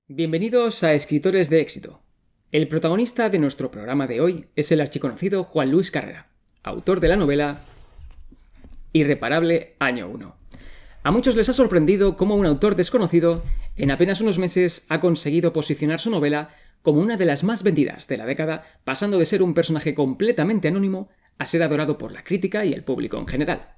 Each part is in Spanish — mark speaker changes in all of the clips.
Speaker 1: Bienvenidos a Escritores de Éxito. El protagonista de nuestro programa de hoy es el archiconocido Juan Luis Carrera, autor de la novela Irreparable Año 1. A muchos les ha sorprendido cómo un autor desconocido, en apenas unos meses, ha conseguido posicionar su novela como una de las más vendidas de la década, pasando de ser un personaje completamente anónimo a ser adorado por la crítica y el público en general.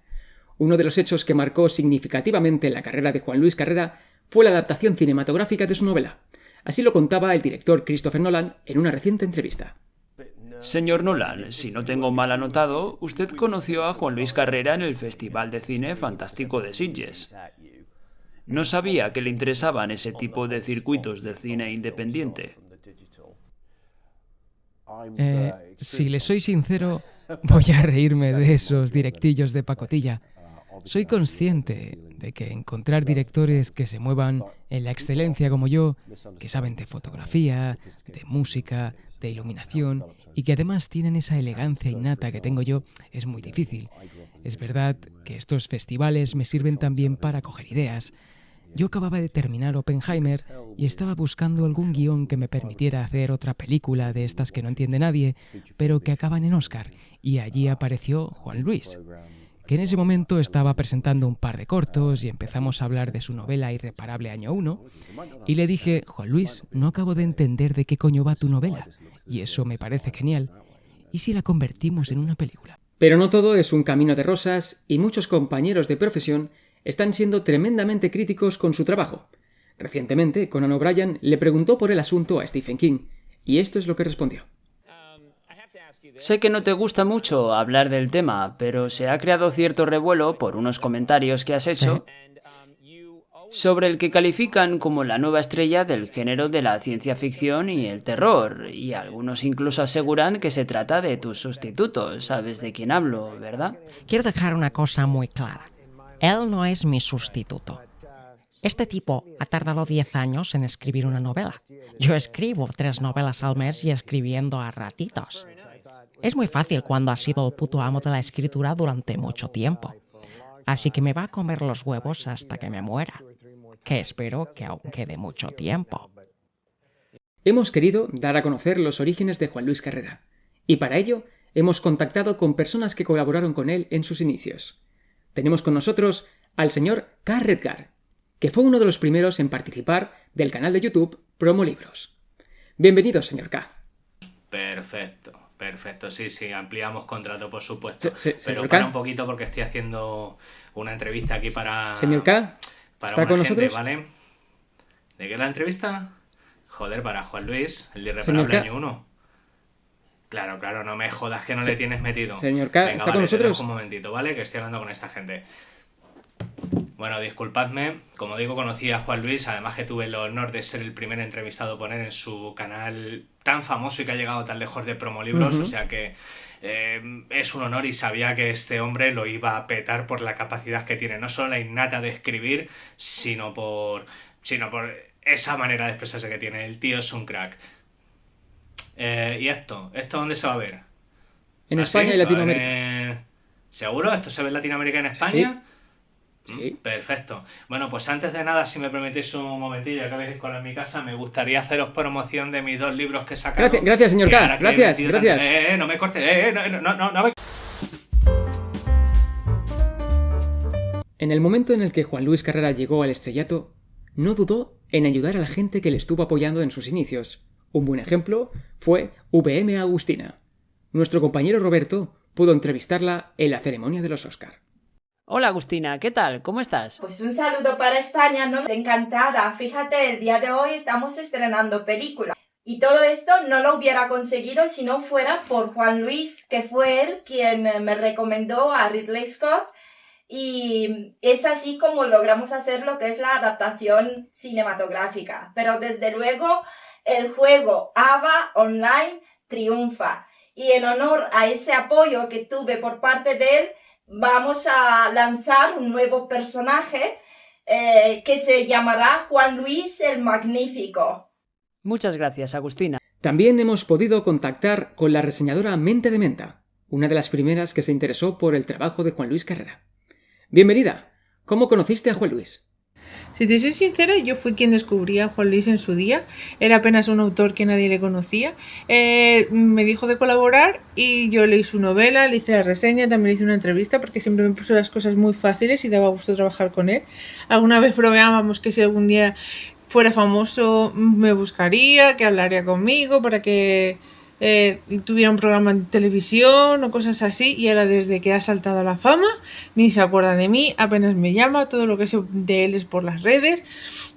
Speaker 1: Uno de los hechos que marcó significativamente la carrera de Juan Luis Carrera fue la adaptación cinematográfica de su novela. Así lo contaba el director Christopher Nolan en una reciente entrevista.
Speaker 2: Señor Nolan, si no tengo mal anotado, usted conoció a Juan Luis Carrera en el Festival de Cine Fantástico de Sitges. No sabía que le interesaban ese tipo de circuitos de cine independiente.
Speaker 3: Si le soy sincero, voy a reírme de esos directillos de pacotilla. Soy consciente de que encontrar directores que se muevan en la excelencia como yo, que saben de fotografía, de música, de iluminación y que además tienen esa elegancia innata que tengo yo, es muy difícil. Es verdad que estos festivales me sirven también para coger ideas. Yo acababa de terminar Oppenheimer y estaba buscando algún guión que me permitiera hacer otra película de estas que no entiende nadie, pero que acaban en Oscar, y allí apareció Juan Luis, que en ese momento estaba presentando un par de cortos y empezamos a hablar de su novela Irreparable Año 1, y le dije: Juan Luis, no acabo de entender de qué coño va tu novela, y eso me parece genial. ¿Y si la convertimos en una película?
Speaker 1: Pero no todo es un camino de rosas y muchos compañeros de profesión están siendo tremendamente críticos con su trabajo. Recientemente, Conan O'Brien le preguntó por el asunto a Stephen King, y esto es lo que respondió.
Speaker 2: Sé que no te gusta mucho hablar del tema, pero se ha creado cierto revuelo por unos comentarios que has hecho sobre el que califican como la nueva estrella del género de la ciencia ficción y el terror, y algunos incluso aseguran que se trata de tus sustitutos. ¿Sabes de quién hablo, verdad?
Speaker 4: Quiero dejar una cosa muy clara. Él no es mi sustituto. Este tipo ha tardado 10 años en escribir una novela. Yo escribo 3 novelas al mes y escribiendo a ratitos. Es muy fácil cuando has sido el puto amo de la escritura durante mucho tiempo. Así que me va a comer los huevos hasta que me muera. Que espero que aún quede mucho tiempo.
Speaker 1: Hemos querido dar a conocer los orígenes de Juan Luis Carrera, y para ello hemos contactado con personas que colaboraron con él en sus inicios. Tenemos con nosotros al señor K. Redgar, que fue uno de los primeros en participar del canal de YouTube Promo Libros. Bienvenido, señor K.
Speaker 5: Perfecto, sí, ampliamos contrato, por supuesto.
Speaker 1: Señor
Speaker 5: Pero para
Speaker 1: K.
Speaker 5: un poquito porque estoy haciendo una entrevista aquí para...
Speaker 1: Señor K, ¿está con nosotros?
Speaker 5: ¿Vale? ¿De qué es la entrevista? Joder, para Juan Luis, el de
Speaker 1: Señor
Speaker 5: Irreparable
Speaker 1: K.
Speaker 5: Año 1. Claro, no me jodas que no le tienes metido.
Speaker 1: Señor K,
Speaker 5: Venga,
Speaker 1: ¿está
Speaker 5: vale,
Speaker 1: con nosotros?
Speaker 5: te dejo un momentito, ¿vale? Que estoy hablando con esta gente. Bueno, disculpadme, como digo, conocí a Juan Luis, además que tuve el honor de ser el primer entrevistado por él en su canal tan famoso y que ha llegado tan lejos de Promo Libros, o sea que es un honor y sabía que este hombre lo iba a petar por la capacidad que tiene, no solo la innata de escribir, sino por esa manera de expresarse que tiene. El tío es un crack. ¿Y esto? ¿Esto dónde se va a ver?
Speaker 1: En
Speaker 5: ¿Ah,
Speaker 1: España
Speaker 5: sí?
Speaker 1: y
Speaker 5: ¿Se va a ver
Speaker 1: Latinoamérica.
Speaker 5: ¿Seguro? ¿Esto se ve en Latinoamérica y en España?
Speaker 1: Sí.
Speaker 5: Perfecto. Bueno, pues antes de nada, si me permitís un momentillo, ya que habéis colado en mi casa, me gustaría haceros promoción de mis 2 libros que he sacado.
Speaker 1: Gracias, señor K. Gracias.
Speaker 5: No me cortes, no me...
Speaker 1: En el momento en el que Juan Luis Carrera llegó al estrellato, no dudó en ayudar a la gente que le estuvo apoyando en sus inicios. Un buen ejemplo fue VM Agustina. Nuestro compañero Roberto pudo entrevistarla en la ceremonia de los Oscar.
Speaker 2: Hola Agustina, ¿qué tal? ¿Cómo estás?
Speaker 6: Pues un saludo para España, ¿no? Encantada. Fíjate, el día de hoy estamos estrenando película. Y todo esto no lo hubiera conseguido si no fuera por Juan Luis, que fue él quien me recomendó a Ridley Scott. Y es así como logramos hacer lo que es la adaptación cinematográfica. Pero desde luego el juego AVA Online triunfa. Y en honor a ese apoyo que tuve por parte de él, vamos a lanzar un nuevo personaje que se llamará Juan Luis el Magnífico.
Speaker 2: Muchas gracias, Agustina.
Speaker 1: También hemos podido contactar con la reseñadora Mente de Menta, una de las primeras que se interesó por el trabajo de Juan Luis Carrera. Bienvenida. ¿Cómo conociste a Juan Luis?
Speaker 7: Si te soy sincera, yo fui quien descubría a Juan Luis en su día. Era apenas un autor que nadie le conocía. Me dijo de colaborar y yo leí su novela, le hice la reseña, también le hice una entrevista porque siempre me puso las cosas muy fáciles y daba gusto trabajar con él. Alguna vez probábamos que si algún día fuera famoso me buscaría, que hablaría conmigo para que tuviera un programa en televisión o cosas así, y ahora desde que ha saltado a la fama ni se acuerda de mí, apenas me llama, todo lo que sé de él es por las redes,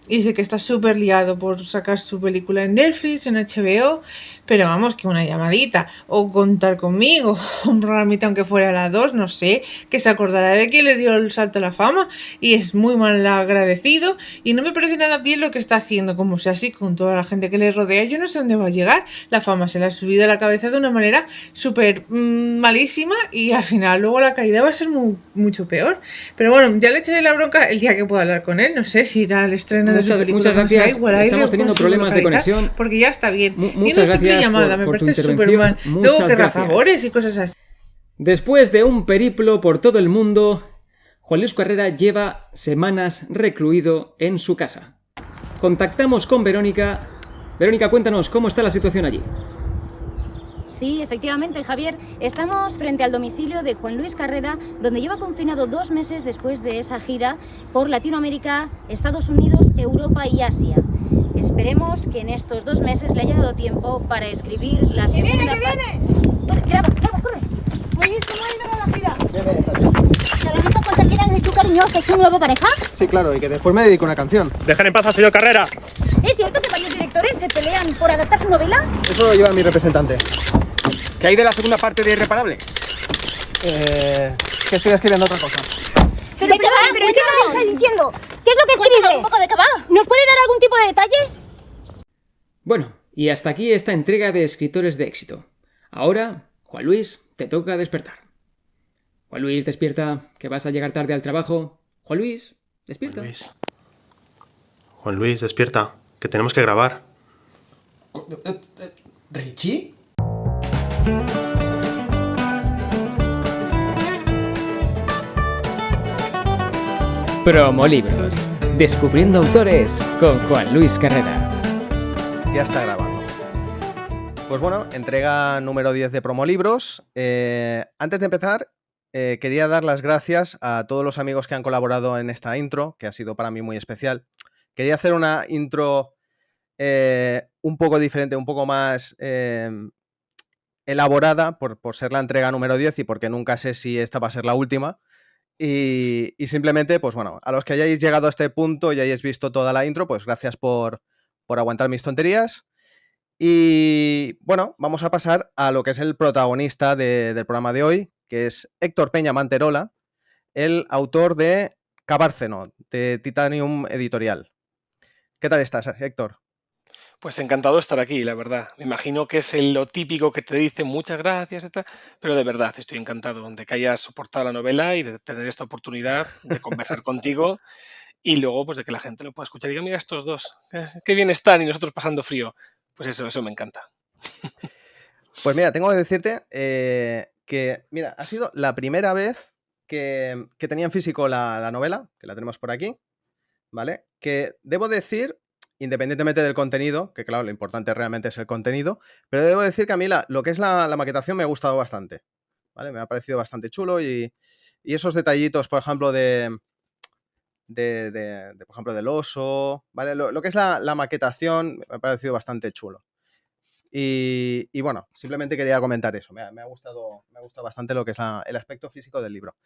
Speaker 7: y sé que está súper liado por sacar su película en Netflix, en HBO, pero vamos, que una llamadita o contar conmigo, un programita aunque fuera a las 2, no sé, que se acordará de que le dio el salto a la fama y es muy mal agradecido y no me parece nada bien lo que está haciendo, como sea así con toda la gente que le rodea. Yo no sé dónde va a llegar, la fama se le ha subido a la cabeza de una manera súper malísima y al final luego la caída va a ser mucho peor, pero bueno, ya le echaré la bronca el día que pueda hablar con él, no sé si irá al estreno de su película.
Speaker 1: Muchas gracias, estamos teniendo problemas de conexión.
Speaker 7: Porque ya está bien.
Speaker 1: Muchas gracias
Speaker 7: llamada, me
Speaker 1: por tu
Speaker 7: parece
Speaker 1: intervención.
Speaker 7: mal.
Speaker 1: Muchas
Speaker 7: Luego querrá
Speaker 1: gracias.
Speaker 7: favores y cosas así.
Speaker 1: Después de un periplo por todo el mundo, Juan Luis Carrera lleva semanas recluido en su casa. Contactamos con Verónica. Verónica, cuéntanos cómo está la situación allí.
Speaker 8: Sí, efectivamente, Javier. Estamos frente al domicilio de Juan Luis Carrera, donde lleva confinado 2 meses después de esa gira por Latinoamérica, Estados Unidos, Europa y Asia. Esperemos que en estos 2 meses le haya dado tiempo para escribir la segunda parte. ¡Graba, corre!
Speaker 9: Muy bien, ¿cómo ha ido la gira? ¿Te vas a contar que eres tu cariño, que es tu nueva pareja?
Speaker 10: Sí, claro, y que después me dedico a una canción.
Speaker 11: ¡Dejen en paz al señor Carrera!
Speaker 8: ¿Es cierto que varios directores se pelean por adaptar su novela?
Speaker 10: Eso lo lleva mi representante.
Speaker 11: ¿Qué hay de la segunda parte de Irreparable?
Speaker 10: Que estoy escribiendo otra cosa.
Speaker 9: ¿Pero qué me estás diciendo? ¿Qué es lo que escribe? Un poco de qué va.
Speaker 8: ¿Nos puede dar algún tipo de detalle?
Speaker 1: Bueno, y hasta aquí esta entrega de escritores de éxito. Ahora, Juan Luis, te toca despertar. Juan Luis, despierta, que vas a llegar tarde al trabajo. Juan Luis, despierta.
Speaker 12: Juan Luis, despierta, que tenemos que grabar.
Speaker 10: ¿Richie?
Speaker 1: Promolibros. Descubriendo autores con Juan Luis Carrera.
Speaker 10: Ya está grabando. Pues bueno, entrega número 10 de Promolibros. Antes de empezar, quería dar las gracias a todos los amigos que han colaborado en esta intro, que ha sido para mí muy especial. Quería hacer una intro un poco diferente, un poco más elaborada por ser la entrega número 10 y porque nunca sé si esta va a ser la última. Y simplemente, pues bueno, a los que hayáis llegado a este punto y hayáis visto toda la intro, pues gracias por aguantar mis tonterías. Y bueno, vamos a pasar a lo que es el protagonista del programa de hoy, que es Héctor Peña Manterola, el autor de Cabárceno, de Titanium Editorial. ¿Qué tal estás, Héctor?
Speaker 11: Pues encantado de estar aquí, la verdad. Me imagino que es lo típico que te dicen muchas gracias, pero de verdad estoy encantado de que hayas soportado la novela y de tener esta oportunidad de conversar contigo y luego pues de que la gente lo pueda escuchar y diga, mira estos dos, qué bien están y nosotros pasando frío. Pues eso me encanta.
Speaker 10: Pues mira, tengo que decirte que, mira, ha sido la primera vez que tenía en físico la novela, que la tenemos por aquí, ¿vale? Que debo decir, independientemente del contenido, que claro, lo importante realmente es el contenido, pero debo decir que a mí lo que es la maquetación me ha gustado bastante, ¿vale? Me ha parecido bastante chulo y esos detallitos, por ejemplo, por ejemplo, del oso, ¿vale? Lo que es la maquetación me ha parecido bastante chulo. Y bueno, simplemente quería comentar eso. Me ha gustado bastante lo que es el aspecto físico del libro.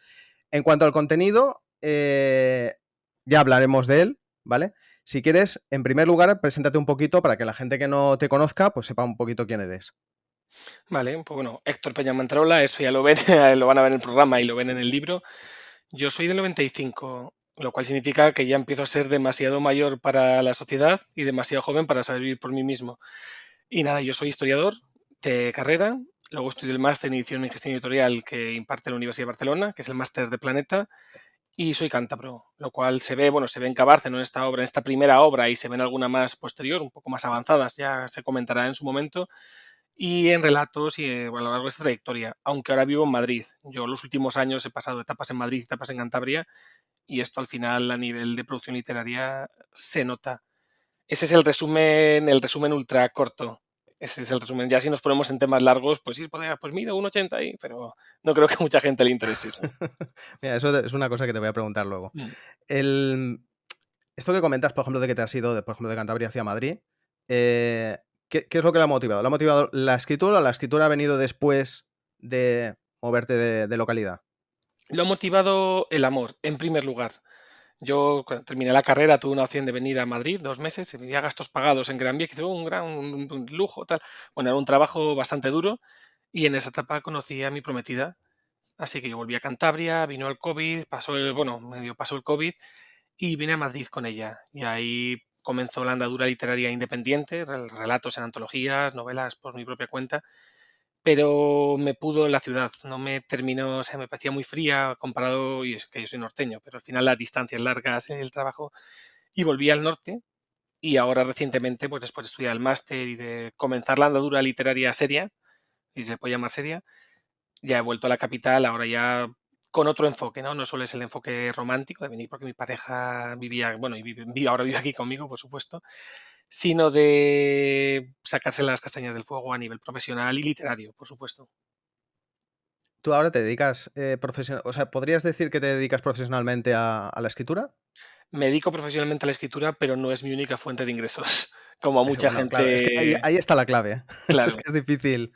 Speaker 10: En cuanto al contenido, ya hablaremos de él, ¿vale? Si quieres, en primer lugar, preséntate un poquito para que la gente que no te conozca, pues sepa un poquito quién eres.
Speaker 11: Vale, pues bueno, Héctor Peña Manterola, eso ya lo ven, lo van a ver en el programa y lo ven en el libro. Yo soy del 95, lo cual significa que ya empiezo a ser demasiado mayor para la sociedad y demasiado joven para saber vivir por mí mismo. Y nada, yo soy historiador de carrera, luego estudié el máster en edición y gestión editorial que imparte la Universidad de Barcelona, que es el máster de Planeta, y soy cántabro, lo cual se ve en Cabárceno, en esta primera obra, y se ve en alguna más posterior, un poco más avanzadas, ya se comentará en su momento, y en relatos y a lo largo de esta trayectoria, aunque ahora vivo en Madrid. Yo los últimos años he pasado etapas en Madrid y etapas en Cantabria, y esto al final a nivel de producción literaria se nota. Ese es el resumen ultra corto. Ese es el resumen. Ya si nos ponemos en temas largos, pues sí, pues mido 1,80 ahí, pero no creo que a mucha gente le interese eso.
Speaker 10: Mira, eso es una cosa que te voy a preguntar luego. Esto que comentas, por ejemplo, de que te has ido, por ejemplo, de Cantabria hacia Madrid, ¿qué es lo que le ha motivado? ¿Le ha motivado la escritura o la escritura ha venido después de moverte de localidad?
Speaker 11: Lo ha motivado el amor, en primer lugar. Yo cuando terminé la carrera tuve una opción de venir a Madrid 2 meses, y vivía a gastos pagados en Gran Vía, que fue un lujo, tal. Bueno, era un trabajo bastante duro y en esa etapa conocí a mi prometida. Así que yo volví a Cantabria, vino el COVID, medio pasó el COVID y vine a Madrid con ella. Y ahí comenzó la andadura literaria independiente, relatos en antologías, novelas por mi propia cuenta, pero me pudo la ciudad, no me terminó, o sea, me parecía muy fría comparado, y es que yo soy norteño, pero al final las distancias largas, el trabajo, y volví al norte. Y ahora recientemente, pues después de estudiar el máster y de comenzar la andadura literaria seria, si se puede llamar seria, ya he vuelto a la capital, ahora ya con otro enfoque, ¿no? No solo es el enfoque romántico de venir porque mi pareja vivía, bueno, ahora vive aquí conmigo, por supuesto, sino de sacarse las castañas del fuego a nivel profesional y literario, por supuesto.
Speaker 10: ¿Tú ahora te dedicas o sea, podrías decir que te dedicas profesionalmente a la escritura?
Speaker 11: Me dedico profesionalmente a la escritura, pero no es mi única fuente de ingresos, como a mucha
Speaker 10: Bueno, claro, es que
Speaker 11: gente.
Speaker 10: ahí está la clave. Es
Speaker 11: Claro.
Speaker 10: que es difícil.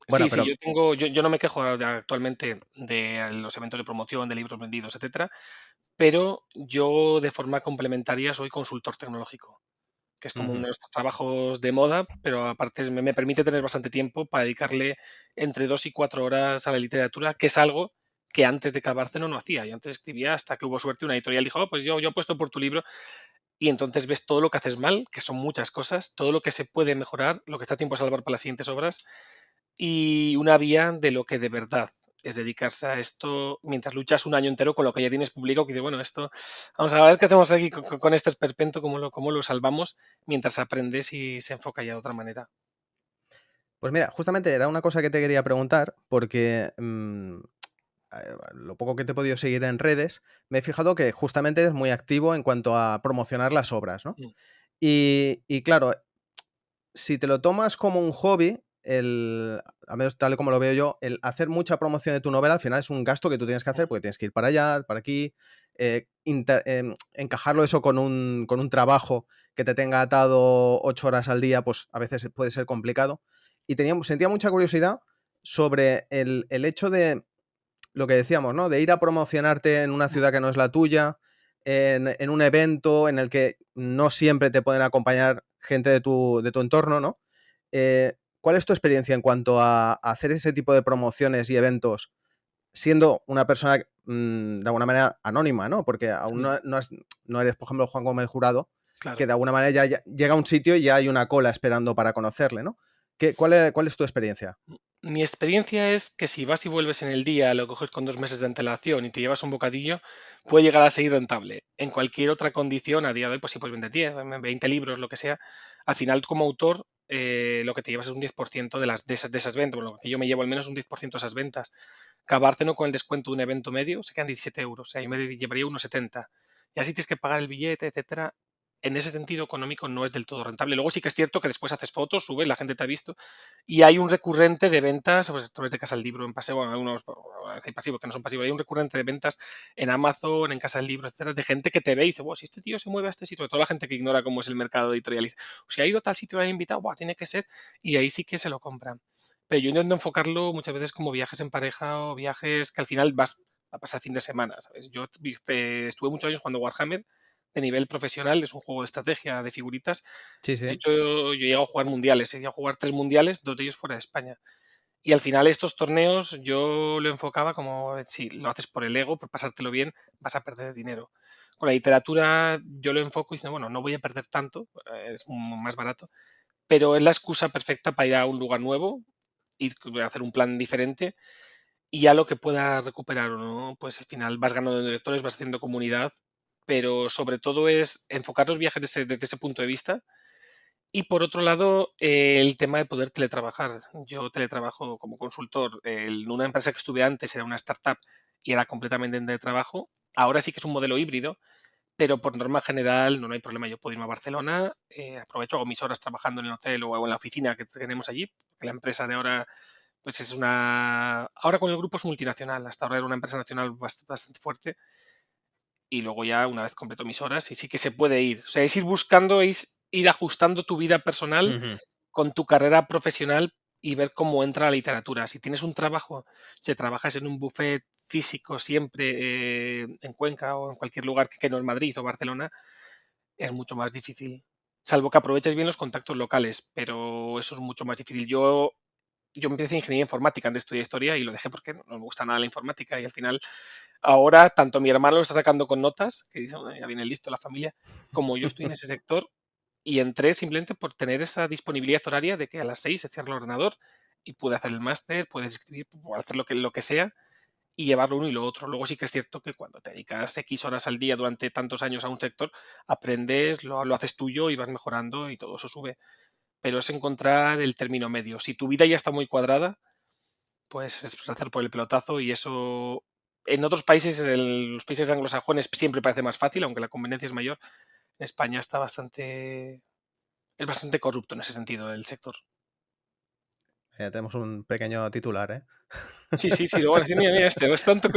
Speaker 10: Bueno,
Speaker 11: Sí, sí,
Speaker 10: pero
Speaker 11: yo no me quejo actualmente de los eventos de promoción, de libros vendidos, etcétera, pero yo de forma complementaria soy consultor tecnológico, que es como uno de los trabajos de moda, pero aparte me permite tener bastante tiempo para dedicarle entre 2 y 4 horas a la literatura, que es algo que antes de Cabárceno no hacía. Yo antes escribía hasta que hubo suerte, una editorial dijo: "Oh, pues yo apuesto por tu libro", y entonces ves todo lo que haces mal, que son muchas cosas, todo lo que se puede mejorar, lo que está a tiempo de salvar para las siguientes obras, y una vía de lo que de verdad es dedicarse a esto mientras luchas un año entero con lo que ya tienes publicado, que dices, bueno, esto, vamos a ver qué hacemos aquí con este esperpento, cómo lo salvamos, mientras aprendes y se enfoca ya de otra manera.
Speaker 10: pues mira, justamente era una cosa que te quería preguntar, porque lo poco que te he podido seguir en redes, me he fijado que justamente eres muy activo en cuanto a promocionar las obras, ¿no?
Speaker 11: Mm.
Speaker 10: Y claro, si te lo tomas como un hobby, al menos tal y como lo veo yo, el hacer mucha promoción de tu novela al final es un gasto que tú tienes que hacer porque tienes que ir para allá, para aquí, encajarlo eso con un trabajo que te tenga atado 8 horas al día, pues a veces puede ser complicado. Y sentía mucha curiosidad sobre el hecho de lo que decíamos, ¿no? De ir a promocionarte en una ciudad que no es la tuya, en un evento en el que no siempre te pueden acompañar gente de tu entorno, ¿no? ¿Cuál es tu experiencia en cuanto a hacer ese tipo de promociones y eventos siendo una persona de alguna manera anónima, ¿no? Porque aún no eres, por ejemplo, Juan Gómez Jurado,
Speaker 11: Claro.
Speaker 10: que de alguna manera ya llega a un sitio y ya hay una cola esperando para conocerle, ¿no? ¿Cuál es tu experiencia?
Speaker 11: Mi experiencia es que si vas y vuelves en el día, lo coges con 2 meses de antelación y te llevas un bocadillo, puede llegar a ser rentable. En cualquier otra condición, a día de hoy, pues si puedes vender 10, 20 libros, lo que sea, al final como autor lo que te llevas es un 10% de esas ventas, bueno, lo que yo me llevo al menos un 10% de esas ventas. Cabárceno con el descuento de un evento medio se quedan 17 euros, o sea, yo me llevaría unos 70. Y así tienes que pagar el billete, etcétera. En ese sentido económico no es del todo rentable. Luego sí que es cierto que después haces fotos, subes, la gente te ha visto y hay un recurrente de ventas, pues a través de Casa del Libro, en Paseo, bueno, algunos hay pasivos que no son pasivos, hay un recurrente de ventas en Amazon, en Casa del Libro, etcétera, de gente que te ve y dice, wow, si este tío se mueve a este sitio, toda la gente que ignora cómo es el mercado editorial, dice, o si ha ido a tal sitio y lo han invitado, wow, tiene que ser, y ahí sí que se lo compran. Pero yo intento enfocarlo muchas veces como viajes en pareja o viajes que al final vas a pasar fin de semana, ¿sabes? Yo estuve muchos años jugando Warhammer de nivel profesional, es un juego de estrategia de figuritas.
Speaker 10: Sí,
Speaker 11: De
Speaker 10: sí.
Speaker 11: hecho, yo he llegado a jugar mundiales, he llegado a jugar 3 mundiales, 2 de ellos fuera de España. Y al final estos torneos yo lo enfocaba como, si lo haces por el ego, por pasártelo bien, vas a perder dinero. Con la literatura yo lo enfoco y diciendo, bueno, no voy a perder tanto, es más barato, pero es la excusa perfecta para ir a un lugar nuevo, ir a hacer un plan diferente y ya lo que pueda recuperar o no, pues al final vas ganando lectores, vas haciendo comunidad, pero sobre todo es enfocar los viajes desde ese punto de vista Y por otro lado, el tema de poder teletrabajar. Yo teletrabajo como consultor en una empresa que estuve antes, era una startup y era completamente en teletrabajo. Ahora sí que es un modelo híbrido, pero por norma general no hay problema. Yo puedo irme a Barcelona, aprovecho, hago mis horas trabajando en el hotel o en la oficina que tenemos allí, porque la empresa de ahora pues es una... Ahora con el grupo es multinacional, hasta ahora era una empresa nacional bastante fuerte y luego ya una vez completo mis horas y sí que se puede ir. O sea, es ir buscando, es ir ajustando tu vida personal con tu carrera profesional y ver cómo entra la literatura. Si tienes un trabajo, si trabajas en un buffet físico siempre en Cuenca o en cualquier lugar que no es Madrid o Barcelona, es mucho más difícil. Salvo que aproveches bien los contactos locales, pero eso es mucho más difícil. Yo empecé ingeniería informática antes de estudiar historia y lo dejé porque no me gusta nada la informática y al final ahora tanto mi hermano lo está sacando con notas, que dice, ya viene listo la familia, como yo estoy en ese sector y entré simplemente por tener esa disponibilidad horaria de que a las 6 se cierra el ordenador y pude hacer el máster, puedes escribir, puedes hacer lo que sea y llevar lo uno y lo otro. Luego sí que es cierto que cuando te dedicas X horas al día durante tantos años a un sector, aprendes, lo haces tuyo y vas mejorando y todo eso sube. Pero es encontrar el término medio. Si tu vida ya está muy cuadrada, pues es hacer por el pelotazo y eso en otros países, en los países anglosajones siempre parece más fácil, aunque la conveniencia es mayor. En España es bastante corrupto en ese sentido el sector.
Speaker 10: Tenemos un pequeño titular, ¿eh?
Speaker 11: Sí, lo van a decir, mira, es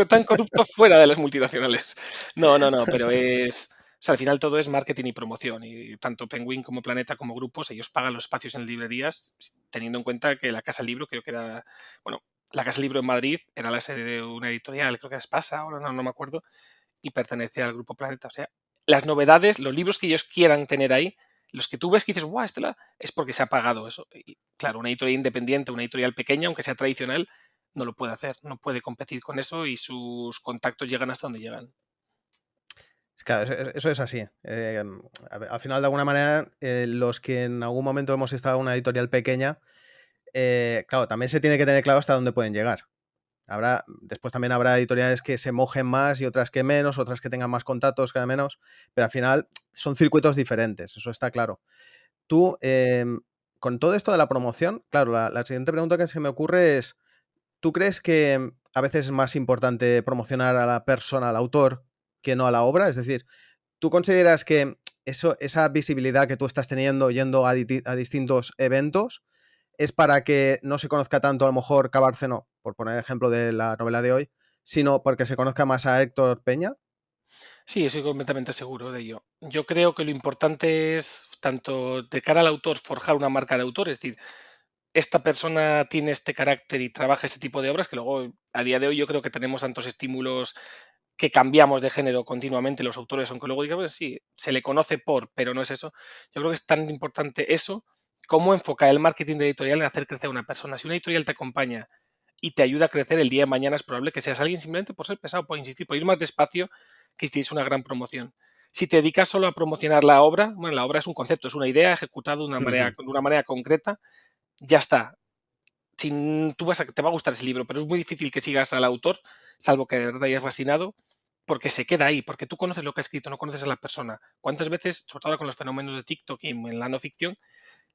Speaker 11: tan corrupto fuera de las multinacionales. No, pero es... O sea, al final todo es marketing y promoción y tanto Penguin como Planeta como grupos, ellos pagan los espacios en librerías teniendo en cuenta que la Casa Libro creo que era... Bueno, la Casa Libro en Madrid era la sede de una editorial, creo que es Espasa, ahora no me acuerdo, y pertenece al Grupo Planeta. O sea, las novedades, los libros que ellos quieran tener ahí, los que tú ves que dices, guau, es porque se ha pagado eso. Y claro, una editorial independiente, una editorial pequeña, aunque sea tradicional, no lo puede hacer, no puede competir con eso y sus contactos llegan hasta donde llegan.
Speaker 10: Claro, eso es así. Al final, de alguna manera, los que en algún momento hemos estado en una editorial pequeña, claro, también se tiene que tener claro hasta dónde pueden llegar. Después también habrá editoriales que se mojen más y otras que menos, otras que tengan más contactos, que menos, pero al final son circuitos diferentes, eso está claro. Tú, con todo esto de la promoción, claro, la siguiente pregunta que se me ocurre es, ¿tú crees que a veces es más importante promocionar a la persona, al autor, que no a la obra? Es decir, ¿tú consideras que esa visibilidad que tú estás teniendo yendo a distintos eventos es para que no se conozca tanto a lo mejor Cabárceno, por poner el ejemplo de la novela de hoy, sino porque se conozca más a Héctor Peña?
Speaker 11: Sí, estoy completamente seguro de ello. Yo creo que lo importante es, tanto de cara al autor, forjar una marca de autor, es decir, esta persona tiene este carácter y trabaja este tipo de obras, que luego a día de hoy yo creo que tenemos tantos estímulos que cambiamos de género continuamente los autores, aunque luego digamos, sí, se le conoce pero no es eso. Yo creo que es tan importante eso como enfocar el marketing de editorial en hacer crecer a una persona. Si una editorial te acompaña y te ayuda a crecer el día de mañana, es probable que seas alguien simplemente por ser pesado, por insistir, por ir más despacio, que hiciste una gran promoción. Si te dedicas solo a promocionar la obra, bueno, la obra es un concepto, es una idea ejecutada de una manera concreta, ya está. Te va a gustar ese libro, pero es muy difícil que sigas al autor, salvo que de verdad hayas fascinado, porque se queda ahí, porque tú conoces lo que ha escrito, no conoces a la persona. ¿Cuántas veces, sobre todo ahora con los fenómenos de TikTok y en la no ficción,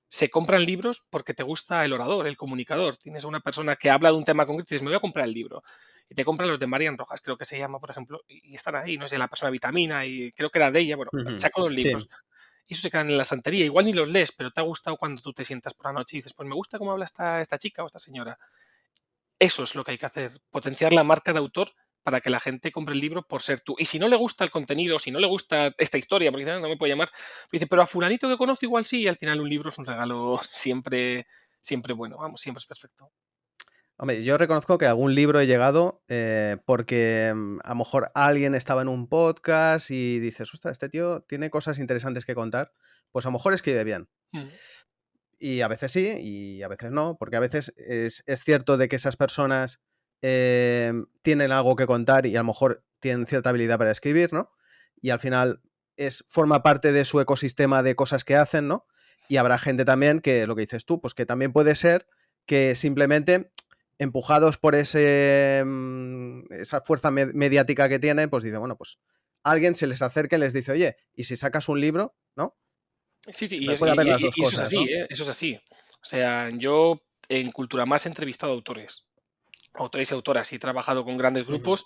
Speaker 11: se compran libros porque te gusta el orador, el comunicador? Tienes a una persona que habla de un tema concreto y dices, me voy a comprar el libro. Y te compran los de Marian Rojas, creo que se llama, por ejemplo, y están ahí, no sé, la persona vitamina, y creo que era de ella, bueno, saco dos libros.
Speaker 10: Sí.
Speaker 11: Y eso se quedan en la estantería. Igual ni los lees, pero te ha gustado cuando tú te sientas por la noche y dices, pues me gusta cómo habla esta chica o esta señora. Eso es lo que hay que hacer, potenciar la marca de autor para que la gente compre el libro por ser tú. Y si no le gusta el contenido, si no le gusta esta historia, porque no me puede llamar, dice, pero a fulanito que conozco igual sí, y al final un libro es un regalo siempre bueno, vamos, siempre es perfecto.
Speaker 10: Hombre, yo reconozco que algún libro he llegado porque a lo mejor alguien estaba en un podcast y dices, ostras, este tío tiene cosas interesantes que contar, pues a lo mejor escribe bien. Y a veces sí y a veces no, porque a veces es cierto de que esas personas tienen algo que contar y a lo mejor tienen cierta habilidad para escribir, ¿no? Y al final forma parte de su ecosistema de cosas que hacen, ¿no? Y habrá gente también que, lo que dices tú, pues que también puede ser que simplemente empujados por esa fuerza mediática que tienen, pues dice, bueno, pues alguien se les acerca y les dice, oye, ¿y si sacas un libro, no?
Speaker 11: Sí, sí,
Speaker 10: Pero puede haber las dos
Speaker 11: y eso es
Speaker 10: cosas,
Speaker 11: así,
Speaker 10: ¿no?
Speaker 11: ¿eh? Eso es así. O sea, yo en Cultura Más he entrevistado autores y autoras, y he trabajado con grandes
Speaker 10: Ujú.
Speaker 11: grupos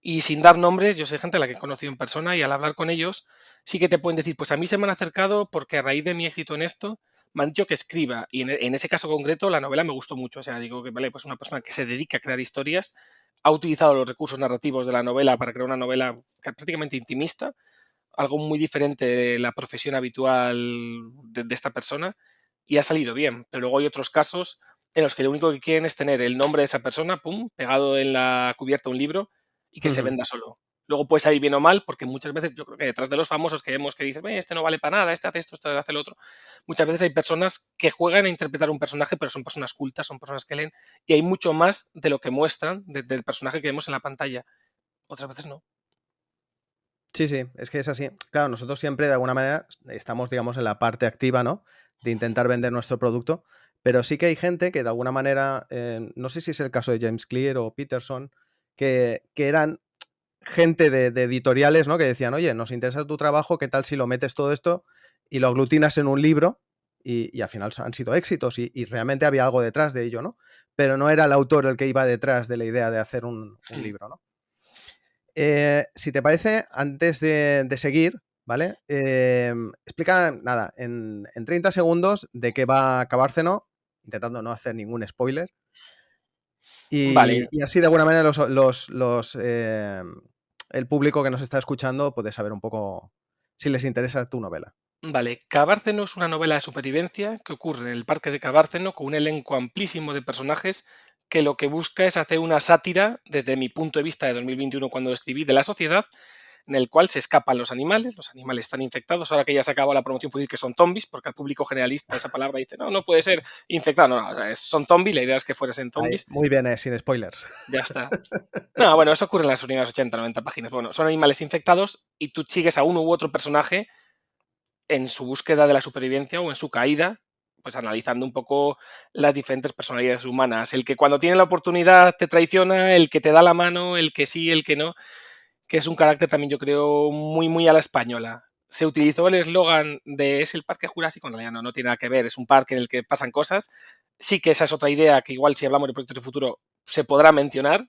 Speaker 11: y sin dar nombres, yo sé gente a la que he conocido en persona y al hablar con ellos sí que te pueden decir, pues a mí se me han acercado porque a raíz de mi éxito en esto me han dicho que escriba y en ese caso concreto la novela me gustó mucho. O sea, digo que vale, pues una persona que se dedica a crear historias ha utilizado los recursos narrativos de la novela para crear una novela prácticamente intimista, algo muy diferente de la profesión habitual de esta persona, y ha salido bien. Pero luego hay otros casos en los que lo único que quieren es tener el nombre de esa persona, pum, pegado en la cubierta de un libro y que se
Speaker 10: Ujú.
Speaker 11: venda solo. Luego puede salir bien o mal, porque muchas veces yo creo que detrás de los famosos que vemos que dicen, este no vale para nada, este hace esto, este hace lo otro", muchas veces hay personas que juegan a interpretar un personaje, pero son personas cultas, son personas que leen, y hay mucho más de lo que muestran del personaje que vemos en la pantalla. Otras veces no.
Speaker 10: Sí, sí, es que es así. Claro, nosotros siempre de alguna manera estamos, digamos, en la parte activa, ¿no? De intentar vender nuestro producto, pero sí que hay gente que de alguna manera, no sé si es el caso de James Clear o Peterson, que eran gente de editoriales, ¿no? Que decían, oye, nos interesa tu trabajo, ¿qué tal si lo metes todo esto y lo aglutinas en un libro? Y al final han sido éxitos y realmente había algo detrás de ello, ¿no? Pero no era el autor el que iba detrás de la idea de hacer un libro, ¿no? Si te parece, antes de seguir, ¿vale? Explica, nada, en 30 segundos de qué va Cabárceno, intentando no hacer ningún spoiler.
Speaker 11: Vale,
Speaker 10: Y así de alguna manera el público que nos está escuchando puede saber un poco si les interesa tu novela.
Speaker 11: Vale, Cabárceno es una novela de supervivencia que ocurre en el parque de Cabárceno con un elenco amplísimo de personajes que lo que busca es hacer una sátira, desde mi punto de vista de 2021 cuando lo escribí, de la sociedad, en el cual se escapan los animales están infectados, ahora que ya se acabó la promoción puedo decir que son zombies, porque al público generalista esa palabra dice, no, no puede ser infectado, no, no, son zombies, la idea es que fuesen
Speaker 10: Ahí,
Speaker 11: zombies,
Speaker 10: muy bien, sin spoilers.
Speaker 11: ya está. No, bueno, eso ocurre en las primeras 80, 90 páginas, bueno, son animales infectados y tú sigues a uno u otro personaje en su búsqueda de la supervivencia o en su caída, pues analizando un poco las diferentes personalidades humanas. El que cuando tiene la oportunidad te traiciona, el que te da la mano, el que sí, el que no, que es un carácter también yo creo muy, muy a la española. Se utilizó el eslogan de es el parque jurásico, en realidad no, no tiene nada que ver, es un parque en el que pasan cosas. Sí que esa es otra idea que igual si hablamos de proyectos de futuro se podrá mencionar,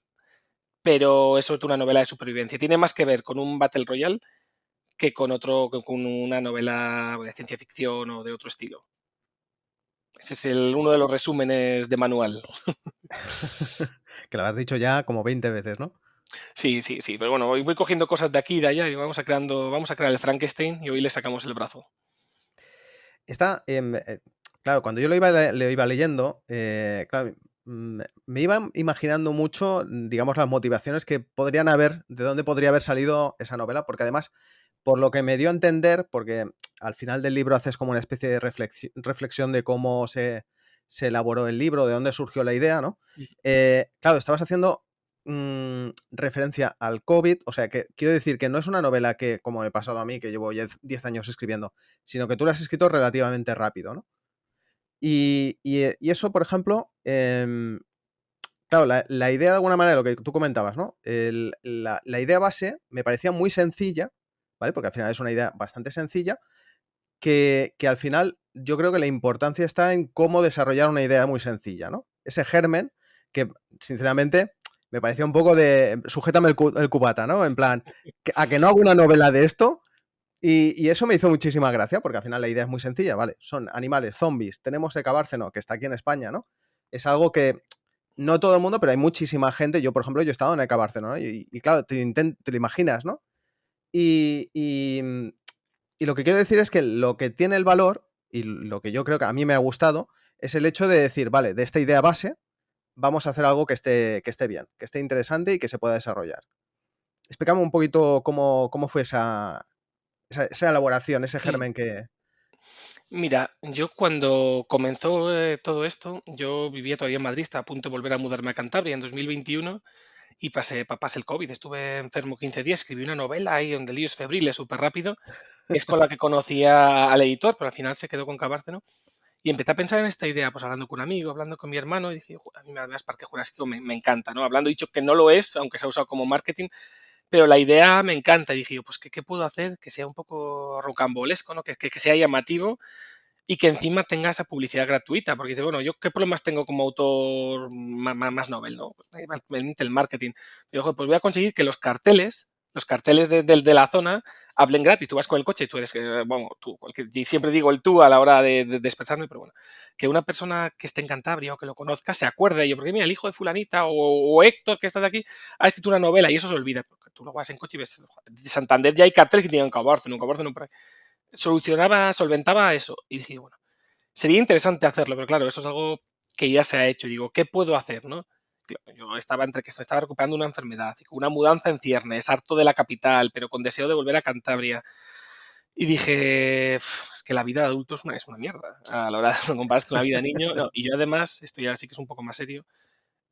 Speaker 11: pero es sobre todo una novela de supervivencia. Tiene más que ver con un Battle Royale que con una novela de ciencia ficción o de otro estilo. Ese es uno de los resúmenes de manual.
Speaker 10: Que lo has dicho ya como 20 veces, ¿no?
Speaker 11: Sí, sí, sí, pero bueno, voy cogiendo cosas de aquí y de allá y vamos a crear el Frankenstein y hoy le sacamos el brazo.
Speaker 10: Está, claro, cuando yo lo iba leyendo, claro, me iba imaginando mucho, digamos, las motivaciones que podrían haber, de dónde podría haber salido esa novela, porque además, por lo que me dio a entender, porque al final del libro haces como una especie de reflexión de cómo se elaboró el libro, de dónde surgió la idea, ¿no? Claro, estabas haciendo referencia al COVID, o sea, que quiero decir que no es una novela que, como me ha pasado a mí, que llevo 10 años escribiendo, sino que tú la has escrito relativamente rápido, ¿no? Y eso, por ejemplo, claro, la idea de alguna manera, lo que tú comentabas, ¿no? La idea base me parecía muy sencilla, ¿vale? Porque al final es una idea bastante sencilla, que al final yo creo que la importancia está en cómo desarrollar una idea muy sencilla, ¿no? Ese germen que, sinceramente, me parecía un poco de sujétame el cubata, ¿no? En plan, a que no hago una novela de esto. Y eso me hizo muchísima gracia, porque al final la idea es muy sencilla, ¿vale? Son animales, zombies, tenemos Ecabárceno, que está aquí en España, ¿no? Es algo que no todo el mundo, pero hay muchísima gente. Yo, por ejemplo, yo he estado en Ecabárceno, ¿no? Y claro, te lo imaginas, ¿no? Y, y, y lo que quiero decir es que lo que tiene el valor, y lo que yo creo que a mí me ha gustado, es el hecho de decir, vale, de esta idea base, vamos a hacer algo que esté bien, que esté interesante y que se pueda desarrollar. Explícame un poquito cómo fue esa elaboración, ese
Speaker 11: Mm.
Speaker 10: germen que...
Speaker 11: Mira, yo cuando comenzó todo esto, yo vivía todavía en Madrid, estaba a punto de volver a mudarme a Cantabria en 2021 y pasé el COVID, estuve enfermo 15 días, escribí una novela ahí donde líos febriles súper rápido, que es con la que conocía al editor, pero al final se quedó con Cabárceno. Y empecé a pensar en esta idea, pues hablando con un amigo, hablando con mi hermano, y dije, a mí además Parque Jurásico me encanta, ¿no? Hablando, he dicho que no lo es, aunque se ha usado como marketing, pero la idea me encanta. Y dije yo, pues, ¿qué puedo hacer que sea un poco rocambolesco, ¿no? Que sea llamativo y que encima tenga esa publicidad gratuita? Porque dice, bueno, ¿yo qué problemas tengo como autor más novel, ¿no? El marketing. Y ojo, pues voy a conseguir que los carteles de la zona hablen gratis. Tú vas con el coche y tú eres, bueno, y siempre digo el tú a la hora de expresarme, pero bueno, que una persona que esté en Cantabria o que lo conozca se acuerde de ello, porque mira, el hijo de fulanita o Héctor, que está de aquí, ha escrito una novela y eso se olvida, porque tú lo vas en coche y ves, de Santander ya hay carteles que tienen un Cabárceno por ahí. Solventaba eso. Y dije, bueno, sería interesante hacerlo, pero claro, eso es algo que ya se ha hecho. Y digo, ¿qué puedo hacer, no? Yo estaba entre que me estaba recuperando una enfermedad, y con una mudanza en ciernes, harto de la capital, pero con deseo de volver a Cantabria. Y dije, es que la vida de adulto es una mierda. A la hora de lo comparas con la vida de niño. No, y yo además, esto ya sí que es un poco más serio.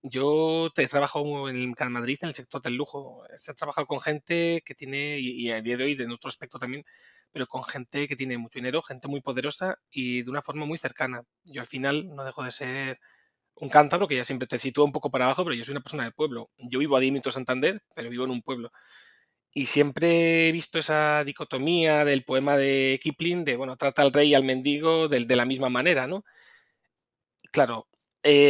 Speaker 11: Yo he trabajado en Madrid en el sector del lujo. He trabajado con gente que tiene, y a día de hoy en otro aspecto también, pero con gente que tiene mucho dinero, gente muy poderosa y de una forma muy cercana. Yo al final no dejo de ser un cántabro que ya siempre te sitúa un poco para abajo, pero yo soy una persona de pueblo. Yo vivo a 10 minutos de Santander, pero vivo en un pueblo. Y siempre he visto esa dicotomía del poema de Kipling, de, bueno, trata al rey y al mendigo de la misma manera, ¿no? Claro,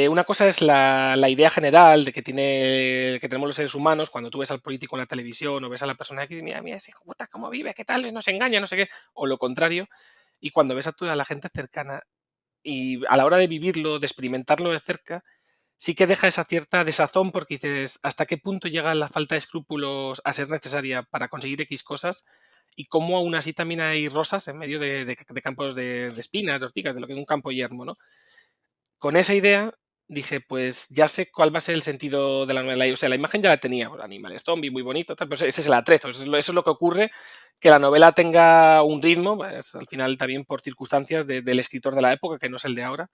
Speaker 11: una cosa es la idea general de que tenemos los seres humanos cuando tú ves al político en la televisión o ves a la persona que dice, mira, ese hijo de puta, cómo vive, qué tal, nos engaña, no sé qué, o lo contrario, y cuando ves a la gente cercana y a la hora de vivirlo, de experimentarlo de cerca, sí que deja esa cierta desazón porque dices, ¿hasta qué punto llega la falta de escrúpulos a ser necesaria para conseguir X cosas? Y cómo aún así también hay rosas en medio de campos de espinas, de ortigas, de lo que es un campo yermo, ¿no? Con esa idea dije, pues ya sé cuál va a ser el sentido de la novela. O sea, la imagen ya la tenía, animales zombie, muy bonito, tal, pero ese es el atrezo, eso es lo que ocurre, que la novela tenga un ritmo, pues, al final también por circunstancias del escritor de la época, que no es el de ahora,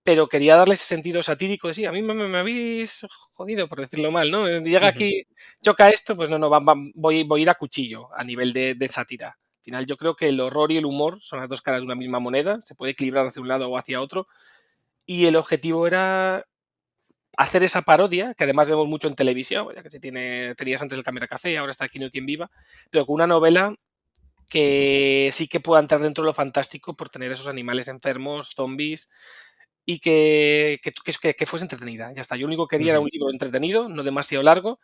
Speaker 11: pero quería darle ese sentido satírico de sí, a mí me habéis jodido, por decirlo mal, ¿no? Llega aquí, choca esto, pues no, voy a ir a cuchillo a nivel de sátira. Al final yo creo que el horror y el humor son las dos caras de una misma moneda, se puede equilibrar hacia un lado o hacia otro, y el objetivo era hacer esa parodia, que además vemos mucho en televisión, ya que tenías antes el Cámara Café, ahora está Aquí no hay quien viva, pero con una novela que sí que pueda entrar dentro de lo fantástico por tener esos animales enfermos, zombies, y que fuese entretenida. Ya está, yo lo único que quería era un libro entretenido, no demasiado largo,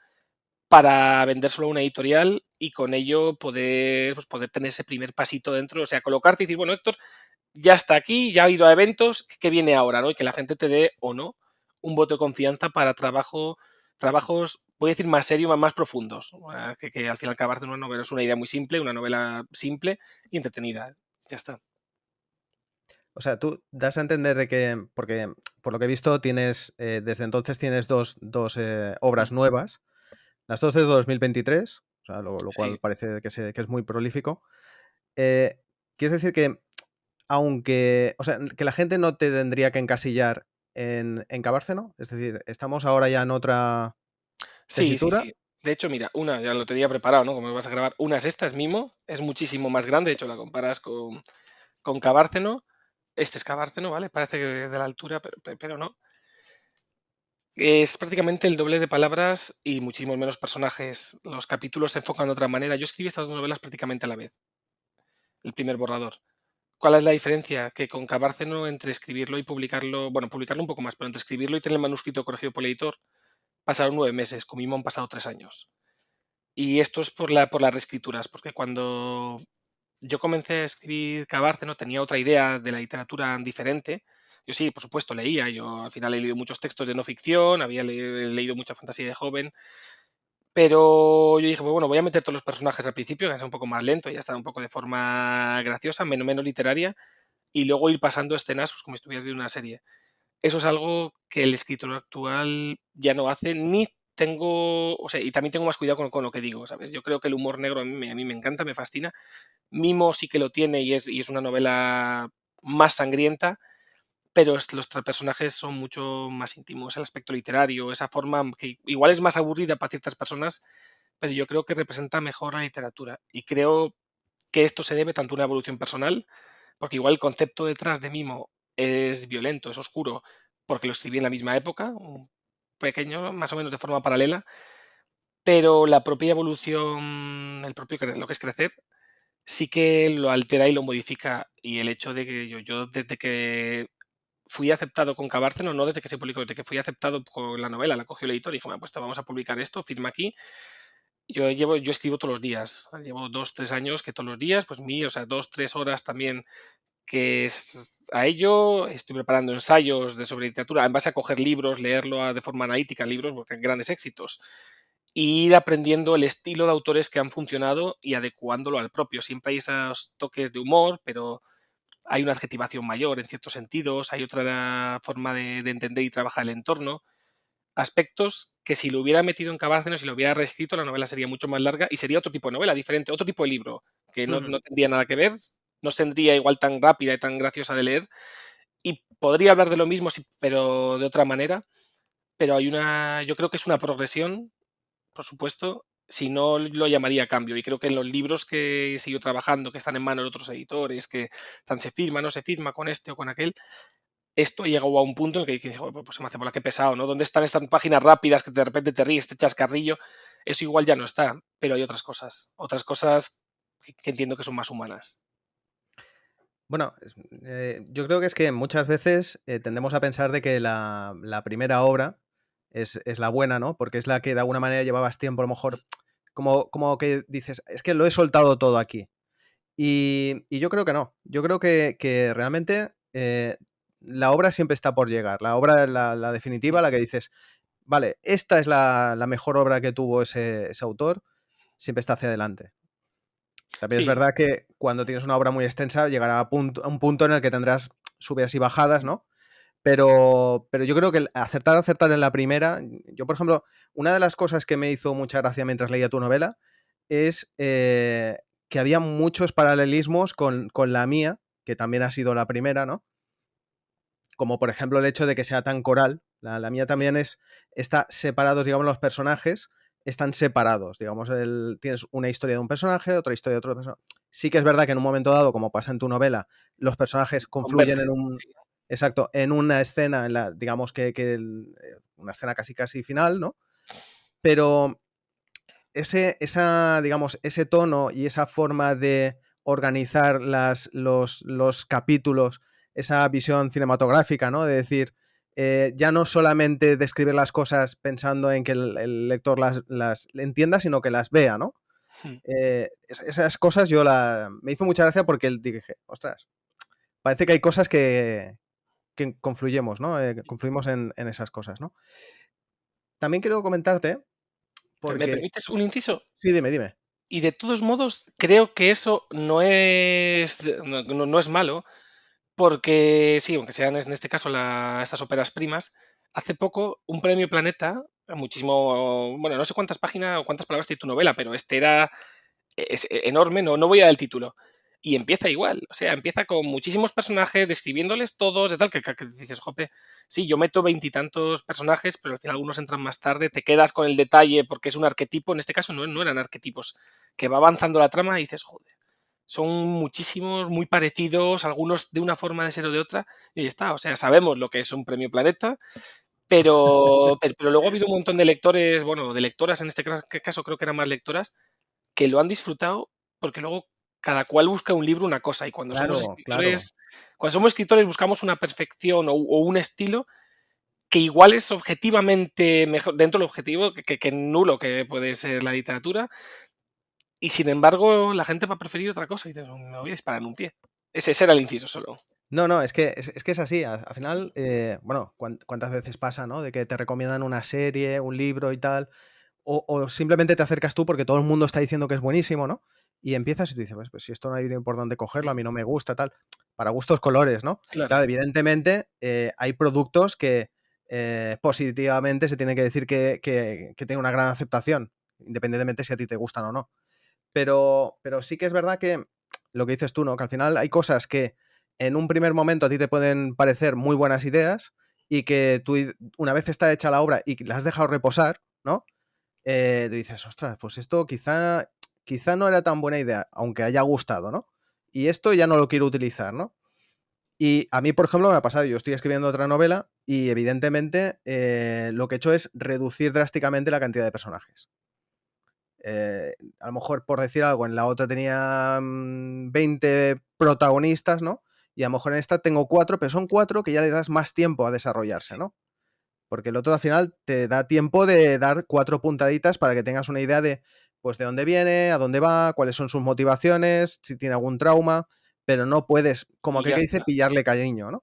Speaker 11: para vendérselo a una editorial y con ello poder tener ese primer pasito dentro, o sea, colocarte y decir, bueno, Héctor, ya está aquí, ya ha ido a eventos, ¿qué viene ahora? ¿No? Y que la gente te dé o no un voto de confianza para trabajos, voy a decir, más serios, más profundos. Que al final acabar de una novela es una idea muy simple, una novela simple y entretenida. Ya está.
Speaker 10: O sea, tú das a entender de que, porque por lo que he visto, desde entonces tienes dos obras nuevas, las dos de 2023, o sea, lo cual
Speaker 11: Sí.
Speaker 10: parece que es muy prolífico. ¿Quieres decir que, aunque, o sea, que la gente no te tendría que encasillar en Cabárceno? Es decir, estamos ahora ya en otra
Speaker 11: Sí.
Speaker 10: tesitura.
Speaker 11: De hecho, mira, una ya lo tenía preparado, ¿no? Como vas a grabar. Una es esta, es Mimo, es muchísimo más grande. De hecho, la comparas con Cabárceno. Este es Cabárceno, ¿vale? Parece que de la altura, pero no. Es prácticamente el doble de palabras y muchísimos menos personajes. Los capítulos se enfocan de otra manera. Yo escribí estas dos novelas prácticamente a la vez, el primer borrador. ¿Cuál es la diferencia? Que con Cabárceno, entre escribirlo y publicarlo, bueno, publicarlo un poco más, pero entre escribirlo y tener el manuscrito corregido por el editor, pasaron 9 meses. Con Mimo han pasado 3 años. Y esto es por las reescrituras, porque cuando yo comencé a escribir Cabárceno tenía otra idea de la literatura diferente. Yo sí, por supuesto, leía. Yo al final he leído muchos textos de no ficción, había leído mucha fantasía de joven. Pero yo dije, bueno, voy a meter todos los personajes al principio, que sea un poco más lento, ya está un poco de forma graciosa, menos literaria, y luego ir pasando escenas pues, como si estuvieras viendo una serie. Eso es algo que el escritor actual ya no hace, ni tengo, o sea, y también tengo más cuidado con lo que digo, ¿sabes? Yo creo que el humor negro a mí me encanta, me fascina. Mimo sí que lo tiene y es una novela más sangrienta, pero los personajes son mucho más íntimos, el aspecto literario, esa forma que igual es más aburrida para ciertas personas, pero yo creo que representa mejor la literatura. Y creo que esto se debe tanto a una evolución personal, porque igual el concepto detrás de Mimo es violento, es oscuro, porque lo escribí en la misma época, un pequeño, más o menos de forma paralela, pero la propia evolución, lo que es crecer, sí que lo altera y lo modifica. Y el hecho de que yo desde que fui aceptado con Cabárceno, no desde que se publicó, desde que fui aceptado con la novela, la cogió el editor y dijo, pues te vamos a publicar esto, firma aquí. Yo escribo todos los días, llevo 2-3 años que todos los días, pues 2-3 horas también que es a ello, estoy preparando ensayos sobre literatura en base a coger libros, leerlo de forma analítica, libros, porque grandes éxitos, e ir aprendiendo el estilo de autores que han funcionado y adecuándolo al propio. Siempre hay esos toques de humor, pero hay una adjetivación mayor en ciertos sentidos, hay otra forma de entender y trabajar el entorno. Aspectos que si lo hubiera metido en Cabárceno, si lo hubiera reescrito, la novela sería mucho más larga y sería otro tipo de novela, diferente, otro tipo de libro, que no tendría nada que ver, no sería igual tan rápida y tan graciosa de leer. Y podría hablar de lo mismo, pero de otra manera. Pero yo creo que es una progresión, por supuesto, si no lo llamaría cambio. Y creo que en los libros que he seguido trabajando, que están en manos de otros editores, que tan se firma, no se firma con este o con aquel, esto ha llegado a un punto en el que digo, pues se me hace bola, qué pesado, ¿no? ¿Dónde están estas páginas rápidas que de repente te ríes, te echas carrillo? Eso igual ya no está, pero hay otras cosas que entiendo que son más humanas.
Speaker 10: Bueno, yo creo que es que muchas veces tendemos a pensar de que la primera obra es la buena, ¿no? Porque es la que de alguna manera llevabas tiempo, a lo mejor, como que dices, es que lo he soltado todo aquí. Y yo creo que no. Yo creo que realmente la obra siempre está por llegar. La obra, la definitiva, la que dices, vale, esta es la mejor obra que tuvo ese autor, siempre está hacia adelante. También es
Speaker 11: Sí.
Speaker 10: verdad que cuando tienes una obra muy extensa llegará a un punto en el que tendrás subidas y bajadas, ¿no? Pero yo creo que acertar en la primera... Yo, por ejemplo, una de las cosas que me hizo mucha gracia mientras leía tu novela es que había muchos paralelismos con la mía, que también ha sido la primera, ¿no? Como por ejemplo el hecho de que sea tan coral. La mía también está separados, digamos, los personajes están separados, digamos, tienes una historia de un personaje, otra historia de otro personaje. Sí que es verdad que en un momento dado, como pasa en tu novela, los personajes confluyen exacto, en una escena, digamos una escena casi final, ¿no? Pero digamos, ese tono y esa forma de organizar los capítulos, esa visión cinematográfica, ¿no? De decir, ya no solamente describir las cosas pensando en que el lector las entienda, sino que las vea, ¿no? Esas cosas me hizo mucha gracia porque dije, ostras, parece que hay cosas que confluimos, ¿no? Confluimos en esas cosas, ¿no? También quiero comentarte porque...
Speaker 11: ¿Me permites un inciso?
Speaker 10: Sí, dime.
Speaker 11: Y de todos modos, creo que eso no es malo, porque sí, aunque sean en este caso estas óperas primas, hace poco un premio Planeta, muchísimo, bueno, no sé cuántas páginas o cuántas palabras tiene tu novela, pero es enorme, no voy a dar el título. Y empieza igual, o sea, empieza con muchísimos personajes, describiéndoles todos, de tal, que dices, jope, sí, yo meto 20 y tantos personajes, pero al final algunos entran más tarde, te quedas con el detalle porque es un arquetipo, en este caso no eran arquetipos, que va avanzando la trama y dices, joder, son muchísimos, muy parecidos, algunos de una forma de ser o de otra, y ya está, o sea, sabemos lo que es un premio Planeta, pero luego ha habido un montón de lectores, bueno, de lectoras, en este caso creo que eran más lectoras, que lo han disfrutado porque luego cada cual busca un libro una cosa y cuando somos escritores buscamos una perfección o un estilo que igual es objetivamente mejor dentro del objetivo que nulo que puede ser la literatura y sin embargo la gente va a preferir otra cosa y te me voy a disparar en un pie. Ese era el inciso solo.
Speaker 10: No, es que es así. Al final, bueno, ¿cuántas veces pasa, ¿no? De que te recomiendan una serie, un libro y tal, o simplemente te acercas tú porque todo el mundo está diciendo que es buenísimo, ¿no? Y empiezas y tú dices, pues si esto no hay por dónde cogerlo, a mí no me gusta, tal. Para gustos colores, ¿no?
Speaker 11: Claro,
Speaker 10: evidentemente hay productos que positivamente se tiene que decir que tienen una gran aceptación, independientemente si a ti te gustan o no. Pero sí que es verdad que lo que dices tú, ¿no? Que al final hay cosas que en un primer momento a ti te pueden parecer muy buenas ideas y que tú, una vez está hecha la obra y la has dejado reposar, ¿no? Te dices, ostras, pues esto quizá no era tan buena idea, aunque haya gustado, ¿no? Y esto ya no lo quiero utilizar, ¿no? Y a mí, por ejemplo, me ha pasado, yo estoy escribiendo otra novela y evidentemente lo que he hecho es reducir drásticamente la cantidad de personajes. a lo mejor por decir algo, en la otra tenía 20 protagonistas, ¿no? Y a lo mejor en esta tengo 4, pero son 4 que ya le das más tiempo a desarrollarse, ¿no? Porque el otro al final te da tiempo de dar 4 puntaditas para que tengas una idea de, pues, de dónde viene, a dónde va, cuáles son sus motivaciones, si tiene algún trauma, pero no puedes, como
Speaker 11: Y
Speaker 10: aquel
Speaker 11: ya
Speaker 10: que dice,
Speaker 11: está.
Speaker 10: pillarle cariño, ¿no?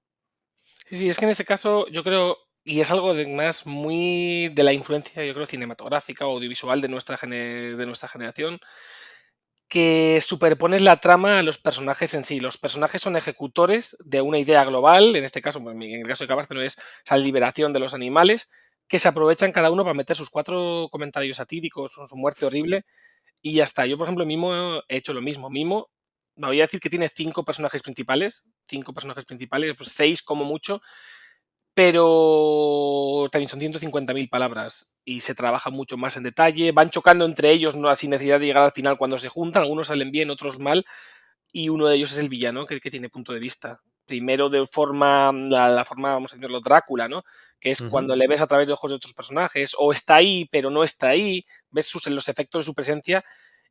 Speaker 11: Sí, es que en este caso yo creo, y es algo más muy de la influencia, yo creo, cinematográfica o audiovisual de de nuestra generación, que superpones la trama a los personajes en sí. Los personajes son ejecutores de una idea global, en este caso, en el caso de Cabárceno es esa liberación de los animales, que se aprovechan cada uno para meter sus 4 comentarios satíricos o su muerte horrible y ya está. Yo, por ejemplo, Mimo he hecho lo mismo. Mimo, me voy a decir que tiene 5 personajes principales, pues 6 como mucho, pero también son 150.000 palabras y se trabaja mucho más en detalle, van chocando entre ellos, no sin necesidad de llegar al final cuando se juntan, algunos salen bien, otros mal, y uno de ellos es el villano que tiene punto de vista. Primero de forma, la forma, vamos a decirlo, Drácula, ¿no? Que es cuando le ves a través de ojos de otros personajes, o está ahí, pero no está ahí, ves los efectos de su presencia,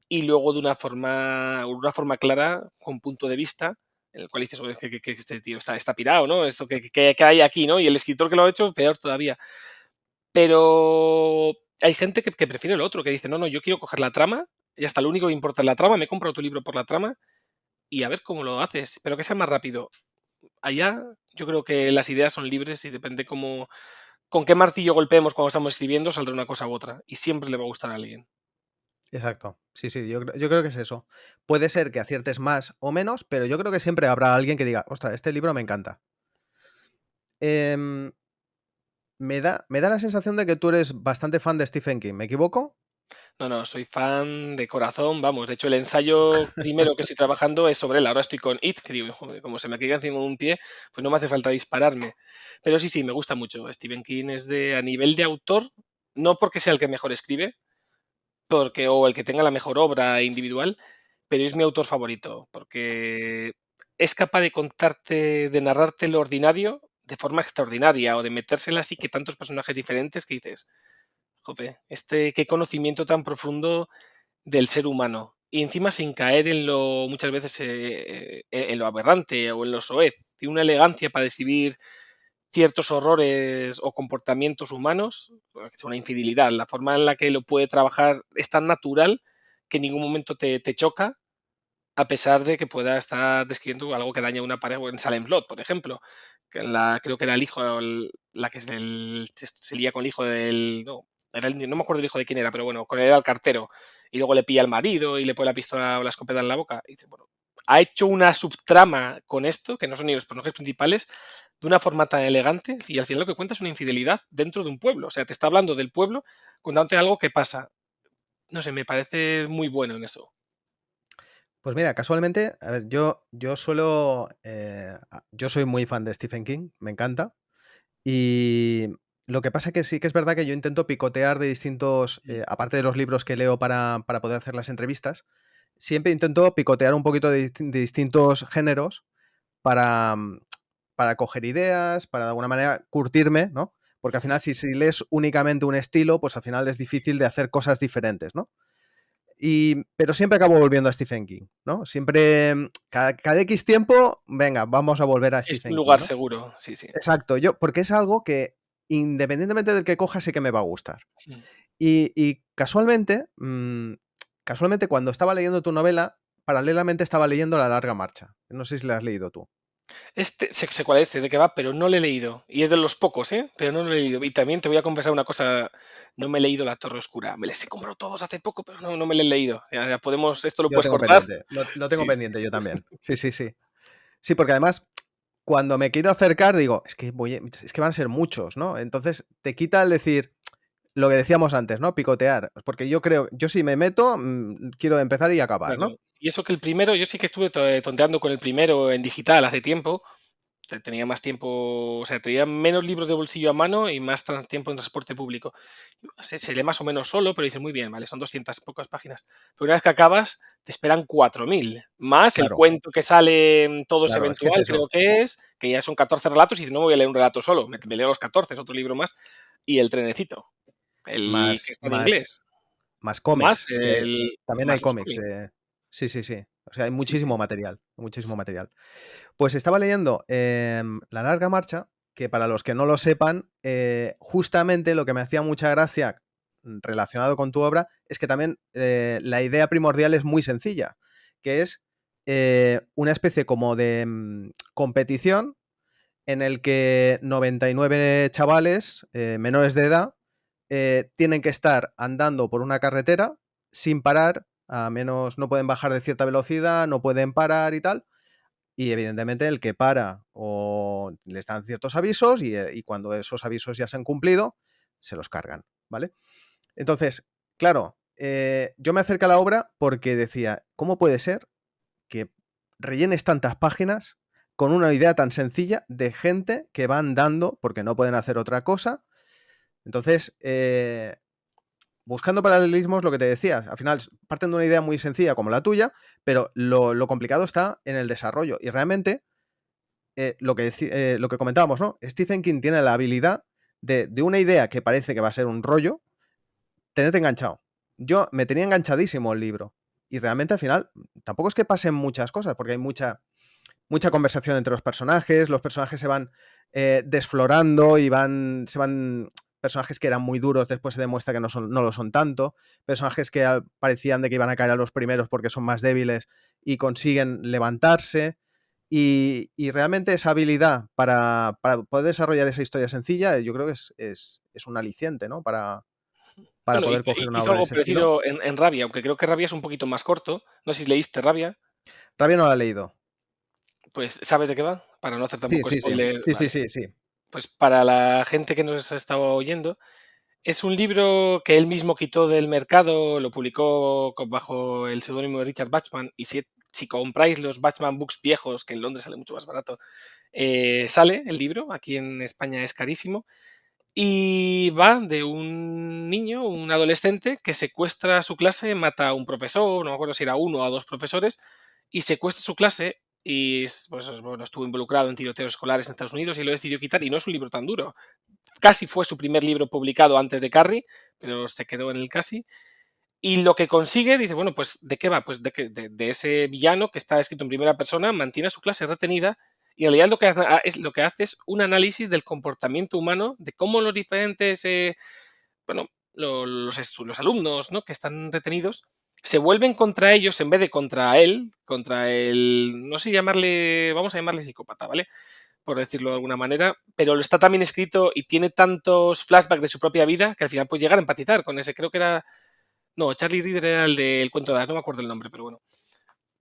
Speaker 11: y luego de una forma clara, con punto de vista, en el cual dices, "Joder, que este tío está pirado, ¿no? Esto que hay aquí, ¿no?". Y el escritor que lo ha hecho, peor todavía. Pero hay gente que prefiere lo otro, que dice, no, yo quiero coger la trama, y hasta lo único que importa es la trama, me he comprado tu libro por la trama, y a ver cómo lo haces, pero que sea más rápido. Allá yo creo que las ideas son libres y depende con qué martillo golpeemos cuando estamos escribiendo, saldrá una cosa u otra, y siempre le va a gustar a alguien.
Speaker 10: Exacto. Sí, yo creo que es eso. Puede ser que aciertes más o menos, pero yo creo que siempre habrá alguien que diga, ostras, este libro me encanta. Em, me da la sensación de que tú eres bastante fan de Stephen King, ¿me equivoco?
Speaker 11: No, soy fan de corazón, vamos, de hecho el ensayo primero que estoy trabajando es sobre él, ahora estoy con It, que digo, joder, como se me caiga encima de un pie, pues no me hace falta dispararme. Pero sí, me gusta mucho. Stephen King es a nivel de autor, no porque sea el que mejor escribe, o el que tenga la mejor obra individual, pero es mi autor favorito, porque es capaz de contarte, de narrarte lo ordinario de forma extraordinaria, o de metérsela así que tantos personajes diferentes que dices, jope, qué conocimiento tan profundo del ser humano. Y encima sin caer muchas veces en lo aberrante o en lo soez. Tiene una elegancia para describir ciertos horrores o comportamientos humanos, que es una infidelidad. La forma en la que lo puede trabajar es tan natural que en ningún momento te choca, a pesar de que pueda estar describiendo algo que daña a una pareja, en Salem Slot, por ejemplo, creo que era el hijo, la que se lía con el hijo del... No, no me acuerdo el hijo de quién era, pero bueno, con él era el cartero, y luego le pilla al marido y le pone la pistola o la escopeta en la boca, y dice, bueno, ha hecho una subtrama con esto, que no son ni los personajes principales, de una forma tan elegante, y al final lo que cuenta es una infidelidad dentro de un pueblo, o sea, te está hablando del pueblo contándote algo que pasa. No sé, me parece muy bueno en eso.
Speaker 10: Pues mira, casualmente, a ver, yo suelo. Yo soy muy fan de Stephen King, me encanta. Y lo que pasa que sí que es verdad que yo intento picotear de distintos. Aparte de los libros que leo para poder hacer las entrevistas, siempre intento picotear un poquito de distintos géneros para, para coger ideas, para de alguna manera curtirme, ¿no? Porque al final, si lees únicamente un estilo, pues al final es difícil de hacer cosas diferentes, ¿no? Pero siempre acabo volviendo a Stephen King, ¿no? Siempre, cada X tiempo, venga, vamos a volver a
Speaker 11: Es un
Speaker 10: Stephen King,
Speaker 11: lugar
Speaker 10: ¿no?
Speaker 11: seguro, sí.
Speaker 10: Exacto, porque es algo que independientemente del que coja, sé que me va a gustar.
Speaker 11: Mm.
Speaker 10: Y casualmente, cuando estaba leyendo tu novela, paralelamente estaba leyendo La larga marcha. No sé si la has leído tú.
Speaker 11: Sé cuál es, sé de qué va, pero no lo he leído. Y es de los pocos, ¿eh? Pero no lo he leído. Y también te voy a confesar una cosa, no me he leído La Torre Oscura. Me les he comprado todos hace poco, pero no me lo he leído. Ya podemos, esto lo
Speaker 10: Yo lo
Speaker 11: puedes
Speaker 10: tengo
Speaker 11: cortar.
Speaker 10: pendiente, lo tengo
Speaker 11: Sí.
Speaker 10: pendiente yo también. Sí. Sí, porque además, cuando me quiero acercar, digo, es que van a ser muchos, ¿no? Entonces te quita el decir lo que decíamos antes, ¿no? Picotear. Porque yo si me meto, quiero empezar y acabar,
Speaker 11: Claro.
Speaker 10: ¿no?
Speaker 11: Y eso que el primero, yo sí que estuve tonteando con el primero en digital hace tiempo. Tenía más tiempo, o sea, tenía menos libros de bolsillo a mano y más tiempo en transporte público. Se lee más o menos solo, pero dices, muy bien, vale, son 200 pocas páginas. Pero una vez que acabas, te esperan 4.000, más el
Speaker 10: Claro,
Speaker 11: cuento que sale, todo es
Speaker 10: claro, es que es
Speaker 11: eventual, creo
Speaker 10: eso.
Speaker 11: que ya son 14 relatos, y dices, no me voy a leer un relato solo, me leo los 14, es otro libro más, y el trenecito, el
Speaker 10: Más,
Speaker 11: que está en
Speaker 10: más,
Speaker 11: inglés.
Speaker 10: más cómics.
Speaker 11: Más
Speaker 10: También
Speaker 11: más
Speaker 10: hay
Speaker 11: los
Speaker 10: cómics.
Speaker 11: cómics.
Speaker 10: Sí, sí, sí. O sea, hay
Speaker 11: Sí, sí.
Speaker 10: muchísimo material. Muchísimo material. Pues estaba leyendo La larga marcha, que para los que no lo sepan, justamente lo que me hacía mucha gracia relacionado con tu obra es que también la idea primordial es muy sencilla, que es una especie como de competición en el que 99 chavales menores de edad tienen que estar andando por una carretera sin parar, a menos no pueden bajar de cierta velocidad, no pueden parar y tal. Y evidentemente el que para o les dan ciertos avisos y cuando esos avisos ya se han cumplido, se los cargan, ¿vale? Entonces, claro, yo me acerqué a la obra porque decía, ¿cómo puede ser que rellenes tantas páginas con una idea tan sencilla de gente que va andando porque no pueden hacer otra cosa? Entonces, buscando paralelismos, lo que te decía, al final parten de una idea muy sencilla como la tuya, pero lo complicado está en el desarrollo. Y realmente, lo que comentábamos, ¿no? Stephen King tiene la habilidad de una idea que parece que va a ser un rollo, tenerte enganchado. Yo me tenía enganchadísimo el libro. Y realmente al final tampoco es que pasen muchas cosas, porque hay mucha conversación entre los personajes se van desflorando y se van... Personajes que eran muy duros, después se demuestra que no lo son tanto. Personajes que parecían de que iban a caer a los primeros porque son más débiles y consiguen levantarse. Y realmente esa habilidad para poder desarrollar esa historia sencilla, yo creo que es un aliciente, ¿no? Para
Speaker 11: Bueno,
Speaker 10: poder coger una
Speaker 11: hizo
Speaker 10: obra de
Speaker 11: algo
Speaker 10: ese estilo.
Speaker 11: parecido en Rabia, aunque creo que Rabia es un poquito más corto. No sé si leíste Rabia.
Speaker 10: Rabia no la he leído.
Speaker 11: Pues, ¿sabes de qué va? Para no hacer
Speaker 10: Sí,
Speaker 11: tampoco
Speaker 10: sí, sí.
Speaker 11: spoiler.
Speaker 10: Sí, sí,
Speaker 11: Vale.
Speaker 10: sí, sí.
Speaker 11: Pues para la gente que nos ha estado oyendo, es un libro que él mismo quitó del mercado, lo publicó bajo el seudónimo de Richard Bachman, y si compráis los Bachman Books viejos, que en Londres sale mucho más barato, sale el libro, aquí en España es carísimo, y va de un niño, un adolescente, que secuestra su clase, mata a un profesor, no me acuerdo si era uno o a dos profesores, y secuestra su clase y pues, bueno, estuvo involucrado en tiroteos escolares en Estados Unidos y lo decidió quitar, y no es un libro tan duro. Casi fue su primer libro publicado antes de Carrie, pero se quedó en el casi. Y lo que consigue, dice, bueno, pues ¿de qué va? Pues de ese villano que está escrito en primera persona, mantiene a su clase retenida y en realidad lo que hace es un análisis del comportamiento humano, de cómo los diferentes, bueno, los alumnos, ¿no?, que están retenidos, se vuelven contra ellos en vez de contra él, no sé llamarle, vamos a llamarle psicópata, ¿vale? Por decirlo de alguna manera, pero lo está también escrito y tiene tantos flashbacks de su propia vida que al final puedes llegar a empatizar con ese. Creo que era... No, Charlie Reader era el del cuento de hadas, no me acuerdo el nombre, pero bueno.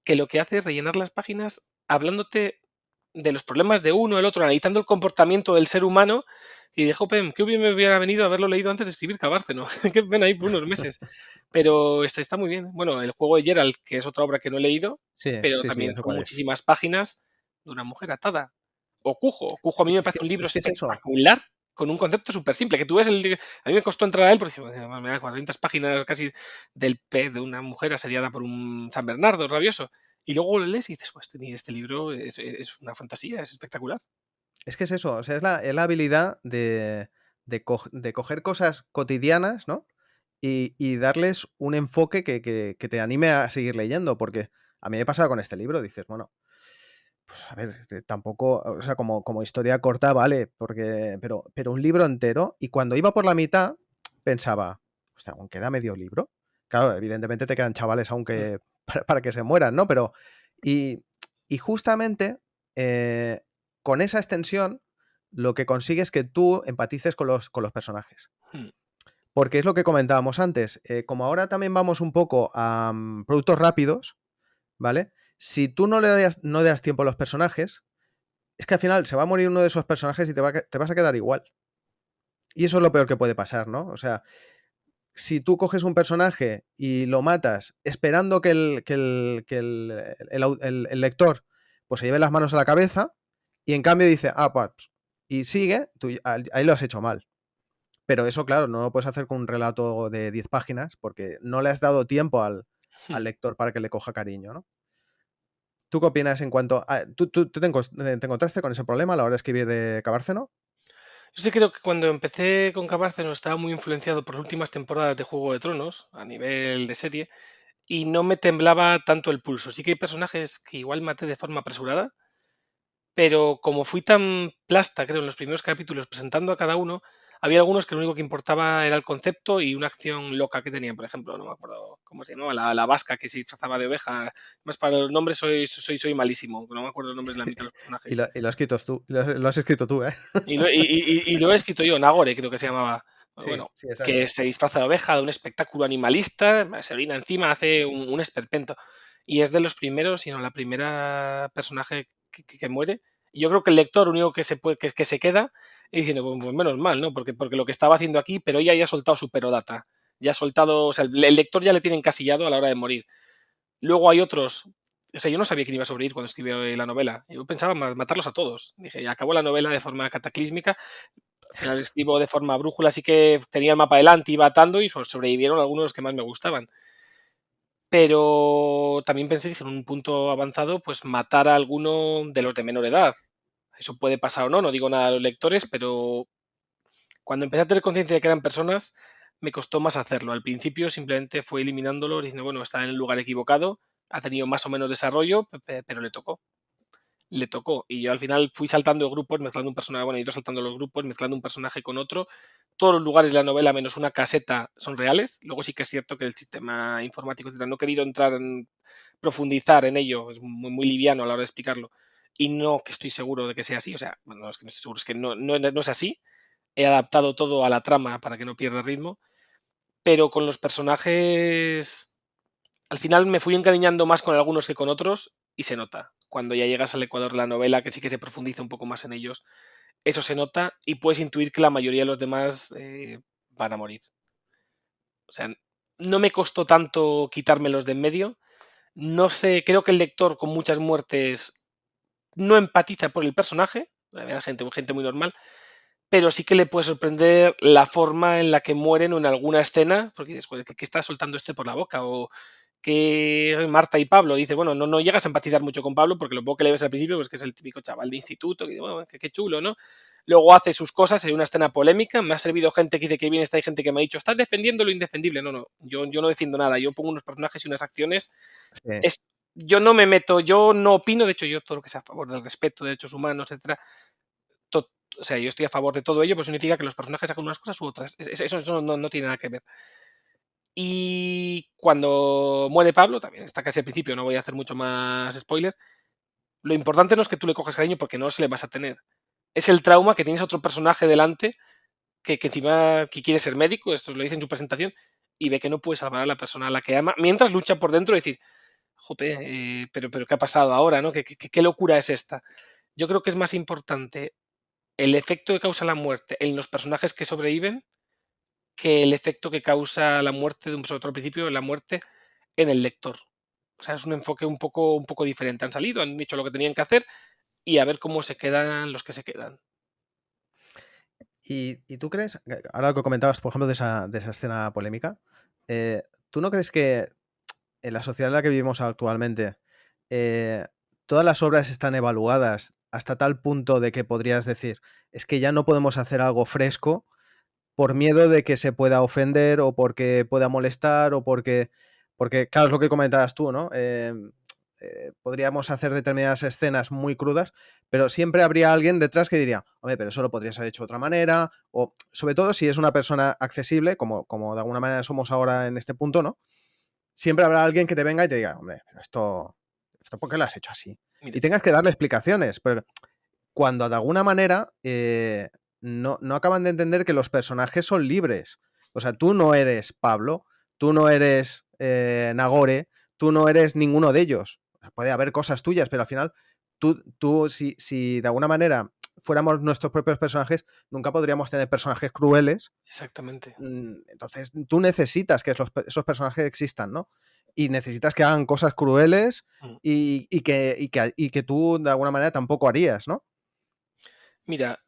Speaker 11: Que lo que hace es rellenar las páginas hablándote de los problemas de uno, el otro, analizando el comportamiento del ser humano, y dijo, qué bien me hubiera venido haberlo leído antes de escribir Cabárceno. Qué pena ahí por unos meses. Pero está muy bien. Bueno, el juego de Geralt, que es otra obra que no he leído,
Speaker 10: Sí,
Speaker 11: pero
Speaker 10: sí, sí,
Speaker 11: también
Speaker 10: eso
Speaker 11: son
Speaker 10: cuál es.
Speaker 11: muchísimas páginas de una mujer atada. O Cujo. Cujo a mí me parece un libro
Speaker 10: Es que es eso.
Speaker 11: espectacular, con un concepto súper simple, que tú ves a mí me costó entrar a él porque me da 400 páginas casi del pez de una mujer asediada por un San Bernardo rabioso. Y luego lo lees y dices, pues este libro es una fantasía, es espectacular.
Speaker 10: Es que es eso, o sea, es la habilidad de coger cosas cotidianas, ¿no? Y darles un enfoque que te anime a seguir leyendo, porque a mí me pasaba con este libro, dices, bueno, pues a ver, tampoco, o sea, como historia corta, vale, pero un libro entero, y cuando iba por la mitad, pensaba, hostia, aún queda medio libro. Claro, evidentemente te quedan chavales aún que, para que se mueran, ¿no? Pero, y justamente con esa extensión, lo que consigue es que tú empatices con los personajes. Porque es lo que comentábamos antes, como ahora también vamos un poco a productos rápidos, ¿vale? Si tú no le das tiempo a los personajes, es que al final se va a morir uno de esos personajes y te vas a quedar igual. Y eso es lo peor que puede pasar, ¿no? O sea, si tú coges un personaje y lo matas esperando que el lector pues se lleve las manos a la cabeza y en cambio dice, pues, y sigue, tú ahí lo has hecho mal. Pero eso, claro, no lo puedes hacer con un relato de 10 páginas porque no le has dado tiempo al lector para que le coja cariño, ¿no? ¿Tú qué opinas en cuanto a... ¿Tú te encontraste con ese problema a la hora de escribir de Cabárceno?
Speaker 11: Yo sí creo que cuando empecé con Cabárceno estaba muy influenciado por las últimas temporadas de Juego de Tronos, a nivel de serie, y no me temblaba tanto el pulso. Sí que hay personajes que igual maté de forma apresurada, pero como fui tan plasta, creo, en los primeros capítulos presentando a cada uno, había algunos que lo único que importaba era el concepto y una acción loca que tenían. Por ejemplo, no me acuerdo cómo se llamaba, la vasca que se disfrazaba de oveja. Más para los nombres soy malísimo, no me acuerdo los nombres de la mitad de los
Speaker 10: Y
Speaker 11: personajes.
Speaker 10: lo has escrito tú, lo has escrito tú, ¿eh?
Speaker 11: Y lo he escrito yo, Nagore creo que se llamaba.
Speaker 10: Sí,
Speaker 11: Bueno,
Speaker 10: sí, exacto.
Speaker 11: que se disfraza de oveja, de un espectáculo animalista, se orina encima, hace un esperpento. Y es de los primeros, sino la primera personaje que muere. Y yo creo que el lector único que se queda y diciendo, pues menos mal, ¿no? Porque lo que estaba haciendo aquí, pero ella ya ha soltado su perodata. Ya ha soltado, o sea, el lector ya le tiene encasillado a la hora de morir. Luego hay otros, o sea, yo no sabía quién iba a sobrevivir cuando escribió la novela. Yo pensaba matarlos a todos. Dije, acabó la novela de forma cataclísmica. Al final escribo de forma brújula, así que tenía el mapa delante, iba atando y sobrevivieron algunos de los que más me gustaban. Pero también pensé, dije, en un punto avanzado, pues matar a alguno de los de menor edad. Eso puede pasar o no, no digo nada a los lectores, pero cuando empecé a tener conciencia de que eran personas, me costó más hacerlo. Al principio simplemente fue eliminándolos diciendo, bueno, está en el lugar equivocado, ha tenido más o menos desarrollo, pero le tocó. Le tocó. Y yo al final fui saltando grupos, mezclando un personaje, bueno, y yo saltando los grupos, mezclando un personaje con otro. Todos los lugares de la novela, menos una caseta, son reales. Luego sí que es cierto que el sistema informático, etcétera, no he querido entrar en profundizar en ello, es muy liviano a la hora de explicarlo. Y no que estoy seguro de que sea así, o sea, bueno, no es que no estoy seguro, es que no es así. He adaptado todo a la trama para que no pierda ritmo, pero con los personajes al final me fui encariñando más con algunos que con otros y se nota. Cuando ya llegas al ecuador de la novela, que sí que se profundiza un poco más en ellos, eso se nota y puedes intuir que la mayoría de los demás van a morir. O sea, no me costó tanto quitármelos de en medio. No sé, creo que el lector con muchas muertes no empatiza por el personaje, hay gente muy normal, pero sí que le puede sorprender la forma en la que mueren o en alguna escena, porque dices, ¿qué está soltando este por la boca? O que Marta y Pablo, dices, bueno, no llegas a empatizar mucho con Pablo, porque lo poco que le ves al principio, pues que es el típico chaval de instituto, que dice, bueno, qué chulo, ¿no? Luego hace sus cosas en una escena polémica, me ha servido gente que dice que bien está, hay gente que me ha dicho, estás defendiendo lo indefendible. No, yo no defiendo nada, yo pongo unos personajes y unas acciones.
Speaker 10: Sí.
Speaker 11: Yo no me meto, yo no opino, de hecho yo todo lo que sea a favor del respeto de derechos humanos, etcétera, o sea, yo estoy a favor de todo ello, pues significa que los personajes hagan unas cosas u otras. Eso no tiene nada que ver. Y cuando muere Pablo, también está casi al principio, no voy a hacer mucho más spoiler, lo importante no es que tú le cojas cariño porque no se le vas a tener. Es el trauma que tienes a otro personaje delante que encima que quiere ser médico, esto lo dice en su presentación, y ve que no puede salvar a la persona a la que ama, mientras lucha por dentro y decir, jope, pero ¿qué ha pasado ahora? ¿No? ¿Qué locura es esta? Yo creo que es más importante el efecto que causa la muerte en los personajes que sobreviven que el efecto que causa la muerte, sobre todo al principio, la muerte en el lector. O sea, es un enfoque un poco diferente. Han salido, han dicho lo que tenían que hacer y a ver cómo se quedan los que se quedan.
Speaker 10: ¿Y tú crees, ahora lo que comentabas, por ejemplo, de esa escena polémica, ¿tú no crees que en la sociedad en la que vivimos actualmente todas las obras están evaluadas hasta tal punto de que podrías decir, es que ya no podemos hacer algo fresco por miedo de que se pueda ofender o porque pueda molestar o porque claro, es lo que comentabas tú, ¿no? Podríamos hacer determinadas escenas muy crudas, pero siempre habría alguien detrás que diría, hombre, pero eso lo podrías haber hecho de otra manera, o sobre todo si es una persona accesible, como de alguna manera somos ahora en este punto, ¿no? Siempre habrá alguien que te venga y te diga, hombre, pero esto ¿por qué lo has hecho así?
Speaker 11: Mira.
Speaker 10: Y tengas que darle explicaciones, pero cuando de alguna manera no acaban de entender que los personajes son libres. O sea, tú no eres Pablo, tú no eres Nagore, tú no eres ninguno de ellos. Puede haber cosas tuyas, pero al final tú si de alguna manera fuéramos nuestros propios personajes, nunca podríamos tener personajes crueles.
Speaker 11: Exactamente.
Speaker 10: Entonces, tú necesitas que esos personajes existan, ¿no? Y necesitas que hagan cosas crueles y que tú de alguna manera tampoco harías, ¿no?
Speaker 11: Mira,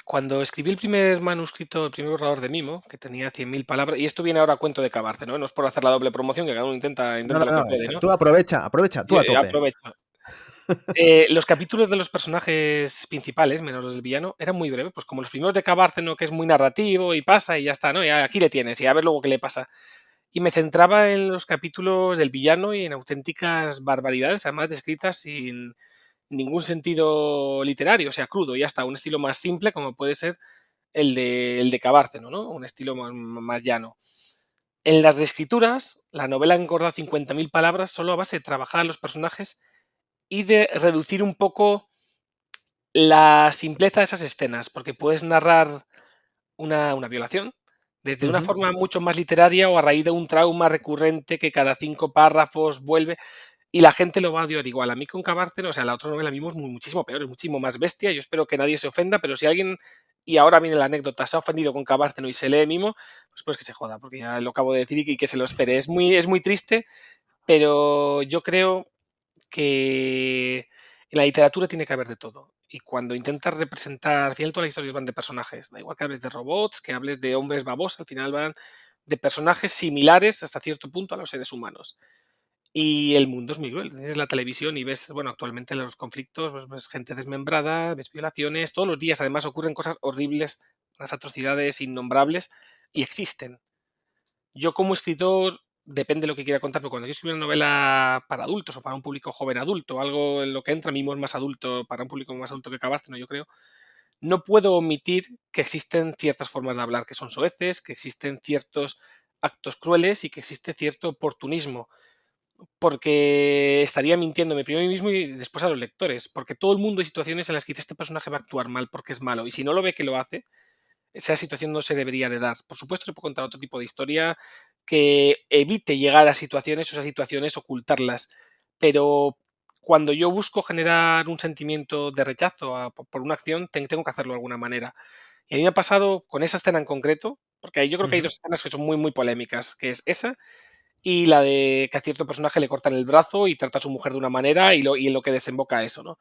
Speaker 11: cuando escribí el primer manuscrito, el primer borrador de Mimo, que tenía 100.000 palabras, y esto viene ahora a cuento de Cabárceno, ¿no? No es por hacer la doble promoción, que cada uno intenta
Speaker 10: No,
Speaker 11: lo que puede, ¿no?
Speaker 10: tú aprovecha, tú a tope.
Speaker 11: Aprovecho. Los capítulos de los personajes principales, menos los del villano, eran muy breves, pues como los primeros de Cabárceno, que es muy narrativo y pasa y ya está, ¿no? Y aquí le tienes y a ver luego qué le pasa. Y me centraba en los capítulos del villano y en auténticas barbaridades, además descritas sin ningún sentido literario, o sea, crudo, ya está, un estilo más simple como puede ser el de Cabárceno, ¿no? Un estilo más llano. En las reescrituras, la novela engorda 50.000 palabras solo a base de trabajar a los personajes y de reducir un poco la simpleza de esas escenas, porque puedes narrar una violación desde una forma mucho más literaria o a raíz de un trauma recurrente que cada 5 párrafos vuelve y la gente lo va a odiar igual. A mí con Cabárceno, o sea, la otra novela mismo es muchísimo peor, es muchísimo más bestia. Yo espero que nadie se ofenda, pero si alguien, y ahora viene la anécdota, se ha ofendido con Cabárceno y se lee Mimo, pues que se joda, porque ya lo acabo de decir y que se lo espere. Es muy triste, pero yo creo que en la literatura tiene que haber de todo. Y cuando intentas representar, al final todas las historias van de personajes, da igual que hables de robots, que hables de hombres babos, al final van de personajes similares hasta cierto punto a los seres humanos. Y el mundo es muy cruel. Tienes la televisión y ves, bueno, actualmente los conflictos, pues ves gente desmembrada, ves violaciones, todos los días además ocurren cosas horribles, unas atrocidades innombrables y existen. Yo como escritor, depende de lo que quiera contar, pero cuando quiero escribir una novela para adultos o para un público joven adulto, algo en lo que entra Mimo es más adulto, para un público más adulto que Cabárceno, yo creo, no puedo omitir que existen ciertas formas de hablar que son soeces, que existen ciertos actos crueles y que existe cierto oportunismo, porque estaría mintiéndome primero a mí mismo y después a los lectores, porque todo el mundo hay situaciones en las que dice este personaje va a actuar mal porque es malo, y si no lo ve que lo hace, esa situación no se debería de dar. Por supuesto, se puede contar otro tipo de historia que evite llegar a situaciones o esas situaciones ocultarlas, pero cuando yo busco generar un sentimiento de rechazo por una acción, tengo que hacerlo de alguna manera. Y a mí me ha pasado con esa escena en concreto, porque yo creo que hay dos escenas que son muy polémicas, que es esa y la de que a cierto personaje le cortan el brazo y trata a su mujer de una manera y en lo que desemboca eso, ¿no?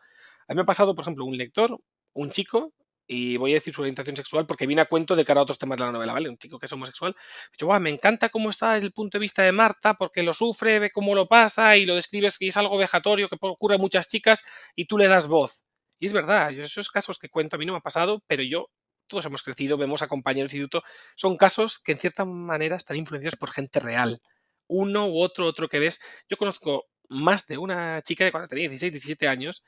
Speaker 11: A mí me ha pasado, por ejemplo, un lector, un chico, y voy a decir su orientación sexual porque viene a cuento de cara a otros temas de la novela, ¿vale? Un chico que es homosexual. Me ha dicho, me encanta cómo está desde el punto de vista de Marta porque lo sufre, ve cómo lo pasa y lo describes que es algo vejatorio que ocurre a muchas chicas y tú le das voz. Y es verdad, esos casos que cuento a mí no me ha pasado, pero todos hemos crecido, vemos a compañeros de instituto, son casos que en cierta manera están influenciados por gente real. Uno u otro que ves. Yo conozco más de una chica de cuando tenía 16, 17 años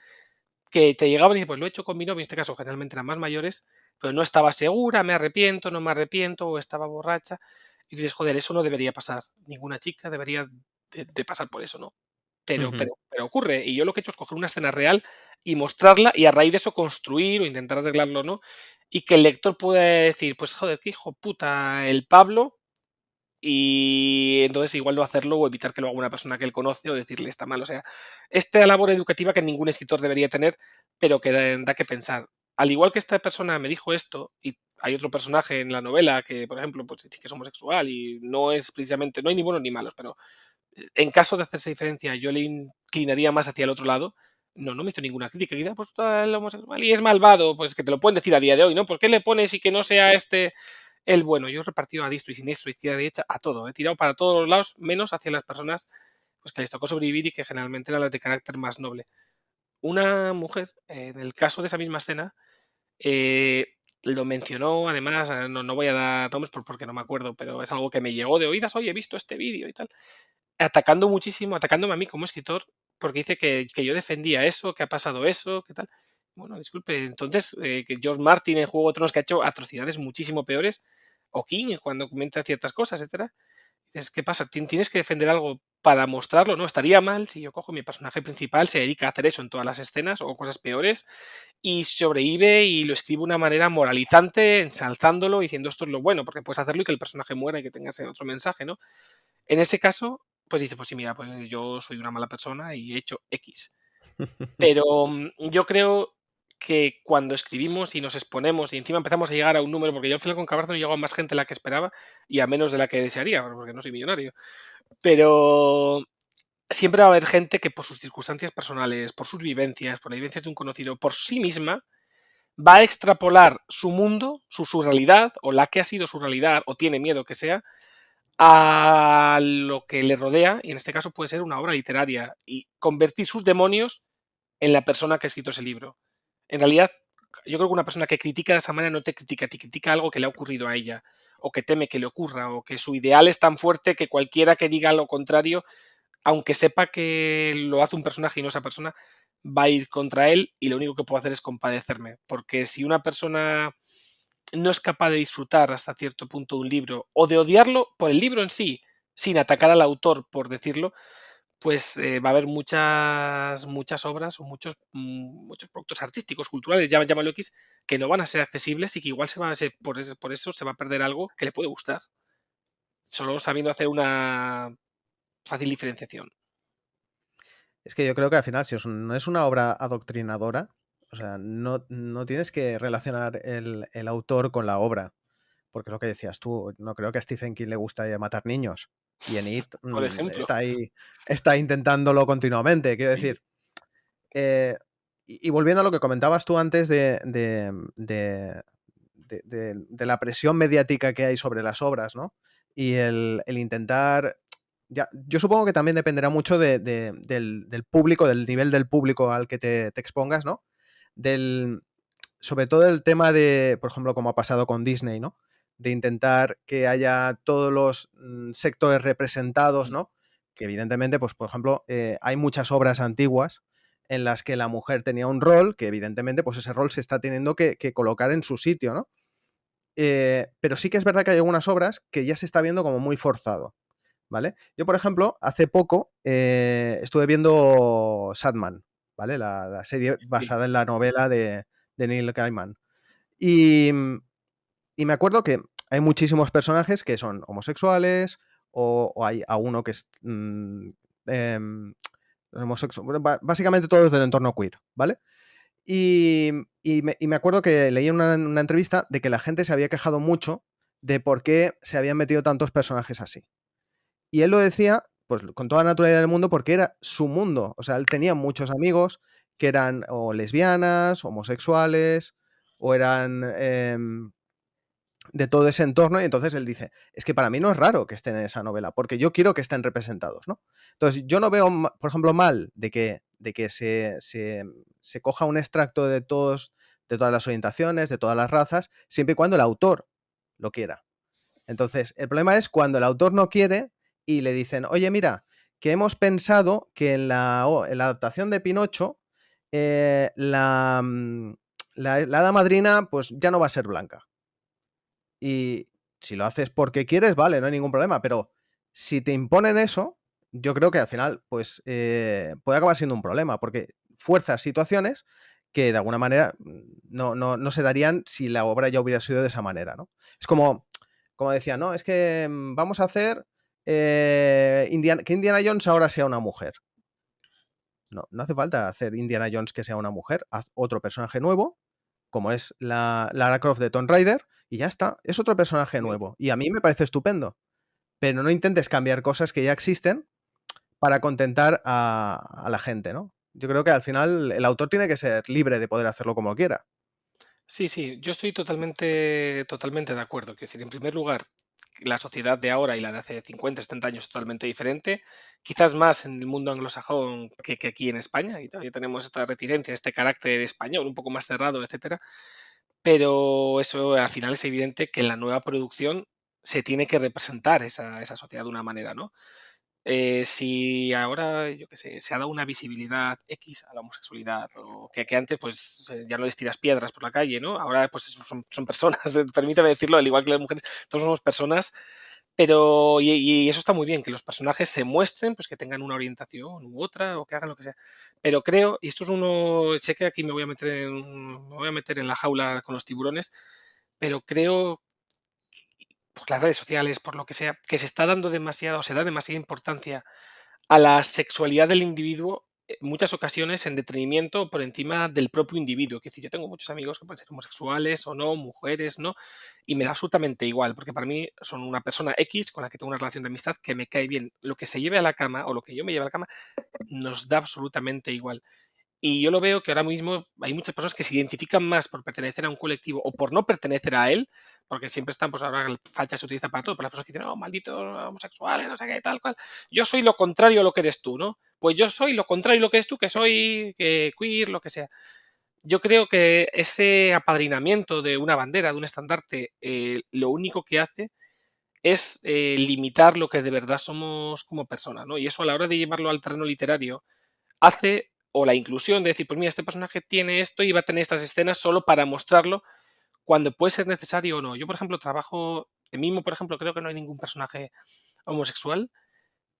Speaker 11: que te llegaban y dicen, pues lo he hecho con mi novio, en este caso generalmente eran más mayores, pero no estaba segura, me arrepiento, no me arrepiento, o estaba borracha. Y dices, joder, eso no debería pasar. Ninguna chica debería de pasar por eso, ¿no? Pero ocurre. Y yo lo que he hecho es coger una escena real y mostrarla y a raíz de eso construir o intentar arreglarlo, ¿no? Y que el lector pueda decir, pues joder, qué hijo puta el Pablo, y entonces igual no hacerlo o evitar que lo haga una persona que él conoce o decirle está mal. O sea, esta labor educativa que ningún escritor debería tener, pero que da que pensar. Al igual que esta persona me dijo esto, y hay otro personaje en la novela que, por ejemplo, pues sí que es homosexual y no es precisamente, no hay ni buenos ni malos, pero en caso de hacerse diferencia, yo le inclinaría más hacia el otro lado. No me hizo ninguna crítica. Y pues está el homosexual y es malvado, pues que te lo pueden decir a día de hoy, ¿no? ¿Por qué le pones y que no sea el bueno? Yo he repartido a diestro y siniestro, izquierda y derecha, a todo. He tirado para todos los lados, menos hacia las personas pues, que les tocó sobrevivir y que generalmente eran las de carácter más noble. Una mujer, en el caso de esa misma escena, lo mencionó, además, no voy a dar nombres porque no me acuerdo, pero es algo que me llegó de oídas, oye, he visto este vídeo y tal, atacando muchísimo, atacándome a mí como escritor, porque dice que yo defendía eso, que ha pasado eso, que tal. Bueno, disculpe, entonces, que George Martin en Juego de Tronos que ha hecho atrocidades muchísimo peores, o King cuando comenta ciertas cosas, etcétera. Dices, ¿qué pasa? Tienes que defender algo para mostrarlo, ¿no? Estaría mal si yo cojo mi personaje principal, se dedica a hacer eso en todas las escenas o cosas peores, y sobrevive y lo escribe de una manera moralizante, ensalzándolo, diciendo esto es lo bueno, porque puedes hacerlo y que el personaje muera y que tenga ese otro mensaje, ¿no? En ese caso, pues dice, pues sí, mira, pues yo soy una mala persona y he hecho X. Pero yo creo que cuando escribimos y nos exponemos y encima empezamos a llegar a un número, porque yo al final con Cabárceno llego a más gente de la que esperaba y a menos de la que desearía, porque no soy millonario. Pero siempre va a haber gente que por sus circunstancias personales, por sus vivencias, por las vivencias de un conocido, por sí misma, va a extrapolar su mundo, su realidad, o la que ha sido su realidad, o tiene miedo que sea, a lo que le rodea, y en este caso puede ser una obra literaria, y convertir sus demonios en la persona que ha escrito ese libro. En realidad, yo creo que una persona que critica de esa manera no te critica, te critica algo que le ha ocurrido a ella, o que teme que le ocurra, o que su ideal es tan fuerte que cualquiera que diga lo contrario, aunque sepa que lo hace un personaje y no esa persona, va a ir contra él y lo único que puedo hacer es compadecerme. Porque si una persona no es capaz de disfrutar hasta cierto punto de un libro o de odiarlo por el libro en sí, sin atacar al autor por decirlo, pues va a haber muchas obras o muchos productos artísticos, culturales, llámalo X, que no van a ser accesibles y que igual por eso se va a perder algo que le puede gustar. Solo sabiendo hacer una fácil diferenciación.
Speaker 10: Es que yo creo que al final, si no es una obra adoctrinadora, o sea, no tienes que relacionar el autor con la obra. Porque es lo que decías tú, no creo que a Stephen King le guste matar niños. Y en It
Speaker 11: Por ejemplo.
Speaker 10: está intentándolo continuamente. Quiero decir, y volviendo a lo que comentabas tú antes de la presión mediática que hay sobre las obras, ¿no? Y el intentar... yo supongo que también dependerá mucho del público, del nivel del público al que te expongas, ¿no? Sobre todo el tema de, por ejemplo, como ha pasado con Disney, ¿no? De intentar que haya todos los sectores representados, ¿no? Que evidentemente, pues por ejemplo, hay muchas obras antiguas en las que la mujer tenía un rol, que evidentemente, pues ese rol se está teniendo que colocar en su sitio, ¿no? Pero sí que es verdad que hay algunas obras que ya se está viendo como muy forzado, ¿vale? Yo, por ejemplo, hace poco estuve viendo Sandman, ¿vale? La serie basada en la novela de Neil Gaiman. Y me acuerdo que hay muchísimos personajes que son homosexuales o hay a uno que es homosexual. Bueno, básicamente todos del entorno queer, ¿vale? Y me acuerdo que leí en una entrevista de que la gente se había quejado mucho de por qué se habían metido tantos personajes así. Y él lo decía, pues con toda la naturalidad del mundo, porque era su mundo. O sea, él tenía muchos amigos que eran o lesbianas, homosexuales, o eran de todo ese entorno, y entonces él dice, es que para mí no es raro que estén en esa novela, porque yo quiero que estén representados, ¿no? Entonces, yo no veo, por ejemplo, mal de que se coja un extracto de todas las orientaciones, de todas las razas, siempre y cuando el autor lo quiera. Entonces, el problema es cuando el autor no quiere y le dicen, oye, mira, que hemos pensado que en la adaptación de Pinocho la hada madrina pues ya no va a ser blanca. Y si lo haces porque quieres, vale, no hay ningún problema, pero si te imponen eso, yo creo que al final pues puede acabar siendo un problema, porque fuerzas situaciones que de alguna manera no se darían si la obra ya hubiera sido de esa manera, ¿no? Es como decía, no, es que vamos a hacer que Indiana Jones ahora sea una mujer. No hace falta hacer Indiana Jones que sea una mujer, haz otro personaje nuevo, como es la Lara Croft de Tomb Raider, y ya está, es otro personaje nuevo. Y a mí me parece estupendo. Pero no intentes cambiar cosas que ya existen para contentar a la gente, ¿no? Yo creo que al final el autor tiene que ser libre de poder hacerlo como quiera.
Speaker 11: Sí, yo estoy totalmente de acuerdo. Quiero decir, en primer lugar, la sociedad de ahora y la de hace 50, 70 años es totalmente diferente, quizás más en el mundo anglosajón que aquí en España, y todavía tenemos esta reticencia, este carácter español, un poco más cerrado, etcétera. Pero eso al final es evidente que en la nueva producción se tiene que representar esa sociedad de una manera, ¿no? Si ahora, yo qué sé, se ha dado una visibilidad X a la homosexualidad, o que antes pues ya no les tiras piedras por la calle, ¿no? Ahora pues son personas, permítame decirlo, al igual que las mujeres, todos somos personas, pero y eso está muy bien, que los personajes se muestren, pues que tengan una orientación u otra, o que hagan lo que sea. Pero creo, y esto es sé que aquí me voy a meter en la jaula con los tiburones, pero creo por las redes sociales, por lo que sea, que se está dando demasiada o se da demasiada importancia a la sexualidad del individuo en muchas ocasiones en detrimento por encima del propio individuo. Es decir, yo tengo muchos amigos que pueden ser homosexuales o no, mujeres, ¿no? Y me da absolutamente igual, porque para mí son una persona X con la que tengo una relación de amistad que me cae bien. Lo que se lleve a la cama o lo que yo me lleve a la cama nos da absolutamente igual. Y yo lo veo que ahora mismo hay muchas personas que se identifican más por pertenecer a un colectivo o por no pertenecer a él, porque siempre están, pues ahora el facha se utiliza para todo, pero las personas que dicen, oh, malditos homosexuales, no sé qué, tal cual. Yo soy lo contrario a lo que eres tú, ¿no? Pues yo soy lo contrario a lo que eres tú, que soy queer, lo que sea. Yo creo que ese apadrinamiento de una bandera, de un estandarte, lo único que hace es limitar lo que de verdad somos como personas, ¿no? Y eso a la hora de llevarlo al terreno literario hace, o la inclusión de decir, pues mira, este personaje tiene esto y va a tener estas escenas solo para mostrarlo cuando puede ser necesario o no. Yo, por ejemplo, trabajo, en Mimo, por ejemplo, creo que no hay ningún personaje homosexual,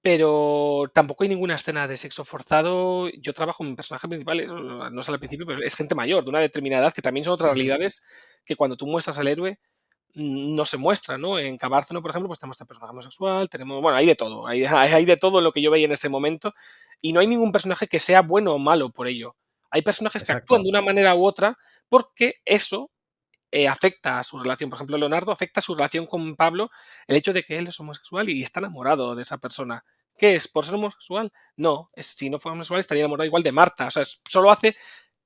Speaker 11: pero tampoco hay ninguna escena de sexo forzado. Yo trabajo, mi personaje principal, no sale al principio, pero es gente mayor, de una determinada edad, que también son otras realidades que cuando tú muestras al héroe no se muestra, ¿no? En Cabárceno, por ejemplo, pues tenemos este personaje homosexual, tenemos, bueno, hay de todo, hay de todo lo que yo veía en ese momento, y no hay ningún personaje que sea bueno o malo por ello. Hay personajes que actúan
Speaker 10: Exacto.
Speaker 11: de una manera u otra porque eso afecta a su relación. Por ejemplo, Leonardo afecta a su relación con Pablo el hecho de que él es homosexual y está enamorado de esa persona. ¿Qué es? ¿Por ser homosexual? No, si no fuera homosexual estaría enamorado igual de Marta. O sea, solo hace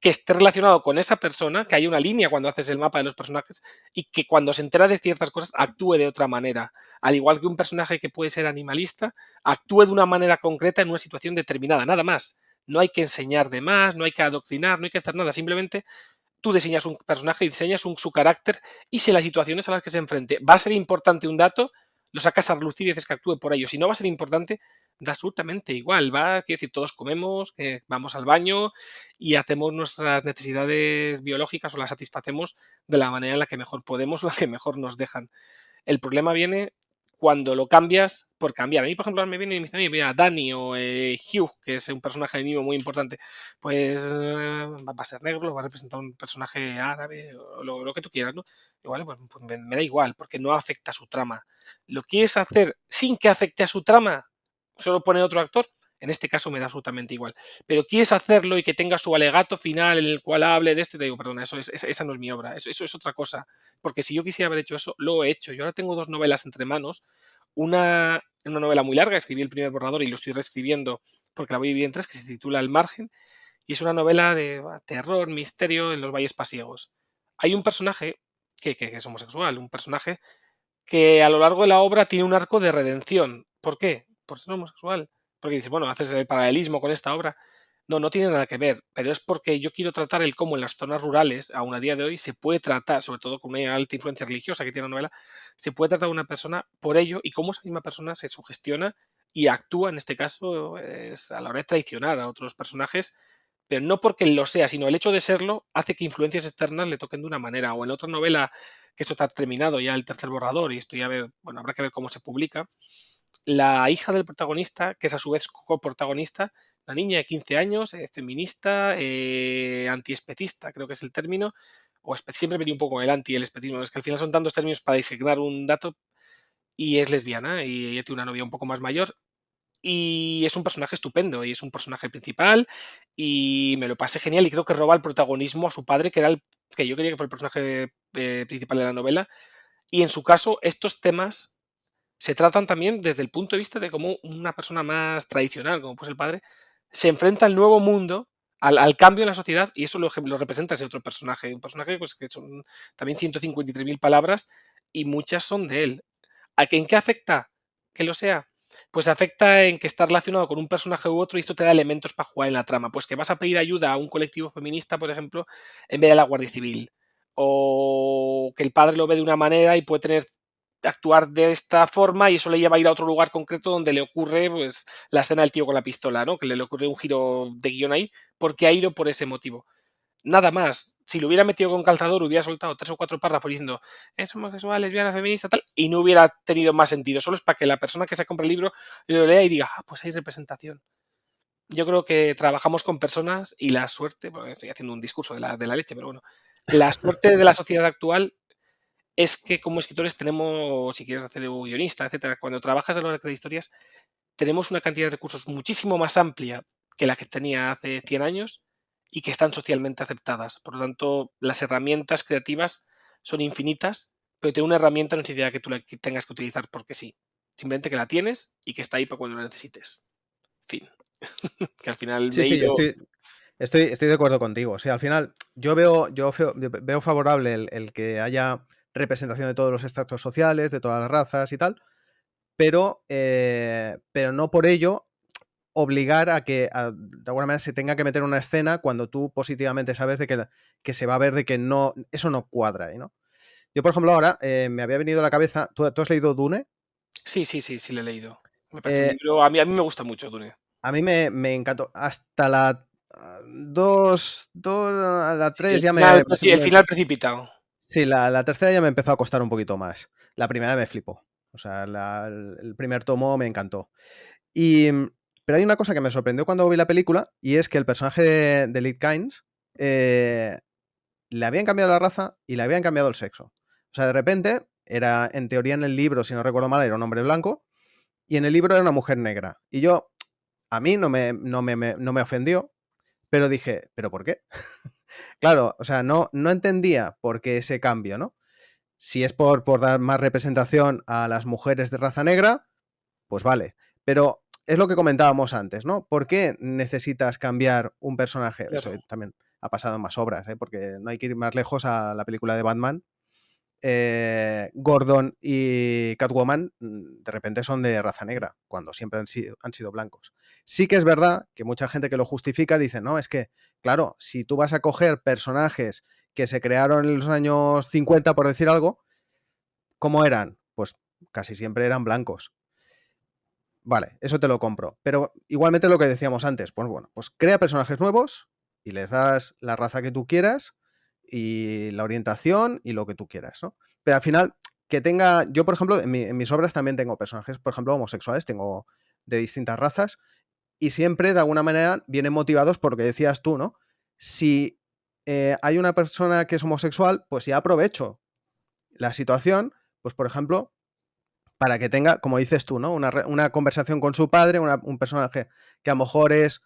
Speaker 11: que esté relacionado con esa persona, que hay una línea cuando haces el mapa de los personajes y que cuando se entera de ciertas cosas actúe de otra manera. Al igual que un personaje que puede ser animalista, actúe de una manera concreta en una situación determinada, nada más. No hay que enseñar de más, no hay que adoctrinar, no hay que hacer nada, simplemente tú diseñas un personaje y diseñas su carácter y si las situaciones a las que se enfrente va a ser importante un dato, lo sacas a relucir y dices que actúe por ello. Si no va a ser importante, da absolutamente igual. Quiero decir, todos comemos, vamos al baño y hacemos nuestras necesidades biológicas o las satisfacemos de la manera en la que mejor podemos o la que mejor nos dejan. El problema viene cuando lo cambias por cambiar. A mí, por ejemplo, me viene y me dice, oye, mira, Dani o Hugh, que es un personaje de Nimo muy importante, pues va a ser negro, va a representar un personaje árabe o lo que tú quieras, ¿no? Igual, pues me da igual, porque no afecta a su trama. ¿Lo quieres hacer sin que afecte a su trama? Solo pone otro actor. En este caso me da absolutamente igual. Pero quieres hacerlo y que tenga su alegato final en el cual hable de esto, y te digo, perdona, esa no es mi obra, eso es otra cosa. Porque si yo quisiera haber hecho eso, lo he hecho. Yo ahora tengo dos novelas entre manos. Una novela muy larga, escribí el primer borrador y lo estoy reescribiendo porque la voy a dividir en tres, que se titula El margen, y es una novela de terror, misterio en los valles pasiegos. Hay un personaje que es homosexual, un personaje que a lo largo de la obra tiene un arco de redención. ¿Por qué? Por ser homosexual. Porque dices, bueno, haces el paralelismo con esta obra. No, no tiene nada que ver, pero es porque yo quiero tratar el cómo en las zonas rurales, aún a día de hoy, se puede tratar, sobre todo con una alta influencia religiosa que tiene la novela, se puede tratar a una persona por ello y cómo esa misma persona se sugestiona y actúa, en este caso, a la hora de traicionar a otros personajes, pero no porque lo sea, sino el hecho de serlo hace que influencias externas le toquen de una manera. O en otra novela, que esto está terminado ya el tercer borrador y esto ya ver, bueno, habrá que ver cómo se publica, la hija del protagonista, que es a su vez coprotagonista, una niña de 15 años, feminista, antiespecista, creo que es el término, o siempre venía un poco con el anti y el especismo, es que al final son tantos términos para designar un dato, y es lesbiana, y ella tiene una novia un poco más mayor, y es un personaje estupendo, y es un personaje principal, y me lo pasé genial, y creo que roba el protagonismo a su padre, que era el que yo quería que fue el personaje principal de la novela, y en su caso estos temas se tratan también desde el punto de vista de cómo una persona más tradicional, como pues el padre, se enfrenta al nuevo mundo, al cambio en la sociedad, y eso lo representa ese otro personaje. Un personaje pues, que son también 153.000 palabras y muchas son de él. ¿En qué afecta que lo sea? Pues afecta en que está relacionado con un personaje u otro y esto te da elementos para jugar en la trama. Pues que vas a pedir ayuda a un colectivo feminista, por ejemplo, en vez de a la Guardia Civil. O que el padre lo ve de una manera y puede tener actuar de esta forma y eso le lleva a ir a otro lugar concreto donde le ocurre pues la escena del tío con la pistola, ¿no? Que le ocurre un giro de guión ahí porque ha ido por ese motivo. Nada más. Si lo hubiera metido con calzador, hubiera soltado 3 o 4 párrafos diciendo es homosexual, lesbiana, feminista, tal, y no hubiera tenido más sentido. Solo es para que la persona que se compre el libro lo lea y diga, pues hay representación. Yo creo que trabajamos con personas y la suerte, porque estoy haciendo un discurso de la leche, pero bueno, la suerte de la sociedad actual es que como escritores tenemos, si quieres hacer un guionista, etcétera, cuando trabajas a la hora de crear historias, tenemos una cantidad de recursos muchísimo más amplia que la que tenía hace 100 años y que están socialmente aceptadas. Por lo tanto, las herramientas creativas son infinitas, pero tener una herramienta no significa que tú la tengas que utilizar porque sí. Simplemente que la tienes y que está ahí para cuando la necesites. Fin. Que al final
Speaker 10: Sí, sí, Estoy de acuerdo contigo. O sea, al final veo favorable el que haya representación de todos los estratos sociales, de todas las razas y tal, pero no por ello obligar a que de alguna manera se tenga que meter una escena cuando tú positivamente sabes de que se va a ver de que no, eso no cuadra ahí, ¿no? Yo, por ejemplo, ahora me había venido a la cabeza. ¿Tú has leído Dune?
Speaker 11: Sí, lo he leído. Me parece un libro. A mí me gusta mucho Dune.
Speaker 10: A mí me encantó. Hasta la 2, a la 3 ya
Speaker 11: el final precipitado.
Speaker 10: Sí, la tercera ya me empezó a costar un poquito más. La primera me flipó. O sea, el primer tomo me encantó. Pero hay una cosa que me sorprendió cuando vi la película, y es que el personaje de Lee Kynes le habían cambiado la raza y le habían cambiado el sexo. O sea, de repente, en teoría en el libro, si no recuerdo mal, era un hombre blanco, y en el libro era una mujer negra. Y a mí no me ofendió, pero dije, ¿pero por qué? Claro, o sea, no entendía por qué ese cambio, ¿no? Si es por dar más representación a las mujeres de raza negra, pues vale. Pero es lo que comentábamos antes, ¿no? ¿Por qué necesitas cambiar un personaje?
Speaker 11: Claro.
Speaker 10: Eso también ha pasado en más obras, porque no hay que ir más lejos a la película de Batman. Gordon y Catwoman de repente son de raza negra, cuando siempre han sido blancos. Sí que es verdad que mucha gente que lo justifica dice, no, es que, claro, si tú vas a coger personajes que se crearon en los años 50, por decir algo, ¿cómo eran? Pues casi siempre eran blancos. Vale, eso te lo compro. Pero igualmente lo que decíamos antes, pues bueno, pues crea personajes nuevos y les das la raza que tú quieras y la orientación y lo que tú quieras, ¿no? Pero al final, que tenga... Yo, por ejemplo, en mis obras también tengo personajes, por ejemplo, homosexuales, tengo de distintas razas, y siempre, de alguna manera, vienen motivados por lo que decías tú, ¿no? Si hay una persona que es homosexual, pues ya aprovecho la situación, pues por ejemplo, para que tenga, como dices tú, ¿no? Una conversación con su padre, un personaje que a lo mejor es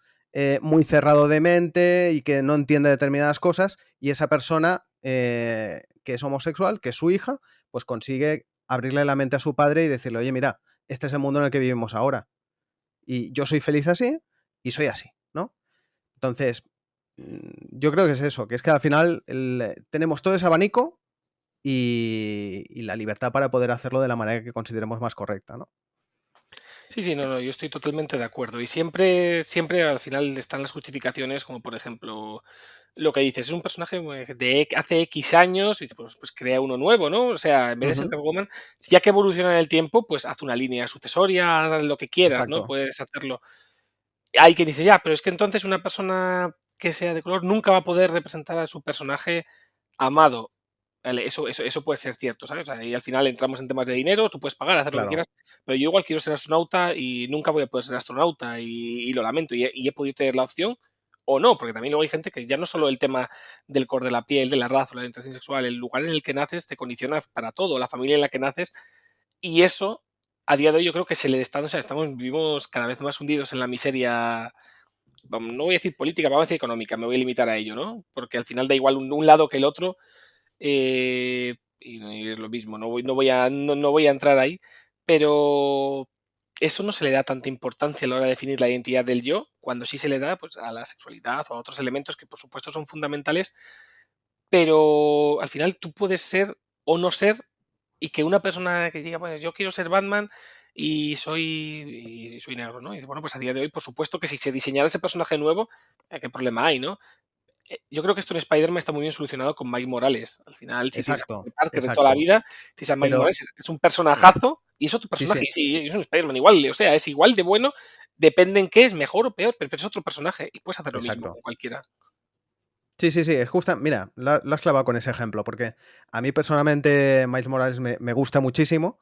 Speaker 10: muy cerrado de mente y que no entiende determinadas cosas, y esa persona que es homosexual, que es su hija, pues consigue abrirle la mente a su padre y decirle, oye, mira, este es el mundo en el que vivimos ahora. Y yo soy feliz así y soy así, ¿no? Entonces, yo creo que es eso, que es que al final tenemos todo ese abanico y la libertad para poder hacerlo de la manera que consideremos más correcta, ¿no?
Speaker 11: Sí, no, yo estoy totalmente de acuerdo. Y siempre al final están las justificaciones, como por ejemplo, lo que dices, es un personaje de hace X años y pues crea uno nuevo, ¿no? O sea, en vez de ser Catwoman, ya que evoluciona en el tiempo, pues haz una línea sucesoria, haz lo que quieras, ¿no?
Speaker 10: Exacto.
Speaker 11: Puedes hacerlo. Hay quien dice, ya, pero es que entonces una persona que sea de color nunca va a poder representar a su personaje amado. Vale, eso puede ser cierto, ¿sabes? O sea, y al final entramos en temas de dinero, tú puedes pagar, hacer lo que
Speaker 10: Claro.
Speaker 11: quieras, pero yo igual quiero ser astronauta y nunca voy a poder ser astronauta y lo lamento. Y he podido tener la opción o no, porque también luego hay gente que ya no solo el tema del color de la piel, de la raza o la orientación sexual, el lugar en el que naces te condiciona para todo, la familia en la que naces, y eso a día de hoy yo creo que se le está, o sea, vivimos cada vez más hundidos en la miseria. No voy a decir política, vamos a decir económica, me voy a limitar a ello, ¿no? Porque al final da igual un lado que el otro. Y es lo mismo, no voy a entrar ahí, pero eso no se le da tanta importancia a la hora de definir la identidad del yo, cuando sí se le da pues, a la sexualidad o a otros elementos que por supuesto son fundamentales, pero al final tú puedes ser o no ser, y que una persona que diga, pues yo quiero ser Batman y soy negro, ¿no? Y dice, bueno, pues a día de hoy, por supuesto que si se diseñara ese personaje nuevo, ¿qué problema hay, no? Yo creo que esto en Spider-Man está muy bien solucionado con Mike Morales. Al final, si tienes a
Speaker 10: Exacto,
Speaker 11: Peter Parker de toda la vida, tienes a Mike
Speaker 10: Pero-
Speaker 11: Morales, es un personajazo y es otro
Speaker 10: Sí,
Speaker 11: personaje.
Speaker 10: sí.
Speaker 11: Sí, es un Spider-Man igual, o sea, es igual de bueno, depende en qué es, mejor o peor, pero es otro personaje y puedes hacer lo mismo
Speaker 10: Exacto.
Speaker 11: con cualquiera.
Speaker 10: Sí, es justa. Mira, lo has clavado con ese ejemplo, porque a mí personalmente Miles Morales me gusta muchísimo,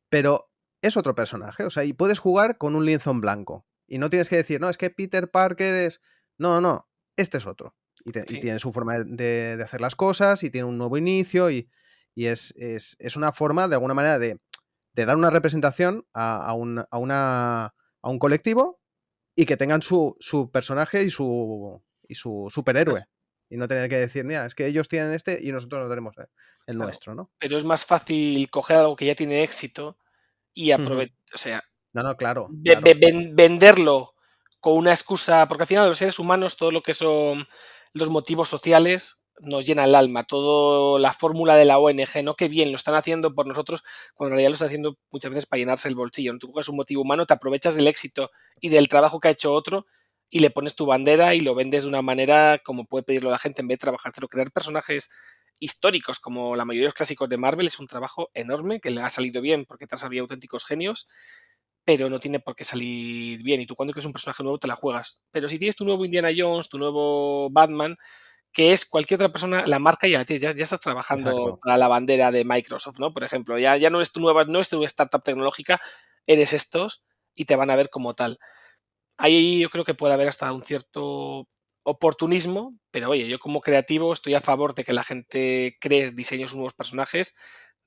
Speaker 10: pero es otro personaje. O sea, y puedes jugar con un lienzo en blanco. Y no tienes que decir, no, es que Peter Parker es. No, este es otro. Y
Speaker 11: Sí.
Speaker 10: tiene su forma de hacer las cosas, y tiene un nuevo inicio, y es una forma, de alguna manera, de dar una representación a un colectivo y que tengan su personaje y su superhéroe. Y no tener que decir, mira, es que ellos tienen este y nosotros no tenemos el
Speaker 11: Claro,
Speaker 10: nuestro, ¿no?
Speaker 11: pero es más fácil coger algo que ya tiene éxito y
Speaker 10: Ujú.
Speaker 11: o sea,
Speaker 10: No, claro.
Speaker 11: venderlo con una excusa, porque al final los seres humanos, todo lo que son los motivos sociales, nos llena el alma, toda la fórmula de la ONG, ¿no? Qué bien, lo están haciendo por nosotros, cuando en realidad lo están haciendo muchas veces para llenarse el bolsillo, ¿no? Tú coges un motivo humano, te aprovechas del éxito y del trabajo que ha hecho otro y le pones tu bandera y lo vendes de una manera como puede pedirlo la gente en vez de trabajártelo. Crear personajes históricos como la mayoría de los clásicos de Marvel es un trabajo enorme que le ha salido bien porque tras había auténticos genios, pero no tiene por qué salir bien. Y tú cuando creas un personaje nuevo te la juegas. Pero si tienes tu nuevo Indiana Jones, tu nuevo Batman, que es cualquier otra persona, la marca ya la tienes, ya estás trabajando
Speaker 10: Exacto.
Speaker 11: para la bandera de Microsoft, ¿no? Por ejemplo, ya no es no es tu startup tecnológica, eres estos y te van a ver como tal. Ahí yo creo que puede haber hasta un cierto oportunismo, pero oye, yo como creativo estoy a favor de que la gente cree diseños nuevos personajes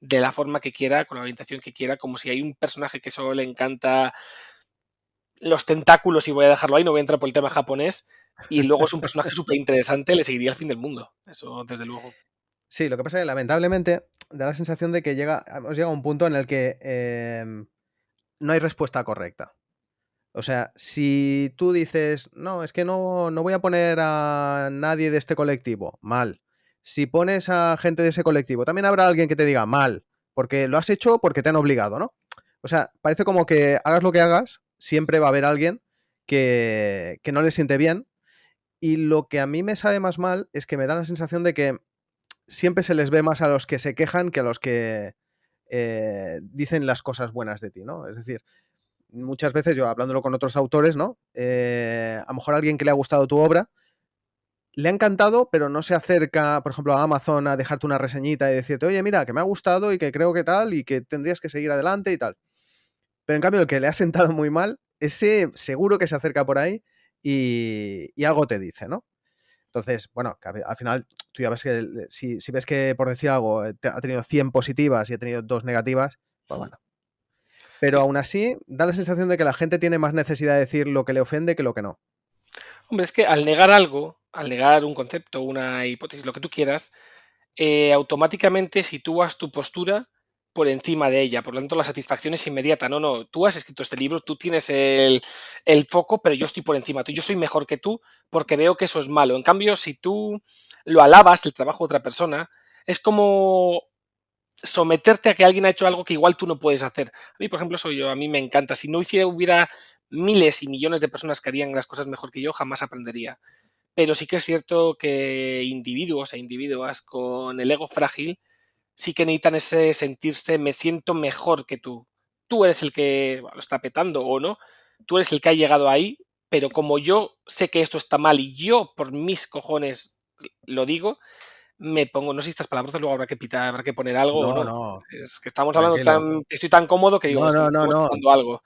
Speaker 11: de la forma que quiera, con la orientación que quiera, como si hay un personaje que solo le encanta los tentáculos y voy a dejarlo ahí, no voy a entrar por el tema japonés, y luego es un personaje súper interesante, le seguiría al fin del mundo, eso desde luego.
Speaker 10: Sí, lo que pasa es que lamentablemente da la sensación de que hemos llegado a un punto en el que no hay respuesta correcta. O sea, si tú dices, no, es que no voy a poner a nadie de este colectivo, mal. Si pones a gente de ese colectivo, también habrá alguien que te diga mal, porque lo has hecho porque te han obligado, ¿no? O sea, parece como que hagas lo que hagas, siempre va a haber alguien que no le siente bien. Y lo que a mí me sabe más mal es que me da la sensación de que siempre se les ve más a los que se quejan que a los que dicen las cosas buenas de ti, ¿no? Es decir, muchas veces yo hablándolo con otros autores, ¿no? A lo mejor a alguien que le ha gustado tu obra, le ha encantado, pero no se acerca, por ejemplo, a Amazon a dejarte una reseñita y decirte, oye, mira, que me ha gustado y que creo que tal y que tendrías que seguir adelante y tal. Pero en cambio, el que le ha sentado muy mal, ese seguro que se acerca por ahí y algo te dice, ¿no? Entonces, bueno, que al final tú ya ves que si ves que, por decir algo, ha tenido 100 positivas y ha tenido 2 negativas, pues bueno. Pero aún así, da la sensación de que la gente tiene más necesidad de decir lo que le ofende que lo que no.
Speaker 11: Hombre, es que al negar algo, al negar un concepto, una hipótesis, lo que tú quieras, automáticamente sitúas tu postura por encima de ella. Por lo tanto, la satisfacción es inmediata. No, tú has escrito este libro, tú tienes el foco, pero yo estoy por encima. Yo soy mejor que tú porque veo que eso es malo. En cambio, si tú lo alabas, el trabajo de otra persona, es como someterte a que alguien ha hecho algo que igual tú no puedes hacer. A mí, por ejemplo, a mí me encanta. Si no hubiera miles y millones de personas que harían las cosas mejor que yo, jamás aprendería. Pero sí que es cierto que individuos e individuas con el ego frágil sí que necesitan ese sentirse, me siento mejor que tú. Tú eres el que lo está petando o no, tú eres el que ha llegado ahí, pero como yo sé que esto está mal y yo por mis cojones lo digo, me pongo, no sé si estas palabras luego habrá que pitar, habrá que poner algo o
Speaker 10: No,
Speaker 11: no.
Speaker 10: no,
Speaker 11: Es que estamos hablando
Speaker 10: tranquilo.
Speaker 11: que estoy tan cómodo que digo,
Speaker 10: No,
Speaker 11: es que
Speaker 10: no, no,
Speaker 11: estamos
Speaker 10: no.
Speaker 11: hablando algo.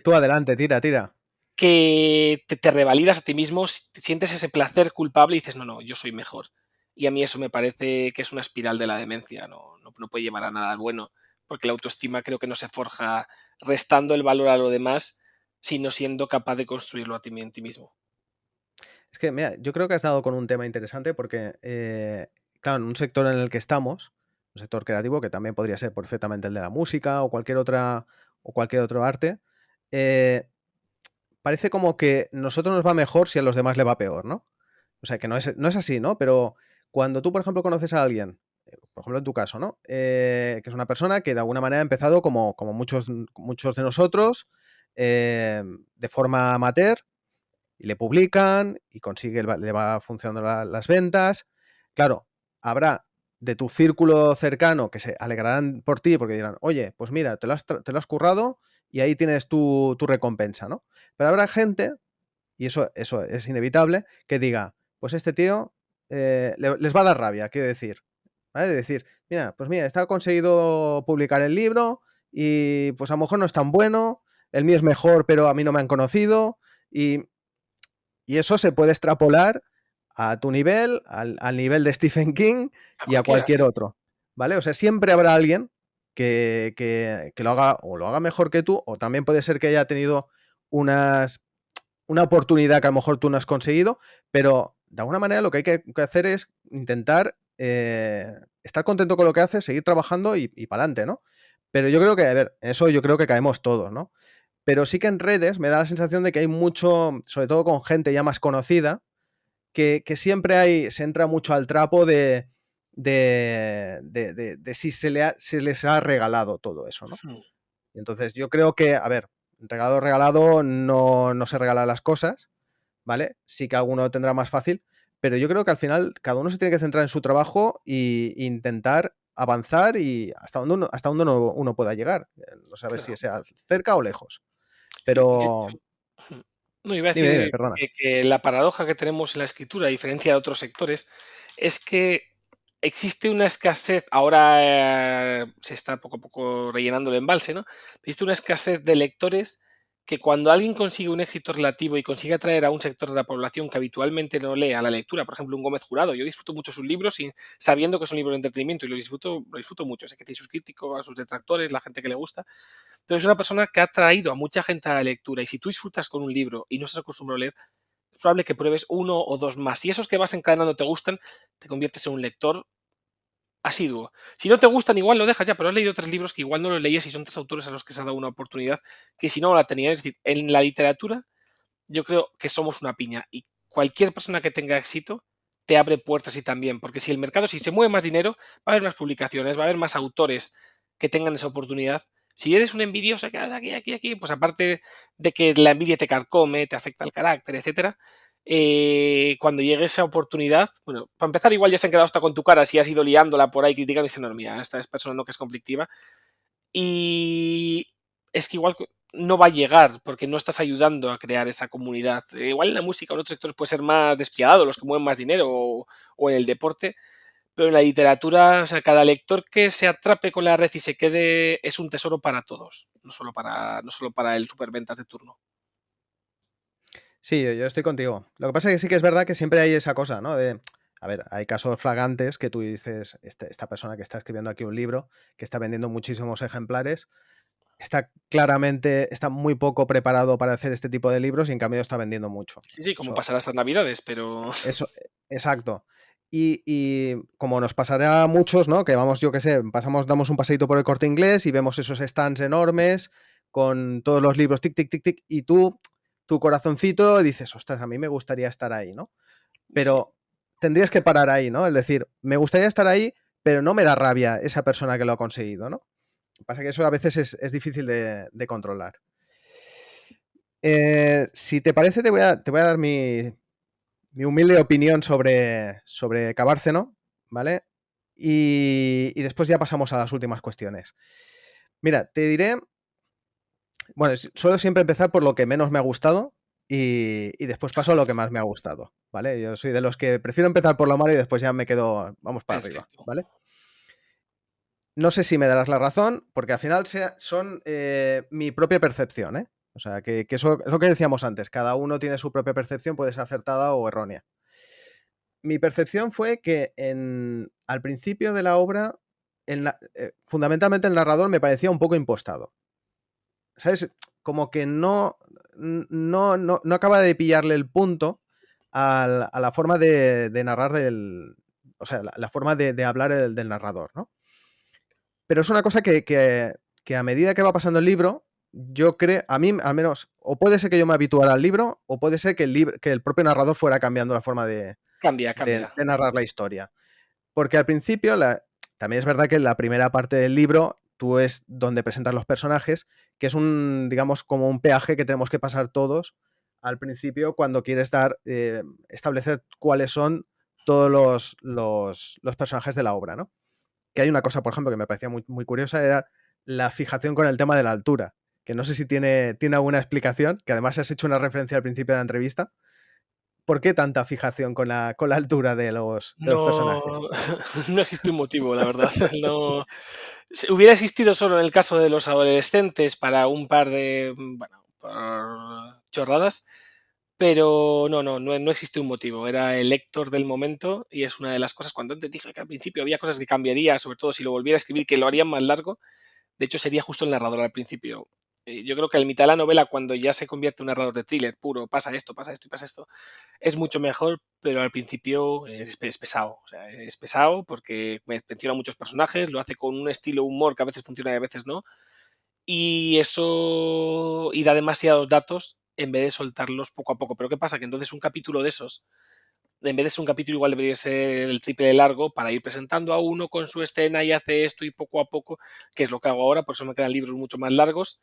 Speaker 10: Tú adelante, tira.
Speaker 11: Que te revalidas a ti mismo, sientes ese placer culpable y dices, no, yo soy mejor. Y a mí eso me parece que es una espiral de la demencia, no puede llevar a nada bueno, porque la autoestima creo que no se forja restando el valor a lo demás, sino siendo capaz de construirlo en ti mismo.
Speaker 10: Es que, mira, yo creo que has dado con un tema interesante porque, claro, en un sector en el que estamos, un sector creativo que también podría ser perfectamente el de la música o cualquier otro arte, parece como que nosotros nos va mejor si a los demás le va peor, ¿no? O sea, que no es así, ¿no? Pero cuando tú, por ejemplo, conoces a alguien, por ejemplo en tu caso, ¿no? Que es una persona que de alguna manera ha empezado como muchos de nosotros, de forma amateur, y le publican y le va funcionando las ventas. Claro, habrá de tu círculo cercano que se alegrarán por ti porque dirán, oye, pues mira, te lo has currado y ahí tienes tu recompensa, ¿no? Pero habrá gente, y eso es inevitable, que diga, pues este tío les va a dar rabia, quiero decir. ¿Vale? Decir, pues mira, ha conseguido publicar el libro y pues a lo mejor no es tan bueno, el mío es mejor, pero a mí no me han conocido y eso se puede extrapolar a tu nivel, al nivel de Stephen King y a cualquier otro, ¿vale? O sea, siempre habrá alguien que lo haga o lo haga mejor que tú, o también puede ser que haya tenido una oportunidad que a lo mejor tú no has conseguido, pero de alguna manera lo que hay que hacer es intentar estar contento con lo que haces, seguir trabajando y para adelante, ¿no? Pero yo creo que, a ver, eso yo creo que caemos todos, ¿no? Pero sí que en redes me da la sensación de que hay mucho, sobre todo con gente ya más conocida, que siempre se entra mucho al trapo de si se les ha regalado todo eso, ¿no? Y entonces yo creo que, a ver, regalado no se regalan las cosas, ¿vale? Sí que alguno tendrá más fácil, pero yo creo que al final cada uno se tiene que centrar en su trabajo e intentar avanzar y hasta donde uno pueda llegar. No sabes si sea cerca o lejos.
Speaker 11: Sí, de
Speaker 10: Pero...
Speaker 11: hecho, no, iba a
Speaker 10: Dime,
Speaker 11: decir
Speaker 10: perdona.
Speaker 11: que la paradoja que tenemos en la escritura, a diferencia de otros sectores, es que existe una escasez, ahora se está poco a poco rellenando el embalse, ¿no? Existe una escasez de lectores que cuando alguien consigue un éxito relativo y consigue atraer a un sector de la población que habitualmente no lee a la lectura, por ejemplo, un Gómez Jurado, yo disfruto mucho sus libros sabiendo que son libros de entretenimiento y los disfruto mucho. Sé que tiene sus críticos, a sus detractores, la gente que le gusta. Entonces es una persona que ha atraído a mucha gente a la lectura y si tú disfrutas con un libro y no estás acostumbrado a leer, es probable que pruebes uno o dos más. Si esos que vas encadenando te gustan, te conviertes en un lector asiduo. Si no te gustan, igual lo dejas ya, pero has leído 3 libros que igual no los leías y son 3 autores a los que se ha dado una oportunidad que si no la tenías. Es decir, en la literatura yo creo que somos una piña y cualquier persona que tenga éxito te abre puertas y también, porque si el mercado, si se mueve más dinero, va a haber más publicaciones, va a haber más autores que tengan esa oportunidad. Si eres un envidioso que vas aquí, pues aparte de que la envidia te carcome, te afecta el carácter, etcétera, cuando llegue esa oportunidad, bueno, para empezar igual ya se han quedado hasta con tu cara si has ido liándola por ahí criticando y diciendo, no, mira, esta es persona no que es conflictiva. Y es que igual no va a llegar porque no estás ayudando a crear esa comunidad. Igual en la música o en otros sectores puede ser más despiadado, los que mueven más dinero o en el deporte, pero en la literatura, o sea, cada lector que se atrape con la red y se quede es un tesoro para todos, no solo para el superventas de turno.
Speaker 10: Sí, yo estoy contigo. Lo que pasa es que sí que es verdad que siempre hay esa cosa, ¿no? A ver, hay casos flagrantes que tú dices, esta persona que está escribiendo aquí un libro, que está vendiendo muchísimos ejemplares, está muy poco preparado para hacer este tipo de libros y en cambio está vendiendo mucho.
Speaker 11: Sí, como pasará estas navidades, pero...
Speaker 10: Eso, exacto. Y como nos pasará a muchos, ¿no? Que vamos, yo qué sé, damos un paseíto por el Corte Inglés y vemos esos stands enormes con todos los libros, tic, tic, tic, tic, y tu corazoncito dices, ostras, a mí me gustaría estar ahí, ¿no? Pero tendrías que parar ahí, ¿no? Es decir, me gustaría estar ahí, pero no me da rabia esa persona que lo ha conseguido, ¿no? Lo que pasa es que eso a veces es difícil de controlar. Si te parece, te voy a dar mi humilde opinión sobre Cabárceno, ¿vale? Y después ya pasamos a las últimas cuestiones. Mira, te diré... Bueno, suelo siempre empezar por lo que menos me ha gustado y después paso a lo que más me ha gustado, ¿vale? Yo soy de los que prefiero empezar por lo malo y después ya me quedo, vamos para arriba, ¿vale? No sé si me darás la razón, porque al final son mi propia percepción, ¿eh? O sea, que eso es lo que decíamos antes, cada uno tiene su propia percepción, puede ser acertada o errónea. Mi percepción fue que al principio de la obra, fundamentalmente el narrador me parecía un poco impostado. ¿Sabes? Como que no acaba de pillarle el punto a la forma de narrar o sea, la forma de hablar del narrador, ¿no? Pero es una cosa que a medida que va pasando el libro, yo creo, a mí al menos, o puede ser que yo me habituara al libro, o puede ser que el propio narrador fuera cambiando la forma de narrar la historia. Porque al principio, también es verdad que la primera parte del libro, tú es donde presentas los personajes, que es digamos, como un peaje que tenemos que pasar todos al principio cuando quieres establecer cuáles son todos los personajes de la obra, ¿no? Que hay una cosa, por ejemplo, que me parecía muy, muy curiosa, era la fijación con el tema de la altura, que no sé si tiene alguna explicación, que además has hecho una referencia al principio de la entrevista. ¿Por qué tanta fijación con la altura de los personajes?
Speaker 11: No existe un motivo, la verdad. No. Hubiera existido solo en el caso de los adolescentes para un par de chorradas, pero no existe un motivo. Era el lector del momento y es una de las cosas, cuando antes dije que al principio había cosas que cambiaría, sobre todo si lo volviera a escribir, que lo harían más largo. De hecho, sería justo el narrador al principio. Yo creo que al mitad de la novela, cuando ya se convierte en un narrador de thriller puro, pasa esto y pasa esto, es mucho mejor, pero al principio es pesado. O sea, es pesado porque menciona muchos personajes, lo hace con un estilo humor que a veces funciona y a veces no. y eso y da demasiados datos en vez de soltarlos poco a poco. Pero ¿qué pasa? Que entonces un capítulo de esos, en vez de ser un capítulo igual debería ser el triple de largo para ir presentando a uno con su escena y hace esto y poco a poco, que es lo que hago ahora, por eso me quedan libros mucho más largos,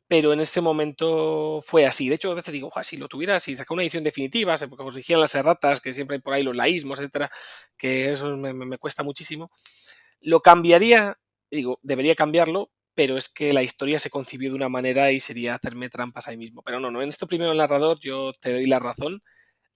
Speaker 11: pero en ese momento fue así. De hecho, a veces digo, si lo tuviera, si sacara una edición definitiva, se corrigían las erratas, que siempre hay por ahí los laísmos, etcétera, que eso me cuesta muchísimo. Lo cambiaría, digo, debería cambiarlo, pero es que la historia se concibió de una manera y sería hacerme trampas ahí mismo. Pero no, en esto primero el narrador yo te doy la razón.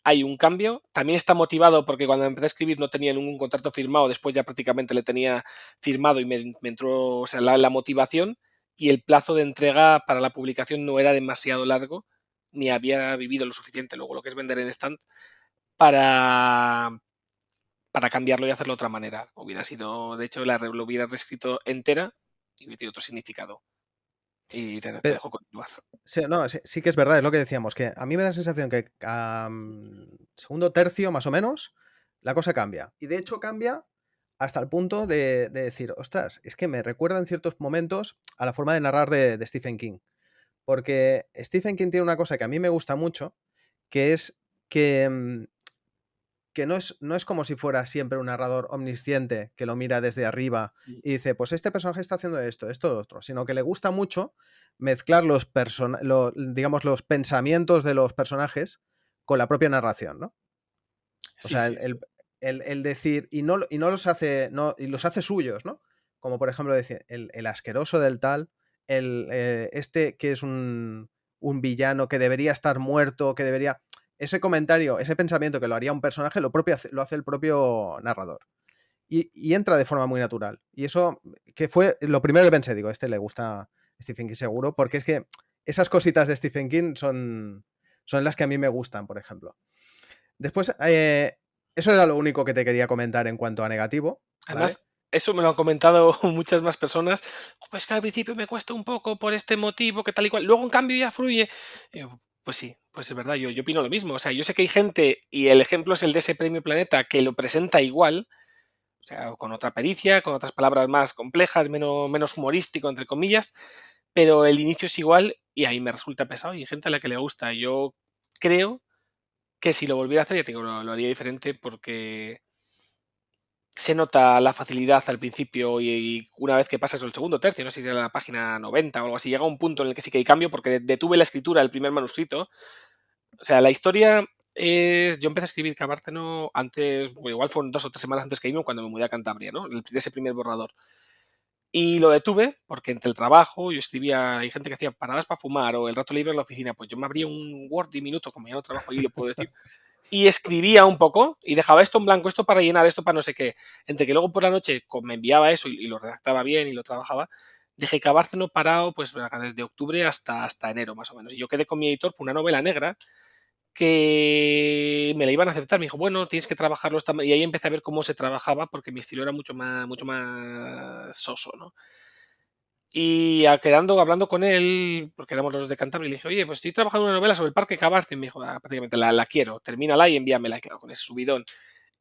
Speaker 11: Hay un cambio, también está motivado porque cuando empecé a escribir no tenía ningún contrato firmado, después ya prácticamente le tenía firmado y me entró, o sea, la motivación, y el plazo de entrega para la publicación no era demasiado largo, ni había vivido lo suficiente, luego lo que es vender en stand, para, para cambiarlo y hacerlo de otra manera. Hubiera sido, de hecho, lo hubiera reescrito entera y hubiera tenido otro significado. Y te
Speaker 10: Pero,
Speaker 11: dejo continuar.
Speaker 10: sí, no, sí que es verdad, es lo que decíamos, que a mí me da la sensación que segundo tercio, más o menos, la cosa cambia. Y de hecho cambia hasta el punto de decir, ostras, es que me recuerda en ciertos momentos a la forma de narrar de Stephen King. Porque Stephen King tiene una cosa que a mí me gusta mucho, que es que no es como si fuera siempre un narrador omnisciente que lo mira desde arriba y dice, pues este personaje está haciendo esto, otro, sino que le gusta mucho mezclar digamos, los pensamientos de los personajes con la propia narración, ¿no? O sea, el decir, y no los hace, y los hace suyos, ¿no? Como por ejemplo decir, el asqueroso del tal, este que es un villano que debería estar muerto, que debería... Ese comentario, ese pensamiento que lo haría un personaje, lo hace el propio narrador. Y entra de forma muy natural. Y eso, que fue lo primero que pensé, digo, le gusta a Stephen King seguro, porque es que esas cositas de Stephen King son las que a mí me gustan, por ejemplo. Después, eso era lo único que te quería comentar en cuanto a negativo.
Speaker 11: Además,
Speaker 10: ¿vale?
Speaker 11: eso me lo han comentado muchas más personas. Pues que al principio me cuesta un poco por este motivo, que tal y cual. Luego, en cambio, ya fluye. Pues sí, pues es verdad, yo opino lo mismo. O sea, yo sé que hay gente, y el ejemplo es el de ese Premio Planeta, que lo presenta igual, o sea, con otra pericia, con otras palabras más complejas, menos humorístico, entre comillas, pero el inicio es igual y ahí me resulta pesado y hay gente a la que le gusta. Yo creo que si lo volviera a hacer, ya te digo, lo haría diferente porque se nota la facilidad al principio y una vez que pasas el segundo tercio, no sé si es la página 90 o algo así, llega un punto en el que sí que hay cambio porque detuve la escritura del primer manuscrito. O sea, la historia es... Yo empecé a escribir Cabárceno antes, bueno, igual fueron 2 o 3 semanas antes que irme cuando me mudé a Cantabria, ¿no? De ese primer borrador. Y lo detuve porque entre el trabajo yo escribía, hay gente que hacía paradas para fumar o el rato libre en la oficina, pues yo me abría un Word diminuto, como ya no trabajo ahí, lo puedo decir, y escribía un poco y dejaba esto en blanco, esto para rellenar, esto para no sé qué. Entre que luego por la noche me enviaba eso y lo redactaba bien y lo trabajaba, dejé Cabárceno parado pues desde octubre hasta enero más o menos. Y yo quedé con mi editor por una novela negra que me la iban a aceptar. Me dijo, bueno, tienes que trabajarlo y ahí empecé a ver cómo se trabajaba porque mi estilo era mucho más soso, ¿no? Y hablando con él, porque éramos los de Cantabria, le dije, oye, pues estoy trabajando en una novela sobre el Parque Cabarce. Y me dijo, prácticamente la quiero, termínala y envíamela. Y claro, con ese subidón.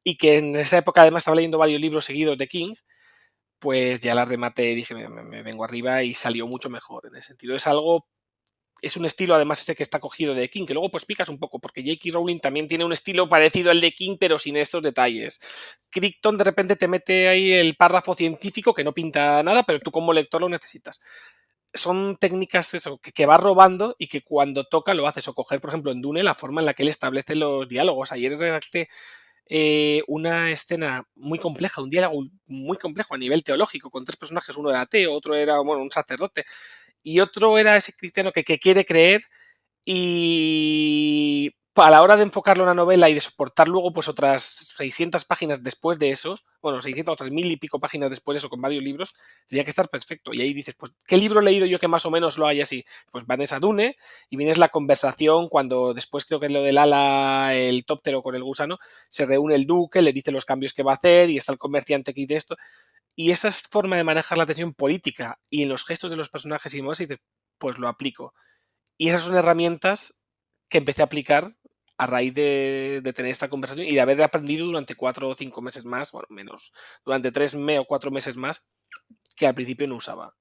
Speaker 11: Y que en esa época además estaba leyendo varios libros seguidos de King, pues ya la rematé y dije, me vengo arriba y salió mucho mejor. En ese sentido, es un estilo además ese que está cogido de King, que luego pues picas un poco, porque J.K. Rowling también tiene un estilo parecido al de King, pero sin estos detalles. Crichton de repente te mete ahí el párrafo científico que no pinta nada, pero tú como lector lo necesitas. Son técnicas eso, que va robando y que cuando toca lo haces. O coger, por ejemplo, en Dune la forma en la que él establece los diálogos. Ayer redacté una escena muy compleja, un diálogo muy complejo a nivel teológico, con 3 personajes, uno era ateo, otro era un sacerdote, y otro era ese cristiano que quiere creer y a la hora de enfocarlo en una novela y de soportar luego pues otras 600 páginas después de eso, bueno, 600 otras 1000 y pico páginas después de eso con varios libros, tenía que estar perfecto. Y ahí dices, pues, ¿qué libro he leído yo que más o menos lo hay así? Pues Vanessa Dune, y vienes la conversación cuando después creo que es lo del ala, el tóptero con el gusano, se reúne el duque, le dice los cambios que va a hacer y está el comerciante que dice esto. Y esa forma de manejar la tensión política y en los gestos de los personajes y demás, y dices, pues lo aplico. Y esas son herramientas que empecé a aplicar a raíz de tener esta conversación y de haber aprendido durante 4 o 5 meses más, bueno, menos, durante 3 o 4 meses más, que al principio no usaba.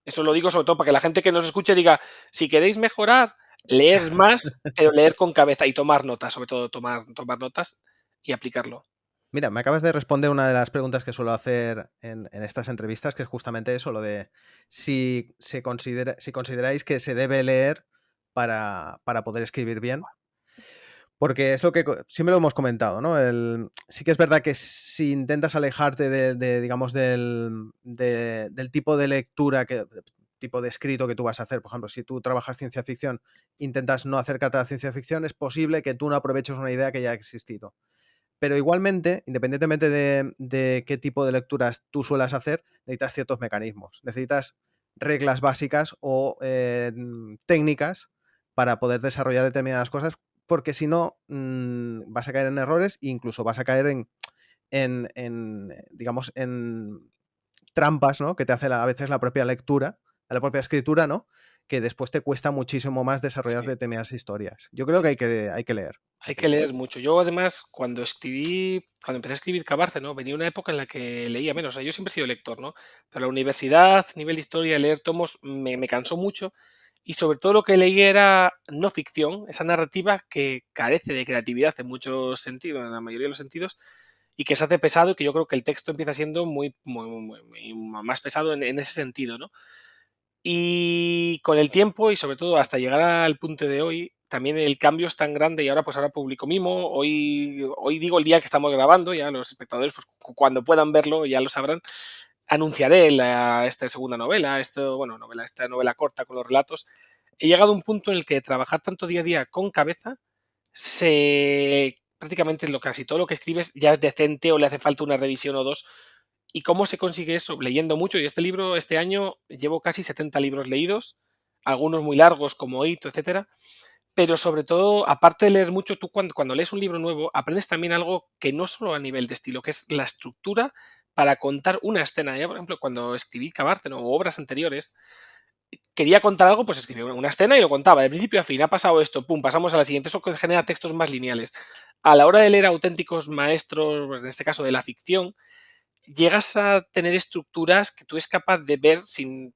Speaker 11: Eso lo digo sobre todo para que la gente que nos escuche diga, si queréis mejorar, leer más, pero leer con cabeza y tomar notas, sobre todo tomar notas y aplicarlo.
Speaker 10: Mira, me acabas de responder una de las preguntas que suelo hacer en estas entrevistas, que es justamente eso, lo de si consideráis que se debe leer para poder escribir bien. Porque es lo que siempre lo hemos comentado, ¿no? Sí que es verdad que si intentas alejarte digamos, del tipo de lectura, tipo de escrito que tú vas a hacer, por ejemplo, si tú trabajas ciencia ficción, intentas no acercarte a la ciencia ficción, es posible que tú no aproveches una idea que ya ha existido. Pero igualmente, independientemente de qué tipo de lecturas tú suelas hacer, necesitas ciertos mecanismos. Necesitas reglas básicas o técnicas para poder desarrollar determinadas cosas, porque si no, vas a caer en errores e incluso vas a caer digamos, en trampas, ¿no? Que te hace a veces la propia lectura, la propia escritura, ¿no? Que después te cuesta muchísimo más desarrollar
Speaker 11: Sí.
Speaker 10: determinadas historias. Yo creo que hay que leer.
Speaker 11: Hay que leer mucho. Yo además, cuando empecé a escribir Cabarte, ¿no? Venía una época en la que leía menos. O sea, yo siempre he sido lector, ¿no? Pero la universidad, nivel de historia, leer tomos, me cansó mucho. Y sobre todo lo que leí era no ficción, esa narrativa que carece de creatividad en muchos sentidos, en la mayoría de los sentidos, y que se hace pesado y que yo creo que el texto empieza siendo muy más pesado en ese sentido, ¿no? Y con el tiempo y sobre todo hasta llegar al punto de hoy, también el cambio es tan grande y ahora publico Mimo, hoy digo el día que estamos grabando, ya los espectadores pues, cuando puedan verlo ya lo sabrán, anunciaré esta segunda novela, esta novela corta con los relatos. He llegado a un punto en el que trabajar tanto día a día con cabeza, prácticamente casi todo lo que escribes ya es decente o le hace falta una revisión o dos. ¿Y cómo se consigue eso? Leyendo mucho. Y este año llevo casi 70 libros leídos, algunos muy largos como Hito, etcétera. Pero sobre todo, aparte de leer mucho, tú cuando lees un libro nuevo, aprendes también algo que no solo a nivel de estilo, que es la estructura para contar una escena. Ya, por ejemplo, cuando escribí Cabarte o obras anteriores, quería contar algo, pues escribía una escena y lo contaba de principio a fin. Ha pasado esto, pum, pasamos a la siguiente. Eso genera textos más lineales. A la hora de leer auténticos maestros, pues en este caso de la ficción, llegas a tener estructuras que tú eres capaz de ver sin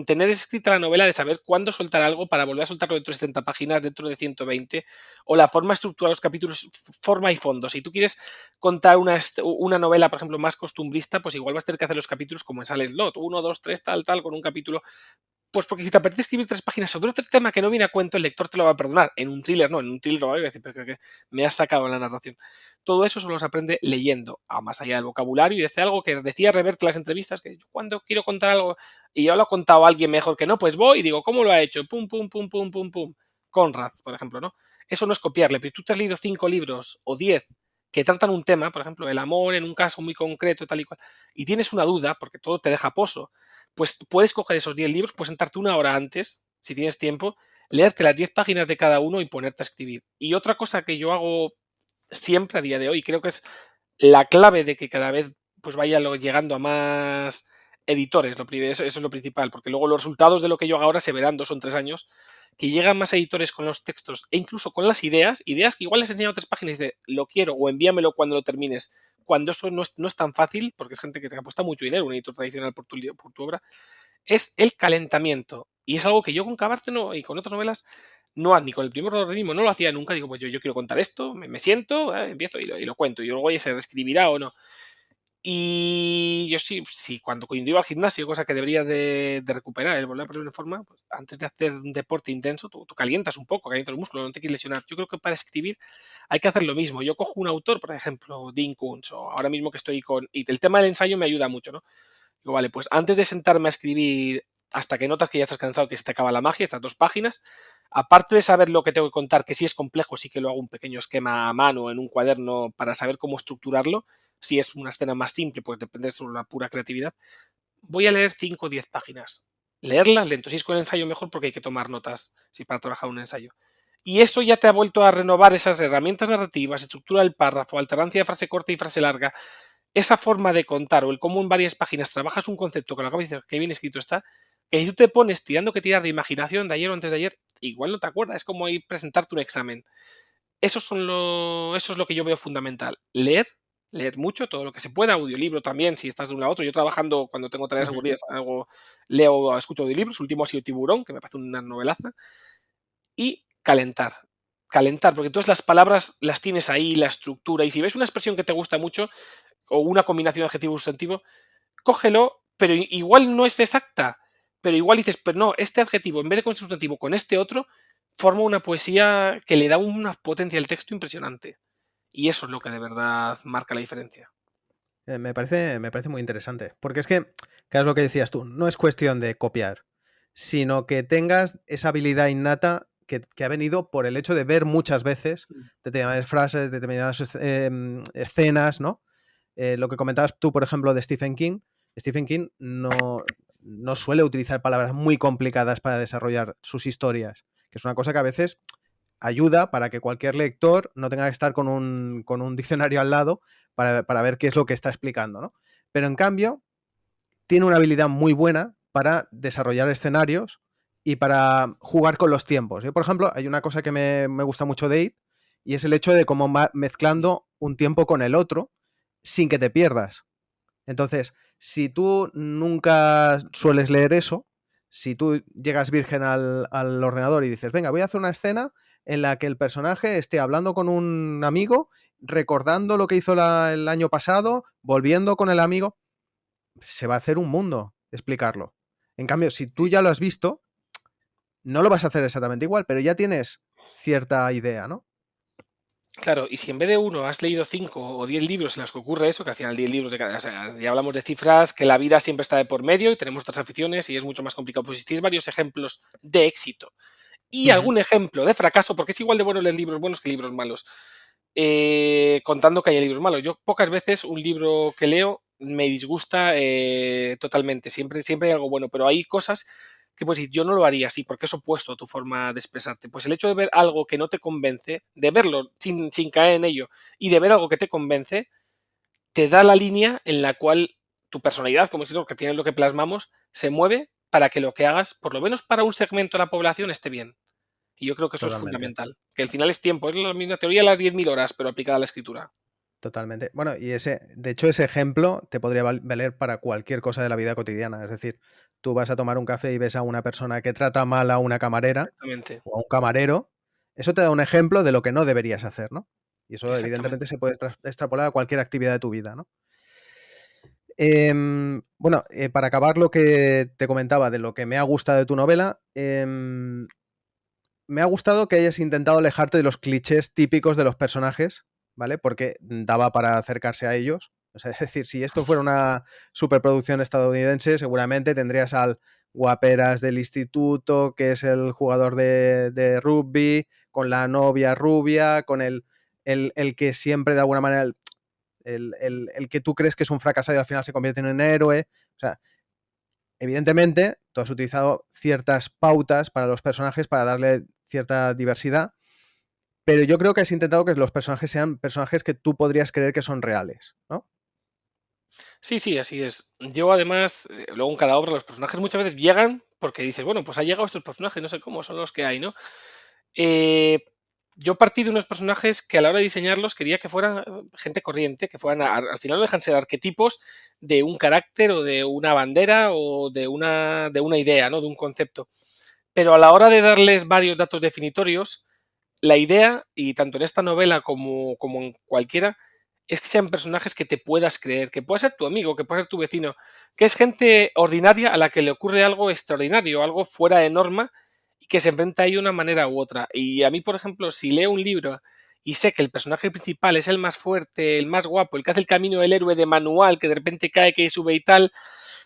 Speaker 11: tener escrita la novela, de saber cuándo soltar algo para volver a soltarlo dentro de 70 páginas, dentro de 120, o la forma de estructurar los capítulos, forma y fondo. Si tú quieres contar una novela, por ejemplo, más costumbrista, pues igual vas a tener que hacer los capítulos como en Sale Slot, 1, 2, 3, tal, con un capítulo. Pues porque si te apetece escribir 3 páginas sobre otro tema que no viene a cuento, el lector te lo va a perdonar. En un thriller no, en un thriller va a decir, pero que me has sacado en la narración. Todo eso solo se aprende leyendo, a más allá del vocabulario, y decía algo que decía Reverte en las entrevistas, que yo cuando quiero contar algo y ya lo ha contado alguien mejor que no, pues voy y digo, ¿cómo lo ha hecho? Pum, pum, pum, pum, pum, pum. Conrad, por ejemplo, ¿no? Eso no es copiarle, pero tú te has leído 5 libros o 10 que tratan un tema, por ejemplo, el amor en un caso muy concreto, tal y cual, y tienes una duda, porque todo te deja pozo, pues puedes coger esos 10 libros, puedes sentarte una hora antes, si tienes tiempo, leerte las 10 páginas de cada uno y ponerte a escribir. Y otra cosa que yo hago siempre a día de hoy, creo que es la clave de que cada vez pues vaya llegando a más editores, eso es lo principal, porque luego los resultados de lo que yo hago ahora se verán 2 o 3 años, que llegan más editores con los textos e incluso con las ideas que igual les enseño 3 páginas y dice, lo quiero o envíamelo cuando lo termines, cuando eso no es tan fácil, porque es gente que te apuesta mucho dinero, un editor tradicional por tu obra, es el calentamiento. Y es algo que yo con Cabarte y con otras novelas, ni con el primer organismo no lo hacía nunca. Digo, pues yo quiero contar esto, me siento, empiezo y lo cuento. Y luego ya se reescribirá o no. Y yo sí, cuando iba al gimnasio, cosa que debería de recuperar, el volver a poner en forma, pues antes de hacer un deporte intenso, tú calientas un poco, calientas el músculo, no te quieres lesionar. Yo creo que para escribir hay que hacer lo mismo. Yo cojo un autor, por ejemplo, Dean Koontz, o ahora mismo que estoy y el tema del ensayo me ayuda mucho, ¿no? Digo, vale, pues antes de sentarme a escribir, hasta que notas que ya estás cansado, que se te acaba la magia, estas 2 páginas, aparte de saber lo que tengo que contar, que si es complejo, sí que lo hago un pequeño esquema a mano en un cuaderno para saber cómo estructurarlo. Si es una escena más simple, pues depende de la pura creatividad. Voy a leer 5 o 10 páginas. Leerlas lento. Si es con el ensayo, mejor, porque hay que tomar notas para trabajar un ensayo. Y eso ya te ha vuelto a renovar esas herramientas narrativas, estructura del párrafo, alternancia de frase corta y frase larga. Esa forma de contar o el cómo en varias páginas trabajas un concepto que lo acabas de decir, que bien escrito está, que si tú te pones tirando que tirar de imaginación de ayer o antes de ayer, igual no te acuerdas. Es como ir presentarte un examen. Eso es lo que yo veo fundamental. Leer leer mucho, todo lo que se pueda, audiolibro también, si estás de uno a otro. Yo trabajando, cuando tengo tareas aburridas, leo o escucho audiolibros. Último ha sido Tiburón, que me parece una novelaza. Y calentar, porque todas las palabras las tienes ahí, la estructura, y si ves una expresión que te gusta mucho, o una combinación de adjetivo-sustantivo, cógelo, pero igual no es exacta, pero igual dices, pero no, este adjetivo, en vez de con este sustantivo, con este otro, forma una poesía que le da una potencia al texto impresionante. Y eso es lo que de verdad marca la diferencia.
Speaker 10: Me parece muy interesante, porque es que es lo que decías tú, no es cuestión de copiar, sino que tengas esa habilidad innata que ha venido por el hecho de ver muchas veces determinadas frases, determinadas escenas, ¿no? Lo que comentabas tú, por ejemplo, de Stephen King. Stephen King no suele utilizar palabras muy complicadas para desarrollar sus historias, que es una cosa que a veces ayuda para que cualquier lector no tenga que estar con un diccionario al lado para ver qué es lo que está explicando, ¿no? Pero en cambio, tiene una habilidad muy buena para desarrollar escenarios y para jugar con los tiempos. Yo, por ejemplo, hay una cosa que me gusta mucho de It, y es el hecho de cómo va mezclando un tiempo con el otro sin que te pierdas. Entonces, si tú nunca sueles leer eso, si tú llegas virgen al ordenador y dices, venga, voy a hacer una escena en la que el personaje esté hablando con un amigo, recordando lo que hizo el año pasado, volviendo con el amigo, se va a hacer un mundo explicarlo. En cambio, si tú ya lo has visto, no lo vas a hacer exactamente igual, pero ya tienes cierta idea, ¿no?
Speaker 11: Claro, y si en vez de uno has leído 5 o 10 libros en los que ocurre eso, que al final 10 libros de cada, o sea, ya hablamos de cifras, que la vida siempre está de por medio y tenemos otras aficiones y es mucho más complicado. Pues si tienes varios ejemplos de éxito y algún ejemplo de fracaso, porque es igual de bueno leer libros buenos que libros malos, contando que hay libros malos. Yo pocas veces un libro que leo me disgusta totalmente, siempre hay algo bueno, pero hay cosas que puedes decir, yo no lo haría así, porque es opuesto a tu forma de expresarte. Pues el hecho de ver algo que no te convence, de verlo sin caer en ello, y de ver algo que te convence, te da la línea en la cual tu personalidad, como escritor, que tiene lo que plasmamos, se mueve para que lo que hagas, por lo menos para un segmento de la población, esté bien. Y yo creo que eso es fundamental. Que al final es tiempo, es la misma teoría de las 10.000 horas, pero aplicada a la escritura.
Speaker 10: Totalmente. Bueno, y de hecho, ese ejemplo te podría valer para cualquier cosa de la vida cotidiana. Es decir, tú vas a tomar un café y ves a una persona que trata mal a una camarera o a un camarero, eso te da un ejemplo de lo que no deberías hacer, ¿no? Y eso evidentemente se puede extrapolar a cualquier actividad de tu vida, ¿no? Bueno, para acabar lo que te comentaba de lo que me ha gustado de tu novela, me ha gustado que hayas intentado alejarte de los clichés típicos de los personajes, ¿vale? Porque daba para acercarse a ellos. O sea, es decir, si esto fuera una superproducción estadounidense, seguramente tendrías al guaperas del instituto, que es el jugador de rugby, con la novia rubia, con el que siempre de alguna manera, el que tú crees que es un fracasado y al final se convierte en un héroe. O sea, evidentemente, tú has utilizado ciertas pautas para los personajes para darle cierta diversidad, pero yo creo que has intentado que los personajes sean personajes que tú podrías creer que son reales, ¿no?
Speaker 11: Sí, así es. Yo además, luego en cada obra los personajes muchas veces llegan porque dices, bueno, pues ha llegado estos personajes, no sé cómo, son los que hay, ¿no? Yo partí de unos personajes que a la hora de diseñarlos quería que fueran gente corriente, que fueran, al final no dejan ser arquetipos de un carácter o de una bandera o de una idea, ¿no? De un concepto. Pero a la hora de darles varios datos definitorios, la idea, y tanto en esta novela como en cualquiera, es que sean personajes que te puedas creer, que pueda ser tu amigo, que pueda ser tu vecino, que es gente ordinaria a la que le ocurre algo extraordinario, algo fuera de norma, y que se enfrenta a ello de una manera u otra. Y a mí, por ejemplo, si leo un libro y sé que el personaje principal es el más fuerte, el más guapo, el que hace el camino del héroe de manual, que de repente cae, que sube y tal,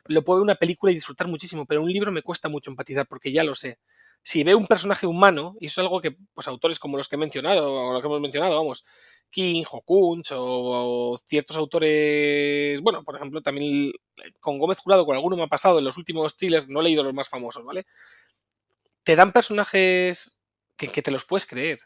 Speaker 11: lo puedo ver una película y disfrutar muchísimo, pero un libro me cuesta mucho empatizar porque ya lo sé. Si veo un personaje humano, y eso es algo que pues autores como los que he mencionado, o los que hemos mencionado, vamos, King, Kunz o ciertos autores, bueno, por ejemplo, también con Gómez Jurado, con alguno me ha pasado en los últimos thrillers, no he leído los más famosos, ¿vale? Te dan personajes que te los puedes creer.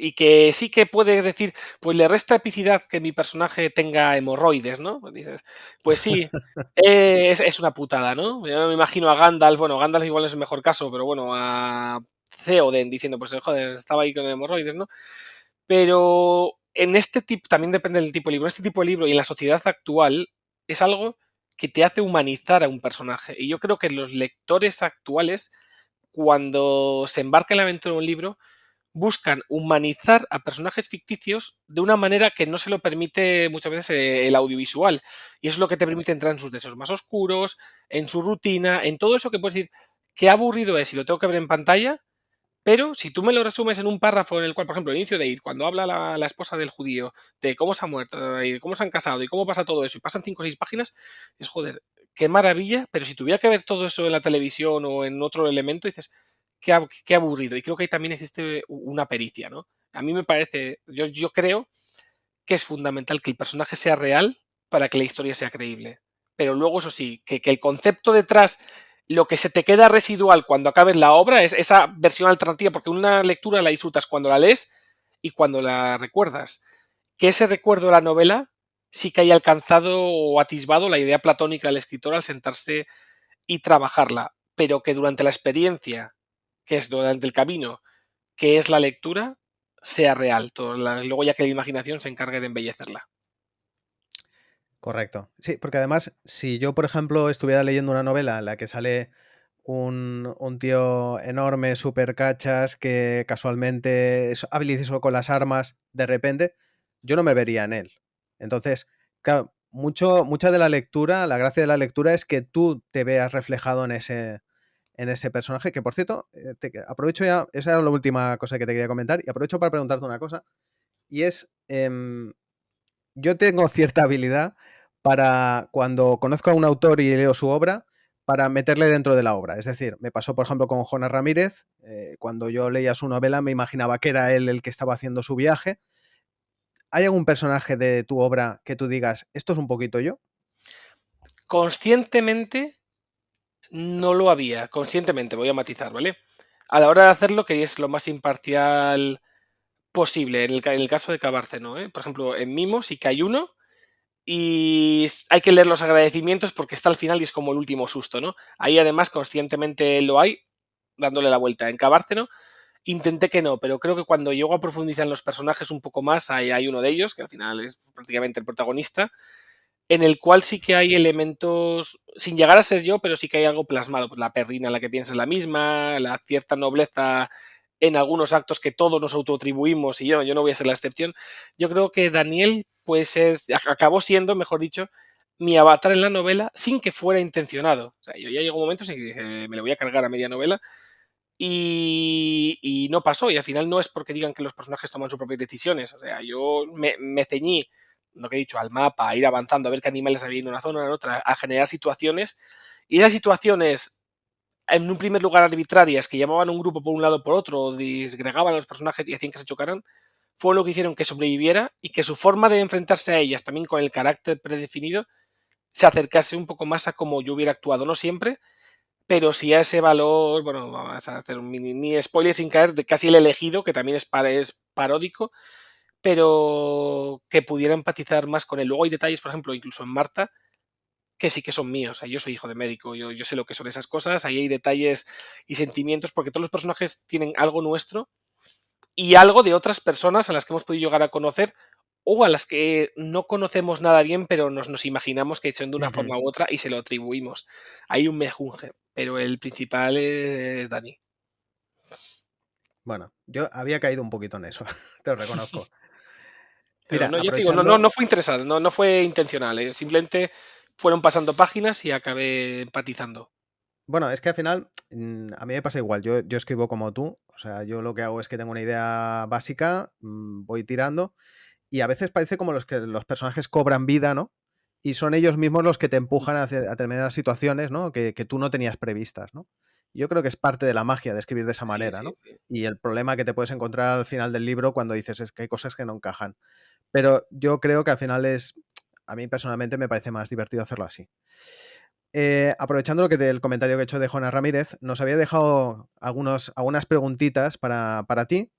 Speaker 11: Y que sí que puede decir, pues le resta epicidad que mi personaje tenga hemorroides, ¿no? Pues dices, pues sí, es una putada, ¿no? Yo me imagino a Gandalf, bueno, Gandalf igual es el mejor caso, pero bueno, a Theoden diciendo, pues joder, estaba ahí con hemorroides, ¿no? Pero en este tipo, también depende del tipo de libro, este tipo de libro y en la sociedad actual es algo que te hace humanizar a un personaje. Y yo creo que los lectores actuales, cuando se embarcan en la aventura de un libro, buscan humanizar a personajes ficticios de una manera que no se lo permite muchas veces el audiovisual. Y eso es lo que te permite entrar en sus deseos más oscuros, en su rutina, en todo eso que puedes decir, qué aburrido es y lo tengo que ver en pantalla, pero si tú me lo resumes en un párrafo en el cual, por ejemplo, el inicio de It, cuando habla la esposa del judío, de cómo se ha muerto, y de cómo se han casado, y cómo pasa todo eso, y pasan 5 o 6 páginas, es joder, qué maravilla, pero si tuviera que ver todo eso en la televisión o en otro elemento, dices, qué aburrido. Y creo que ahí también existe una pericia, ¿no? A mí me parece, yo creo que es fundamental que el personaje sea real para que la historia sea creíble. Pero luego, eso sí, que el concepto detrás, lo que se te queda residual cuando acabes la obra es esa versión alternativa, porque una lectura la disfrutas cuando la lees y cuando la recuerdas. Que ese recuerdo de la novela sí que haya alcanzado o atisbado la idea platónica del escritor al sentarse y trabajarla, pero que durante la experiencia, que es durante el camino, que es la lectura, sea real. Luego ya que la imaginación se encargue de embellecerla.
Speaker 10: Correcto. Sí, porque además, si yo, por ejemplo, estuviera leyendo una novela en la que sale un tío enorme, súper cachas, que casualmente es habilidoso con las armas, de repente, yo no me vería en él. Entonces, claro, mucha de la lectura, la gracia de la lectura es que tú te veas reflejado en ese personaje, que por cierto, aprovecho ya, esa era la última cosa que te quería comentar, y aprovecho para preguntarte una cosa, y es, yo tengo cierta habilidad para cuando conozco a un autor y leo su obra, para meterle dentro de la obra. Es decir, me pasó, por ejemplo, con Jonas Ramírez. Cuando yo leía su novela, me imaginaba que era él el que estaba haciendo su viaje. ¿Hay algún personaje de tu obra que tú digas, esto es un poquito yo?
Speaker 11: Conscientemente no lo había. Conscientemente, voy a matizar, ¿vale? A la hora de hacerlo, quería ser lo más imparcial posible. En el caso de Cabárceno, ¿eh? Por ejemplo, en Mimo sí que hay uno. Y hay que leer los agradecimientos porque está al final y es como el último susto, ¿no? Ahí además conscientemente lo hay, dándole la vuelta. En Cabárceno intenté que no, pero creo que cuando llego a profundizar en los personajes un poco más, hay uno de ellos, que al final es prácticamente el protagonista, en el cual sí que hay elementos, sin llegar a ser yo, pero sí que hay algo plasmado. Pues la perrina en la que piensa es la misma, la cierta nobleza en algunos actos que todos nos autoatribuimos y yo no voy a ser la excepción. Yo creo que Daniel pues acabó siendo, mejor dicho, mi avatar en la novela sin que fuera intencionado. O sea, yo ya llegó momentos en que dije, me lo voy a cargar a media novela y no pasó. Y al final no es porque digan que los personajes toman sus propias decisiones. O sea, yo me ceñí, lo que he dicho, al mapa, a ir avanzando, a ver qué animales había en una zona o en otra, a generar situaciones. Y esas situaciones en un primer lugar arbitrarias que llevaban un grupo por un lado o por otro, disgregaban a los personajes y hacían que se chocaran, fue lo que hicieron que sobreviviera y que su forma de enfrentarse a ellas, también con el carácter predefinido, se acercase un poco más a como yo hubiera actuado, no siempre, pero sí a ese valor, bueno, vamos a hacer un mini spoiler sin caer, de casi el elegido, que también es paródico, pero que pudiera empatizar más con él. Luego hay detalles, por ejemplo, incluso en Marta, que sí que son míos. O sea, yo soy hijo de médico, yo sé lo que son esas cosas, ahí hay detalles y sentimientos, porque todos los personajes tienen algo nuestro y algo de otras personas a las que hemos podido llegar a conocer o a las que no conocemos nada bien, pero nos imaginamos que son de una forma u otra y se lo atribuimos. Hay un mejunje, pero el principal es Dani.
Speaker 10: Bueno, yo había caído un poquito en eso, te lo reconozco.
Speaker 11: Pero
Speaker 10: Mira,
Speaker 11: no, yo te digo,
Speaker 10: aprovechando...
Speaker 11: no fue interesado, no fue intencional, simplemente fueron pasando páginas y acabé empatizando.
Speaker 10: Bueno, es que al final a mí me pasa igual. Yo escribo como tú. O sea, yo lo que hago es que tengo una idea básica, voy tirando y a veces parece como que los personajes cobran vida, ¿no? Y son ellos mismos los que te empujan a determinadas situaciones, ¿no? Que tú no tenías previstas, ¿no? Yo creo que es parte de la magia de escribir de esa manera, ¿no?
Speaker 11: Sí.
Speaker 10: Y el problema que te puedes encontrar al final del libro cuando dices es que hay cosas que no encajan. Pero yo creo que al final a mí personalmente me parece más divertido hacerlo así. Aprovechando el comentario que he hecho de Jonas Ramírez, nos había dejado algunas preguntitas para ti.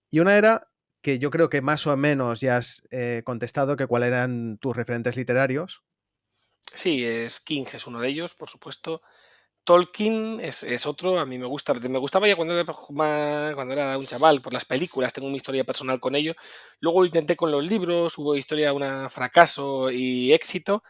Speaker 10: Y una era que yo creo que más o menos ya has contestado, que cuáles eran tus referentes literarios.
Speaker 11: Sí, King es uno de ellos, por supuesto. Tolkien es otro, a mí me gustaba ya cuando era un chaval, por las películas, tengo una historia personal con ello. Luego lo intenté con los libros, hubo historia, un fracaso y éxito.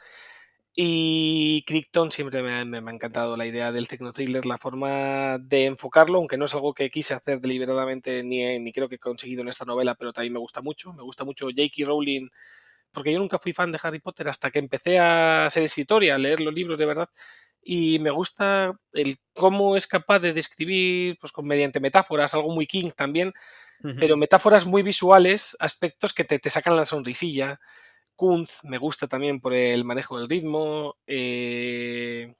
Speaker 11: Y Crichton siempre me ha encantado la idea del tecno-thriller, la forma de enfocarlo, aunque no es algo que quise hacer deliberadamente ni creo que he conseguido en esta novela, pero también me gusta mucho. Me gusta mucho J.K. Rowling, porque yo nunca fui fan de Harry Potter hasta que empecé a ser escritor y a leer los libros de verdad. Y me gusta el cómo es capaz de describir, pues mediante metáforas, algo muy King también, pero metáforas muy visuales, aspectos que te sacan la sonrisilla. Kuntz me gusta también por el manejo del ritmo. De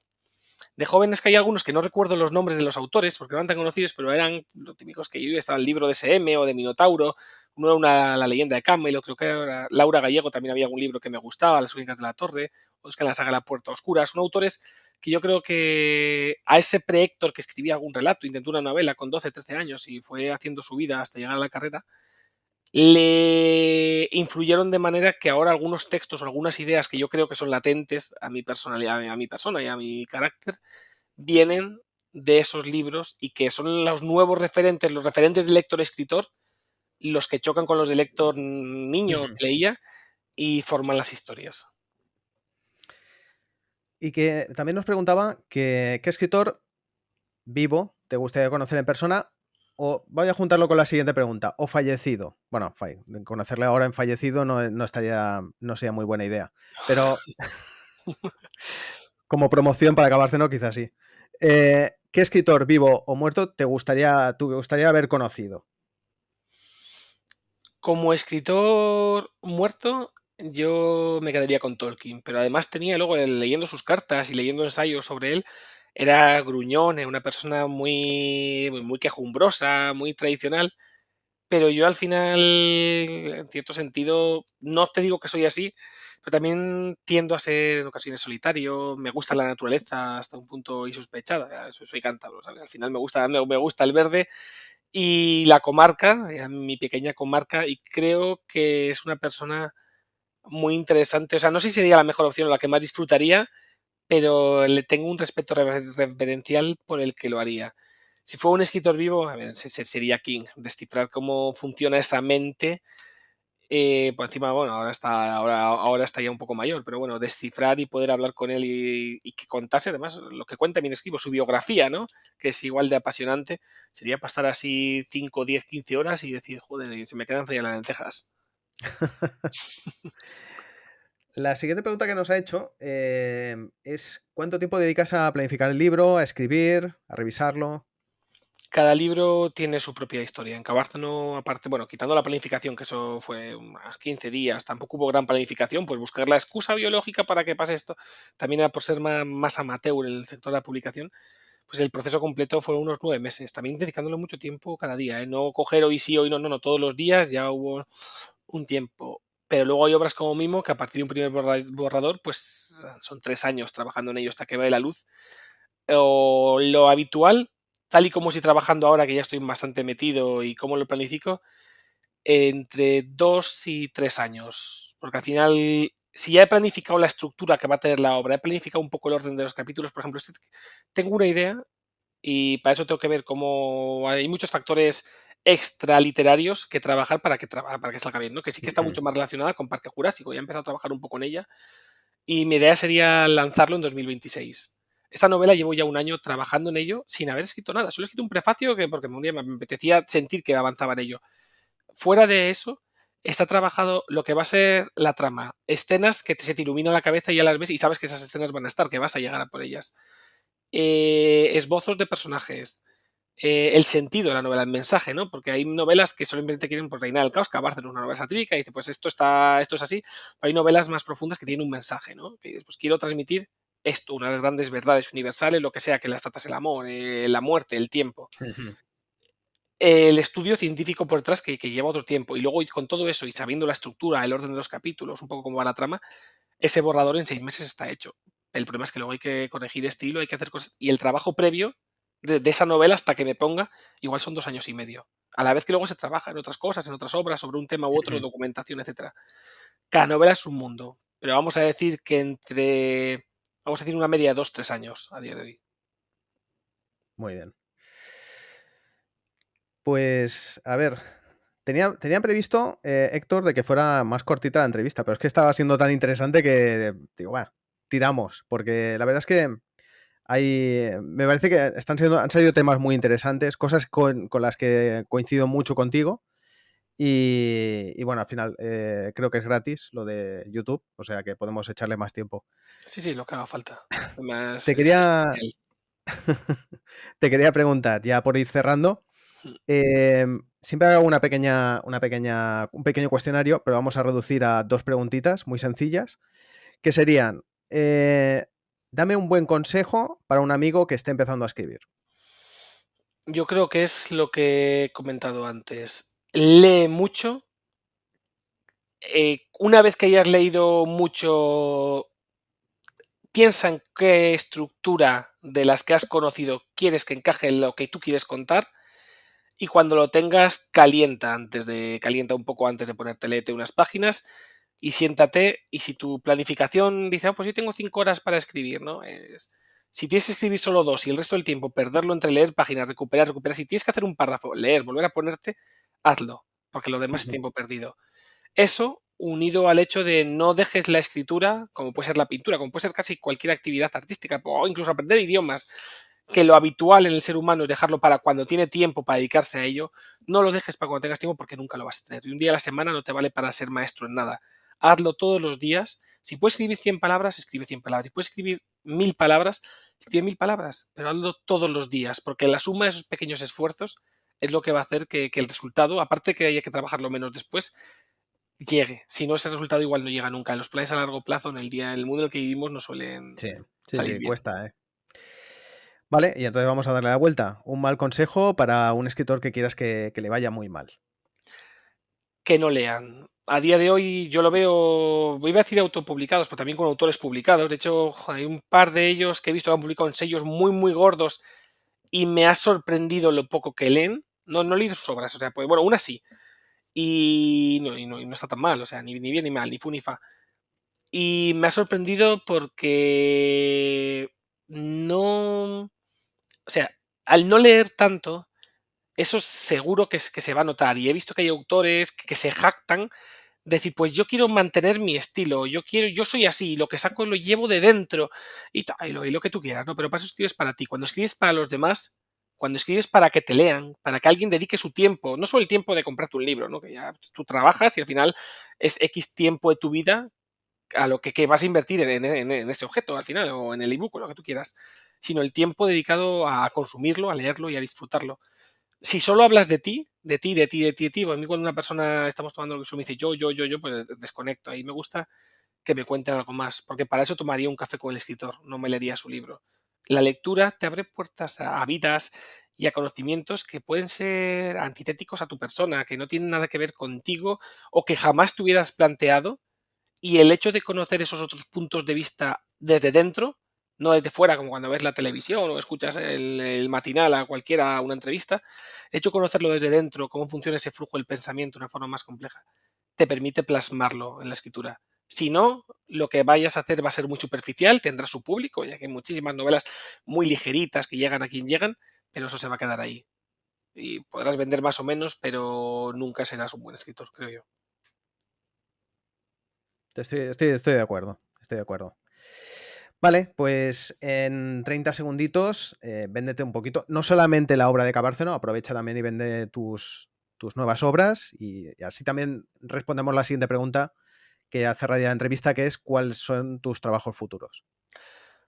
Speaker 11: jóvenes que hay algunos que no recuerdo los nombres de los autores porque no eran tan conocidos, pero eran los típicos que yo estaba el libro de SM o de Minotauro, uno era La leyenda de Camelot, creo que era Laura Gallego, también había algún libro que me gustaba, Las Crónicas de la Torre, o es que en la saga La Puerta Oscura, son autores que yo creo que a ese pre-Héctor que escribía algún relato, intentó una novela con 12, 13 años y fue haciendo su vida hasta llegar a la carrera, le influyeron de manera que ahora algunos textos o algunas ideas que yo creo que son latentes a mi personalidad, a mi persona y a mi carácter, vienen de esos libros y que son los nuevos referentes, los referentes de lector-escritor, los que chocan con los de lector niño que leía y forman las historias.
Speaker 10: Y que también nos preguntaba qué escritor vivo te gustaría conocer en persona, o voy a juntarlo con la siguiente pregunta, o fallecido. Bueno, conocerle ahora en fallecido no sería muy buena idea, pero como promoción para acabarse, no, quizás sí. ¿Qué escritor vivo o muerto te gustaría haber conocido?
Speaker 11: Como escritor muerto, yo me quedaría con Tolkien, pero además tenía luego, leyendo sus cartas y leyendo ensayos sobre él, era gruñón, era una persona muy quejumbrosa, muy tradicional, pero yo al final, en cierto sentido, no te digo que soy así, pero también tiendo a ser en ocasiones solitario, me gusta la naturaleza hasta un punto insospechada, soy cántabro, ¿sabes? Al final me gusta el verde y la comarca, mi pequeña comarca, y creo que es una persona muy interesante. O sea, no sé si sería la mejor opción o la que más disfrutaría, pero le tengo un respeto reverencial por el que lo haría. Si fuera un escritor vivo, a ver, sería King, descifrar cómo funciona esa mente. Por encima, bueno, ahora está ya un poco mayor, pero bueno, descifrar y poder hablar con él y que contase, además, lo que cuenta bien escribo, su biografía, ¿no? Que es igual de apasionante, sería para estar así 5, 10, 15 horas y decir, joder, se me quedan frías las lentejas.
Speaker 10: La siguiente pregunta que nos ha hecho es ¿cuánto tiempo dedicas a planificar el libro, a escribir, a revisarlo?
Speaker 11: Cada libro tiene su propia historia. En Cabárceno, aparte, bueno, quitando la planificación, que eso fue unos 15 días, tampoco hubo gran planificación, pues buscar la excusa biológica para que pase esto, también era por ser más amateur en el sector de la publicación, pues el proceso completo fueron unos 9 meses, también dedicándole mucho tiempo cada día, ¿eh? No coger hoy sí, hoy no, todos los días ya hubo un tiempo. Pero luego hay obras como Mimo, que a partir de un primer borrador, pues son 3 años trabajando en ello hasta que vea la luz. O lo habitual, tal y como estoy trabajando ahora, que ya estoy bastante metido y cómo lo planifico, entre 2 y 3 años. Porque al final, si ya he planificado la estructura que va a tener la obra, he planificado un poco el orden de los capítulos, por ejemplo, tengo una idea y para eso tengo que ver cómo hay muchos factores extraliterarios que trabajar para que salga bien, ¿no? Que sí que está mucho más relacionada con Parque Jurásico, ya he empezado a trabajar un poco en ella y mi idea sería lanzarlo en 2026. Esta novela llevo ya un año trabajando en ello sin haber escrito nada. Solo he escrito un prefacio porque un día me apetecía sentir que avanzaba en ello. Fuera de eso, está trabajado lo que va a ser la trama. Escenas que se te ilumina la cabeza y ya las ves y sabes que esas escenas van a estar, que vas a llegar a por ellas. Esbozos de personajes. El sentido de la novela, el mensaje, ¿no? Porque hay novelas que solamente quieren pues, reinar el caos, Cabárceno es una novela satírica y dice, pues esto es así. Pero hay novelas más profundas que tienen un mensaje, ¿no? Que pues quiero transmitir esto, unas grandes verdades universales, lo que sea, que las tratas el amor, la muerte, el tiempo. El estudio científico por detrás que lleva otro tiempo. Y luego con todo eso y sabiendo la estructura, el orden de los capítulos, un poco cómo va la trama, ese borrador en 6 meses está hecho. El problema es que luego hay que corregir estilo, hay que hacer cosas. Y el trabajo previo de esa novela hasta que me ponga, igual son 2 años y medio. A la vez que luego se trabaja en otras cosas, en otras obras, sobre un tema u otro, documentación, etcétera. Cada novela es un mundo. Pero vamos a decir que vamos a decir una media de 2-3 años a día de hoy.
Speaker 10: Muy bien. Pues, a ver, tenía previsto, Héctor, de que fuera más cortita la entrevista, pero es que estaba siendo tan interesante que digo, va, tiramos, porque la verdad es que me parece que han salido temas muy interesantes, cosas con las que coincido mucho contigo. Y bueno, al final creo que es gratis lo de YouTube, o sea que podemos echarle más tiempo.
Speaker 11: Sí, lo que haga falta. Además,
Speaker 10: Te quería, te quería preguntar, ya por ir cerrando, siempre hago un pequeño cuestionario, pero vamos a reducir a 2 preguntitas muy sencillas, que serían, dame un buen consejo para un amigo que esté empezando a escribir.
Speaker 11: Yo creo que es lo que he comentado antes. Lee mucho. Una vez que hayas leído mucho, piensa en qué estructura de las que has conocido quieres que encaje en lo que tú quieres contar. Y cuando lo tengas, calienta un poco antes de ponerte, léete unas páginas y siéntate. Y si tu planificación dice, pues yo tengo 5 horas para escribir, ¿no? Si tienes que escribir solo 2 y el resto del tiempo perderlo entre leer páginas, recuperar, si tienes que hacer un párrafo, leer, volver a ponerte, hazlo, porque lo demás es tiempo perdido. Eso, unido al hecho de no dejes la escritura, como puede ser la pintura, como puede ser casi cualquier actividad artística, o incluso aprender idiomas, que lo habitual en el ser humano es dejarlo para cuando tiene tiempo para dedicarse a ello, no lo dejes para cuando tengas tiempo porque nunca lo vas a tener. Y un día a la semana no te vale para ser maestro en nada. Hazlo todos los días. Si puedes escribir 100 palabras, escribe 100 palabras. Si puedes escribir 1000 palabras, escribe 1000 palabras. Pero hazlo todos los días, porque la suma de esos pequeños esfuerzos es lo que va a hacer que el resultado, aparte que haya que trabajarlo menos después, llegue. Si no, ese resultado igual no llega nunca. Los planes a largo plazo en el mundo en el que vivimos no suelen salir bien.
Speaker 10: Cuesta, ¿eh? Vale, y entonces vamos a darle la vuelta. Un mal consejo para un escritor que quieras que le vaya muy mal.
Speaker 11: Que no lean. A día de hoy yo lo veo, voy a decir autopublicados, pero también con autores publicados. De hecho, hay un par de ellos que he visto que han publicado en sellos muy, muy gordos y me ha sorprendido lo poco que leen. No he leído sus obras, o sea, pues bueno, una sí. Y no está tan mal, o sea, ni bien ni mal, ni fu ni fa. Y me ha sorprendido porque no... O sea, al no leer tanto, eso seguro que se va a notar. Y he visto que hay autores que se jactan de decir, pues yo quiero mantener mi estilo, yo soy así, lo que saco lo llevo de dentro y lo que tú quieras, ¿no? Pero para eso escribes para ti. Cuando escribes para los demás, cuando escribes para que te lean, para que alguien dedique su tiempo, no solo el tiempo de comprarte un libro, ¿no? Que ya tú trabajas y al final es X tiempo de tu vida a lo que vas a invertir en ese objeto al final, o en el ebook, o lo que tú quieras, sino el tiempo dedicado a consumirlo, a leerlo y a disfrutarlo. Si solo hablas de ti, pues a mí cuando una persona estamos tomando lo que me dice yo, pues desconecto. Ahí me gusta que me cuenten algo más, porque para eso tomaría un café con el escritor, no me leería su libro. La lectura te abre puertas a vidas y a conocimientos que pueden ser antitéticos a tu persona, que no tienen nada que ver contigo o que jamás te hubieras planteado, y el hecho de conocer esos otros puntos de vista desde dentro, no desde fuera, como cuando ves la televisión o escuchas el matinal a cualquiera, una entrevista, el hecho de conocerlo desde dentro, cómo funciona ese flujo del pensamiento de una forma más compleja, te permite plasmarlo en la escritura. Si no, lo que vayas a hacer va a ser muy superficial, tendrá su público, ya que hay muchísimas novelas muy ligeritas que llegan a quien llegan, pero eso se va a quedar ahí. Y podrás vender más o menos, pero nunca serás un buen escritor, creo yo.
Speaker 10: Estoy de acuerdo, estoy de acuerdo. Vale, pues en 30 segunditos, véndete un poquito. No solamente la obra de Cabárceno, aprovecha también y vende tus nuevas obras y así también respondemos la siguiente pregunta que ya cerraría la entrevista, que es ¿cuáles son tus trabajos futuros?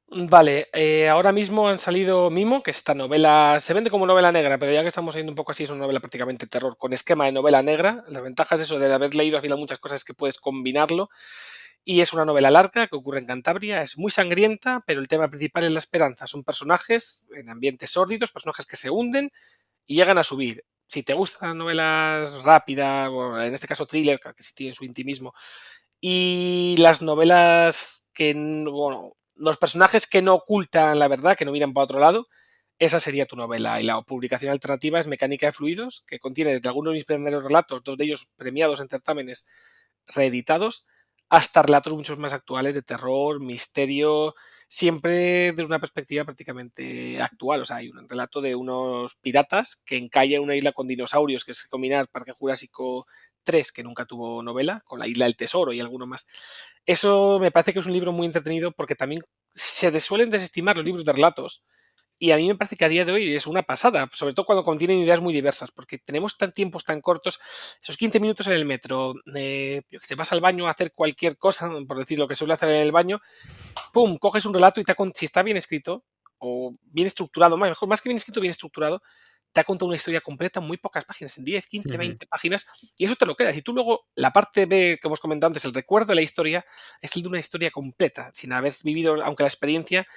Speaker 11: Vale, ahora mismo han salido Mimo, que esta novela se vende como novela negra, pero ya que estamos yendo un poco así, es una novela prácticamente terror, con esquema de novela negra. La ventaja es eso de haber leído al final muchas cosas, es que puedes combinarlo. Y es una novela larga que ocurre en Cantabria, es muy sangrienta, pero el tema principal es la esperanza. Son personajes en ambientes sórdidos, personajes que se hunden y llegan a subir. Si te gustan novelas rápidas, o en este caso thriller, que sí tienen su intimismo, y las novelas que, bueno, los personajes que no ocultan la verdad, que no miran para otro lado, esa sería tu novela. Y la publicación alternativa es Mecánica de Fluidos, que contiene desde algunos de mis primeros relatos, 2 de ellos premiados en certámenes, reeditados, hasta relatos mucho más actuales de terror, misterio, siempre desde una perspectiva prácticamente actual. O sea, hay un relato de unos piratas que encallan una isla con dinosaurios, que es combinar Parque Jurásico 3, que nunca tuvo novela, con la Isla del Tesoro y alguno más. Eso me parece que es un libro muy entretenido porque también se suelen desestimar los libros de relatos. Y a mí me parece que a día de hoy es una pasada, sobre todo cuando contienen ideas muy diversas, porque tenemos tiempos tan cortos, esos 15 minutos en el metro, yo que sé, vas al baño a hacer cualquier cosa, por decir lo que suele hacer en el baño, pum, coges un relato y si está bien escrito, o bien estructurado, mejor, más que bien escrito, bien estructurado, te ha contado una historia completa en muy pocas páginas, en 10, 15, 20 páginas, y eso te lo quedas. Y tú luego, la parte B, que hemos comentado antes, el recuerdo de la historia, es el de una historia completa, sin haber vivido, aunque la experiencia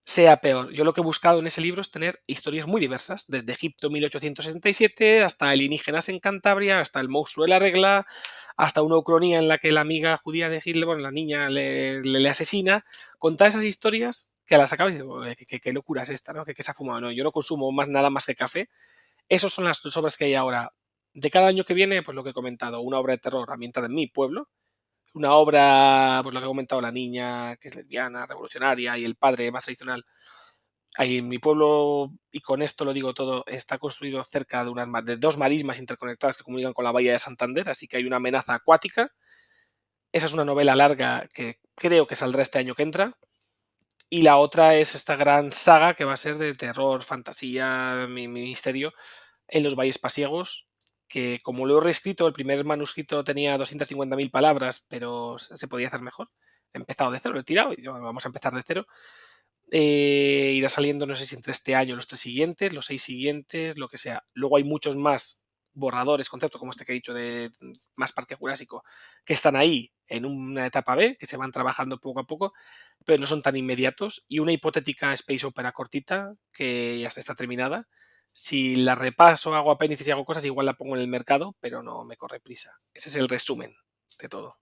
Speaker 11: sea peor. Yo lo que he buscado en ese libro es tener historias muy diversas, desde Egipto 1867 hasta alienígenas en Cantabria, hasta el monstruo de la regla, hasta una ucronía en la que la amiga judía de Hitler, bueno, la niña le asesina. Contar esas historias que a las acabas y dices, qué locura es esta, ¿no? ¿Qué se ha fumado? No, yo no consumo nada más que café. Esas son las dos obras que hay ahora. De cada año que viene, pues lo que he comentado, una obra de terror ambientada en mi pueblo, una obra, pues lo que ha comentado, la niña que es lesbiana, revolucionaria, y el padre más tradicional. Ahí en mi pueblo, y con esto lo digo todo, está construido cerca de dos marismas interconectadas que comunican con la bahía de Santander, así que hay una amenaza acuática. Esa es una novela larga que creo que saldrá este año que entra. Y la otra es esta gran saga que va a ser de terror, fantasía, misterio en los Valles Pasiegos, que como lo he reescrito, el primer manuscrito tenía 250.000 palabras, pero se podía hacer mejor. He empezado de cero, lo he tirado y vamos a empezar de cero. Irá saliendo, no sé si entre este año, los 3 siguientes, los 6 siguientes, lo que sea. Luego hay muchos más borradores, conceptos como este que he dicho de más Parque Jurásico, que están ahí en una etapa B, que se van trabajando poco a poco, pero no son tan inmediatos. Y una hipotética space opera cortita, que ya está terminada. Si la repaso, hago apéndices y hago cosas, igual la pongo en el mercado, pero no me corre prisa. Ese es el resumen de todo.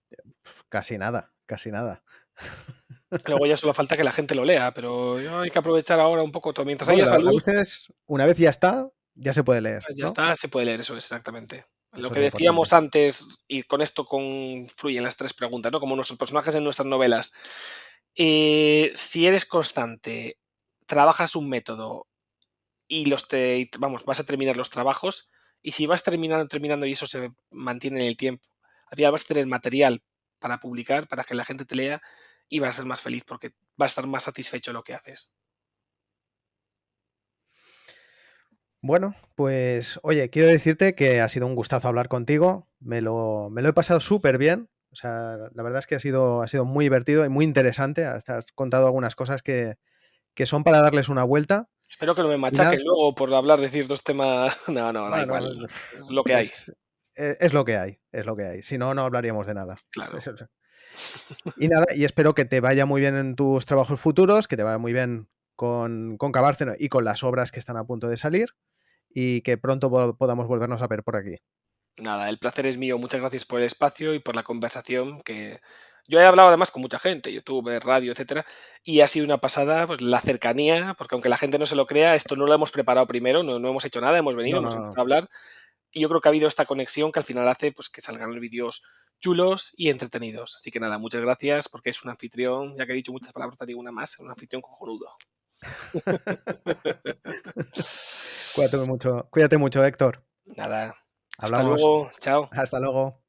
Speaker 10: Casi nada, casi nada.
Speaker 11: Luego ya solo falta que la gente lo lea, pero hay que aprovechar ahora un poco todo. Mientras
Speaker 10: Bueno,
Speaker 11: haya salud.
Speaker 10: Una vez ya está, ya se puede leer.
Speaker 11: Ya
Speaker 10: ¿no?
Speaker 11: está, se puede leer, eso exactamente.
Speaker 10: Eso
Speaker 11: Lo
Speaker 10: es
Speaker 11: que decíamos antes, y con esto confluyen las 3 preguntas, ¿no? Como nuestros personajes en nuestras novelas. Si eres constante, trabajas un método y vas a terminar los trabajos, y si vas terminando y eso se mantiene en el tiempo, al final vas a tener material para publicar, para que la gente te lea, y vas a ser más feliz porque vas a estar más satisfecho de lo que haces.
Speaker 10: Bueno, pues oye, quiero decirte que ha sido un gustazo hablar contigo, me lo he pasado súper bien, o sea, la verdad es que ha sido muy divertido y muy interesante, hasta has contado algunas cosas que son para darles una vuelta.
Speaker 11: Espero que no me machaquen luego por hablar de ciertos temas. No, da igual, es lo que hay.
Speaker 10: Es lo que hay, si no, no hablaríamos de nada.
Speaker 11: Claro.
Speaker 10: Y nada, y espero que te vaya muy bien en tus trabajos futuros, que te vaya muy bien con Cabárceno y con las obras que están a punto de salir, y que pronto podamos volvernos a ver por aquí.
Speaker 11: Nada, el placer es mío. Muchas gracias por el espacio y por la conversación, que yo he hablado además con mucha gente, YouTube, radio, etcétera, y ha sido una pasada, pues la cercanía, porque aunque la gente no se lo crea, esto no lo hemos preparado primero, no hemos hecho nada, hemos venido, hemos empezado a hablar, y yo creo que ha habido esta conexión que al final hace pues que salgan los vídeos chulos y entretenidos. Así que nada, muchas gracias, porque es un anfitrión, ya que he dicho muchas palabras, te digo una más, un anfitrión cojonudo.
Speaker 10: Cuídate mucho, Héctor.
Speaker 11: Nada.
Speaker 10: Hablamos.
Speaker 11: Hasta luego. Chao.
Speaker 10: Hasta luego.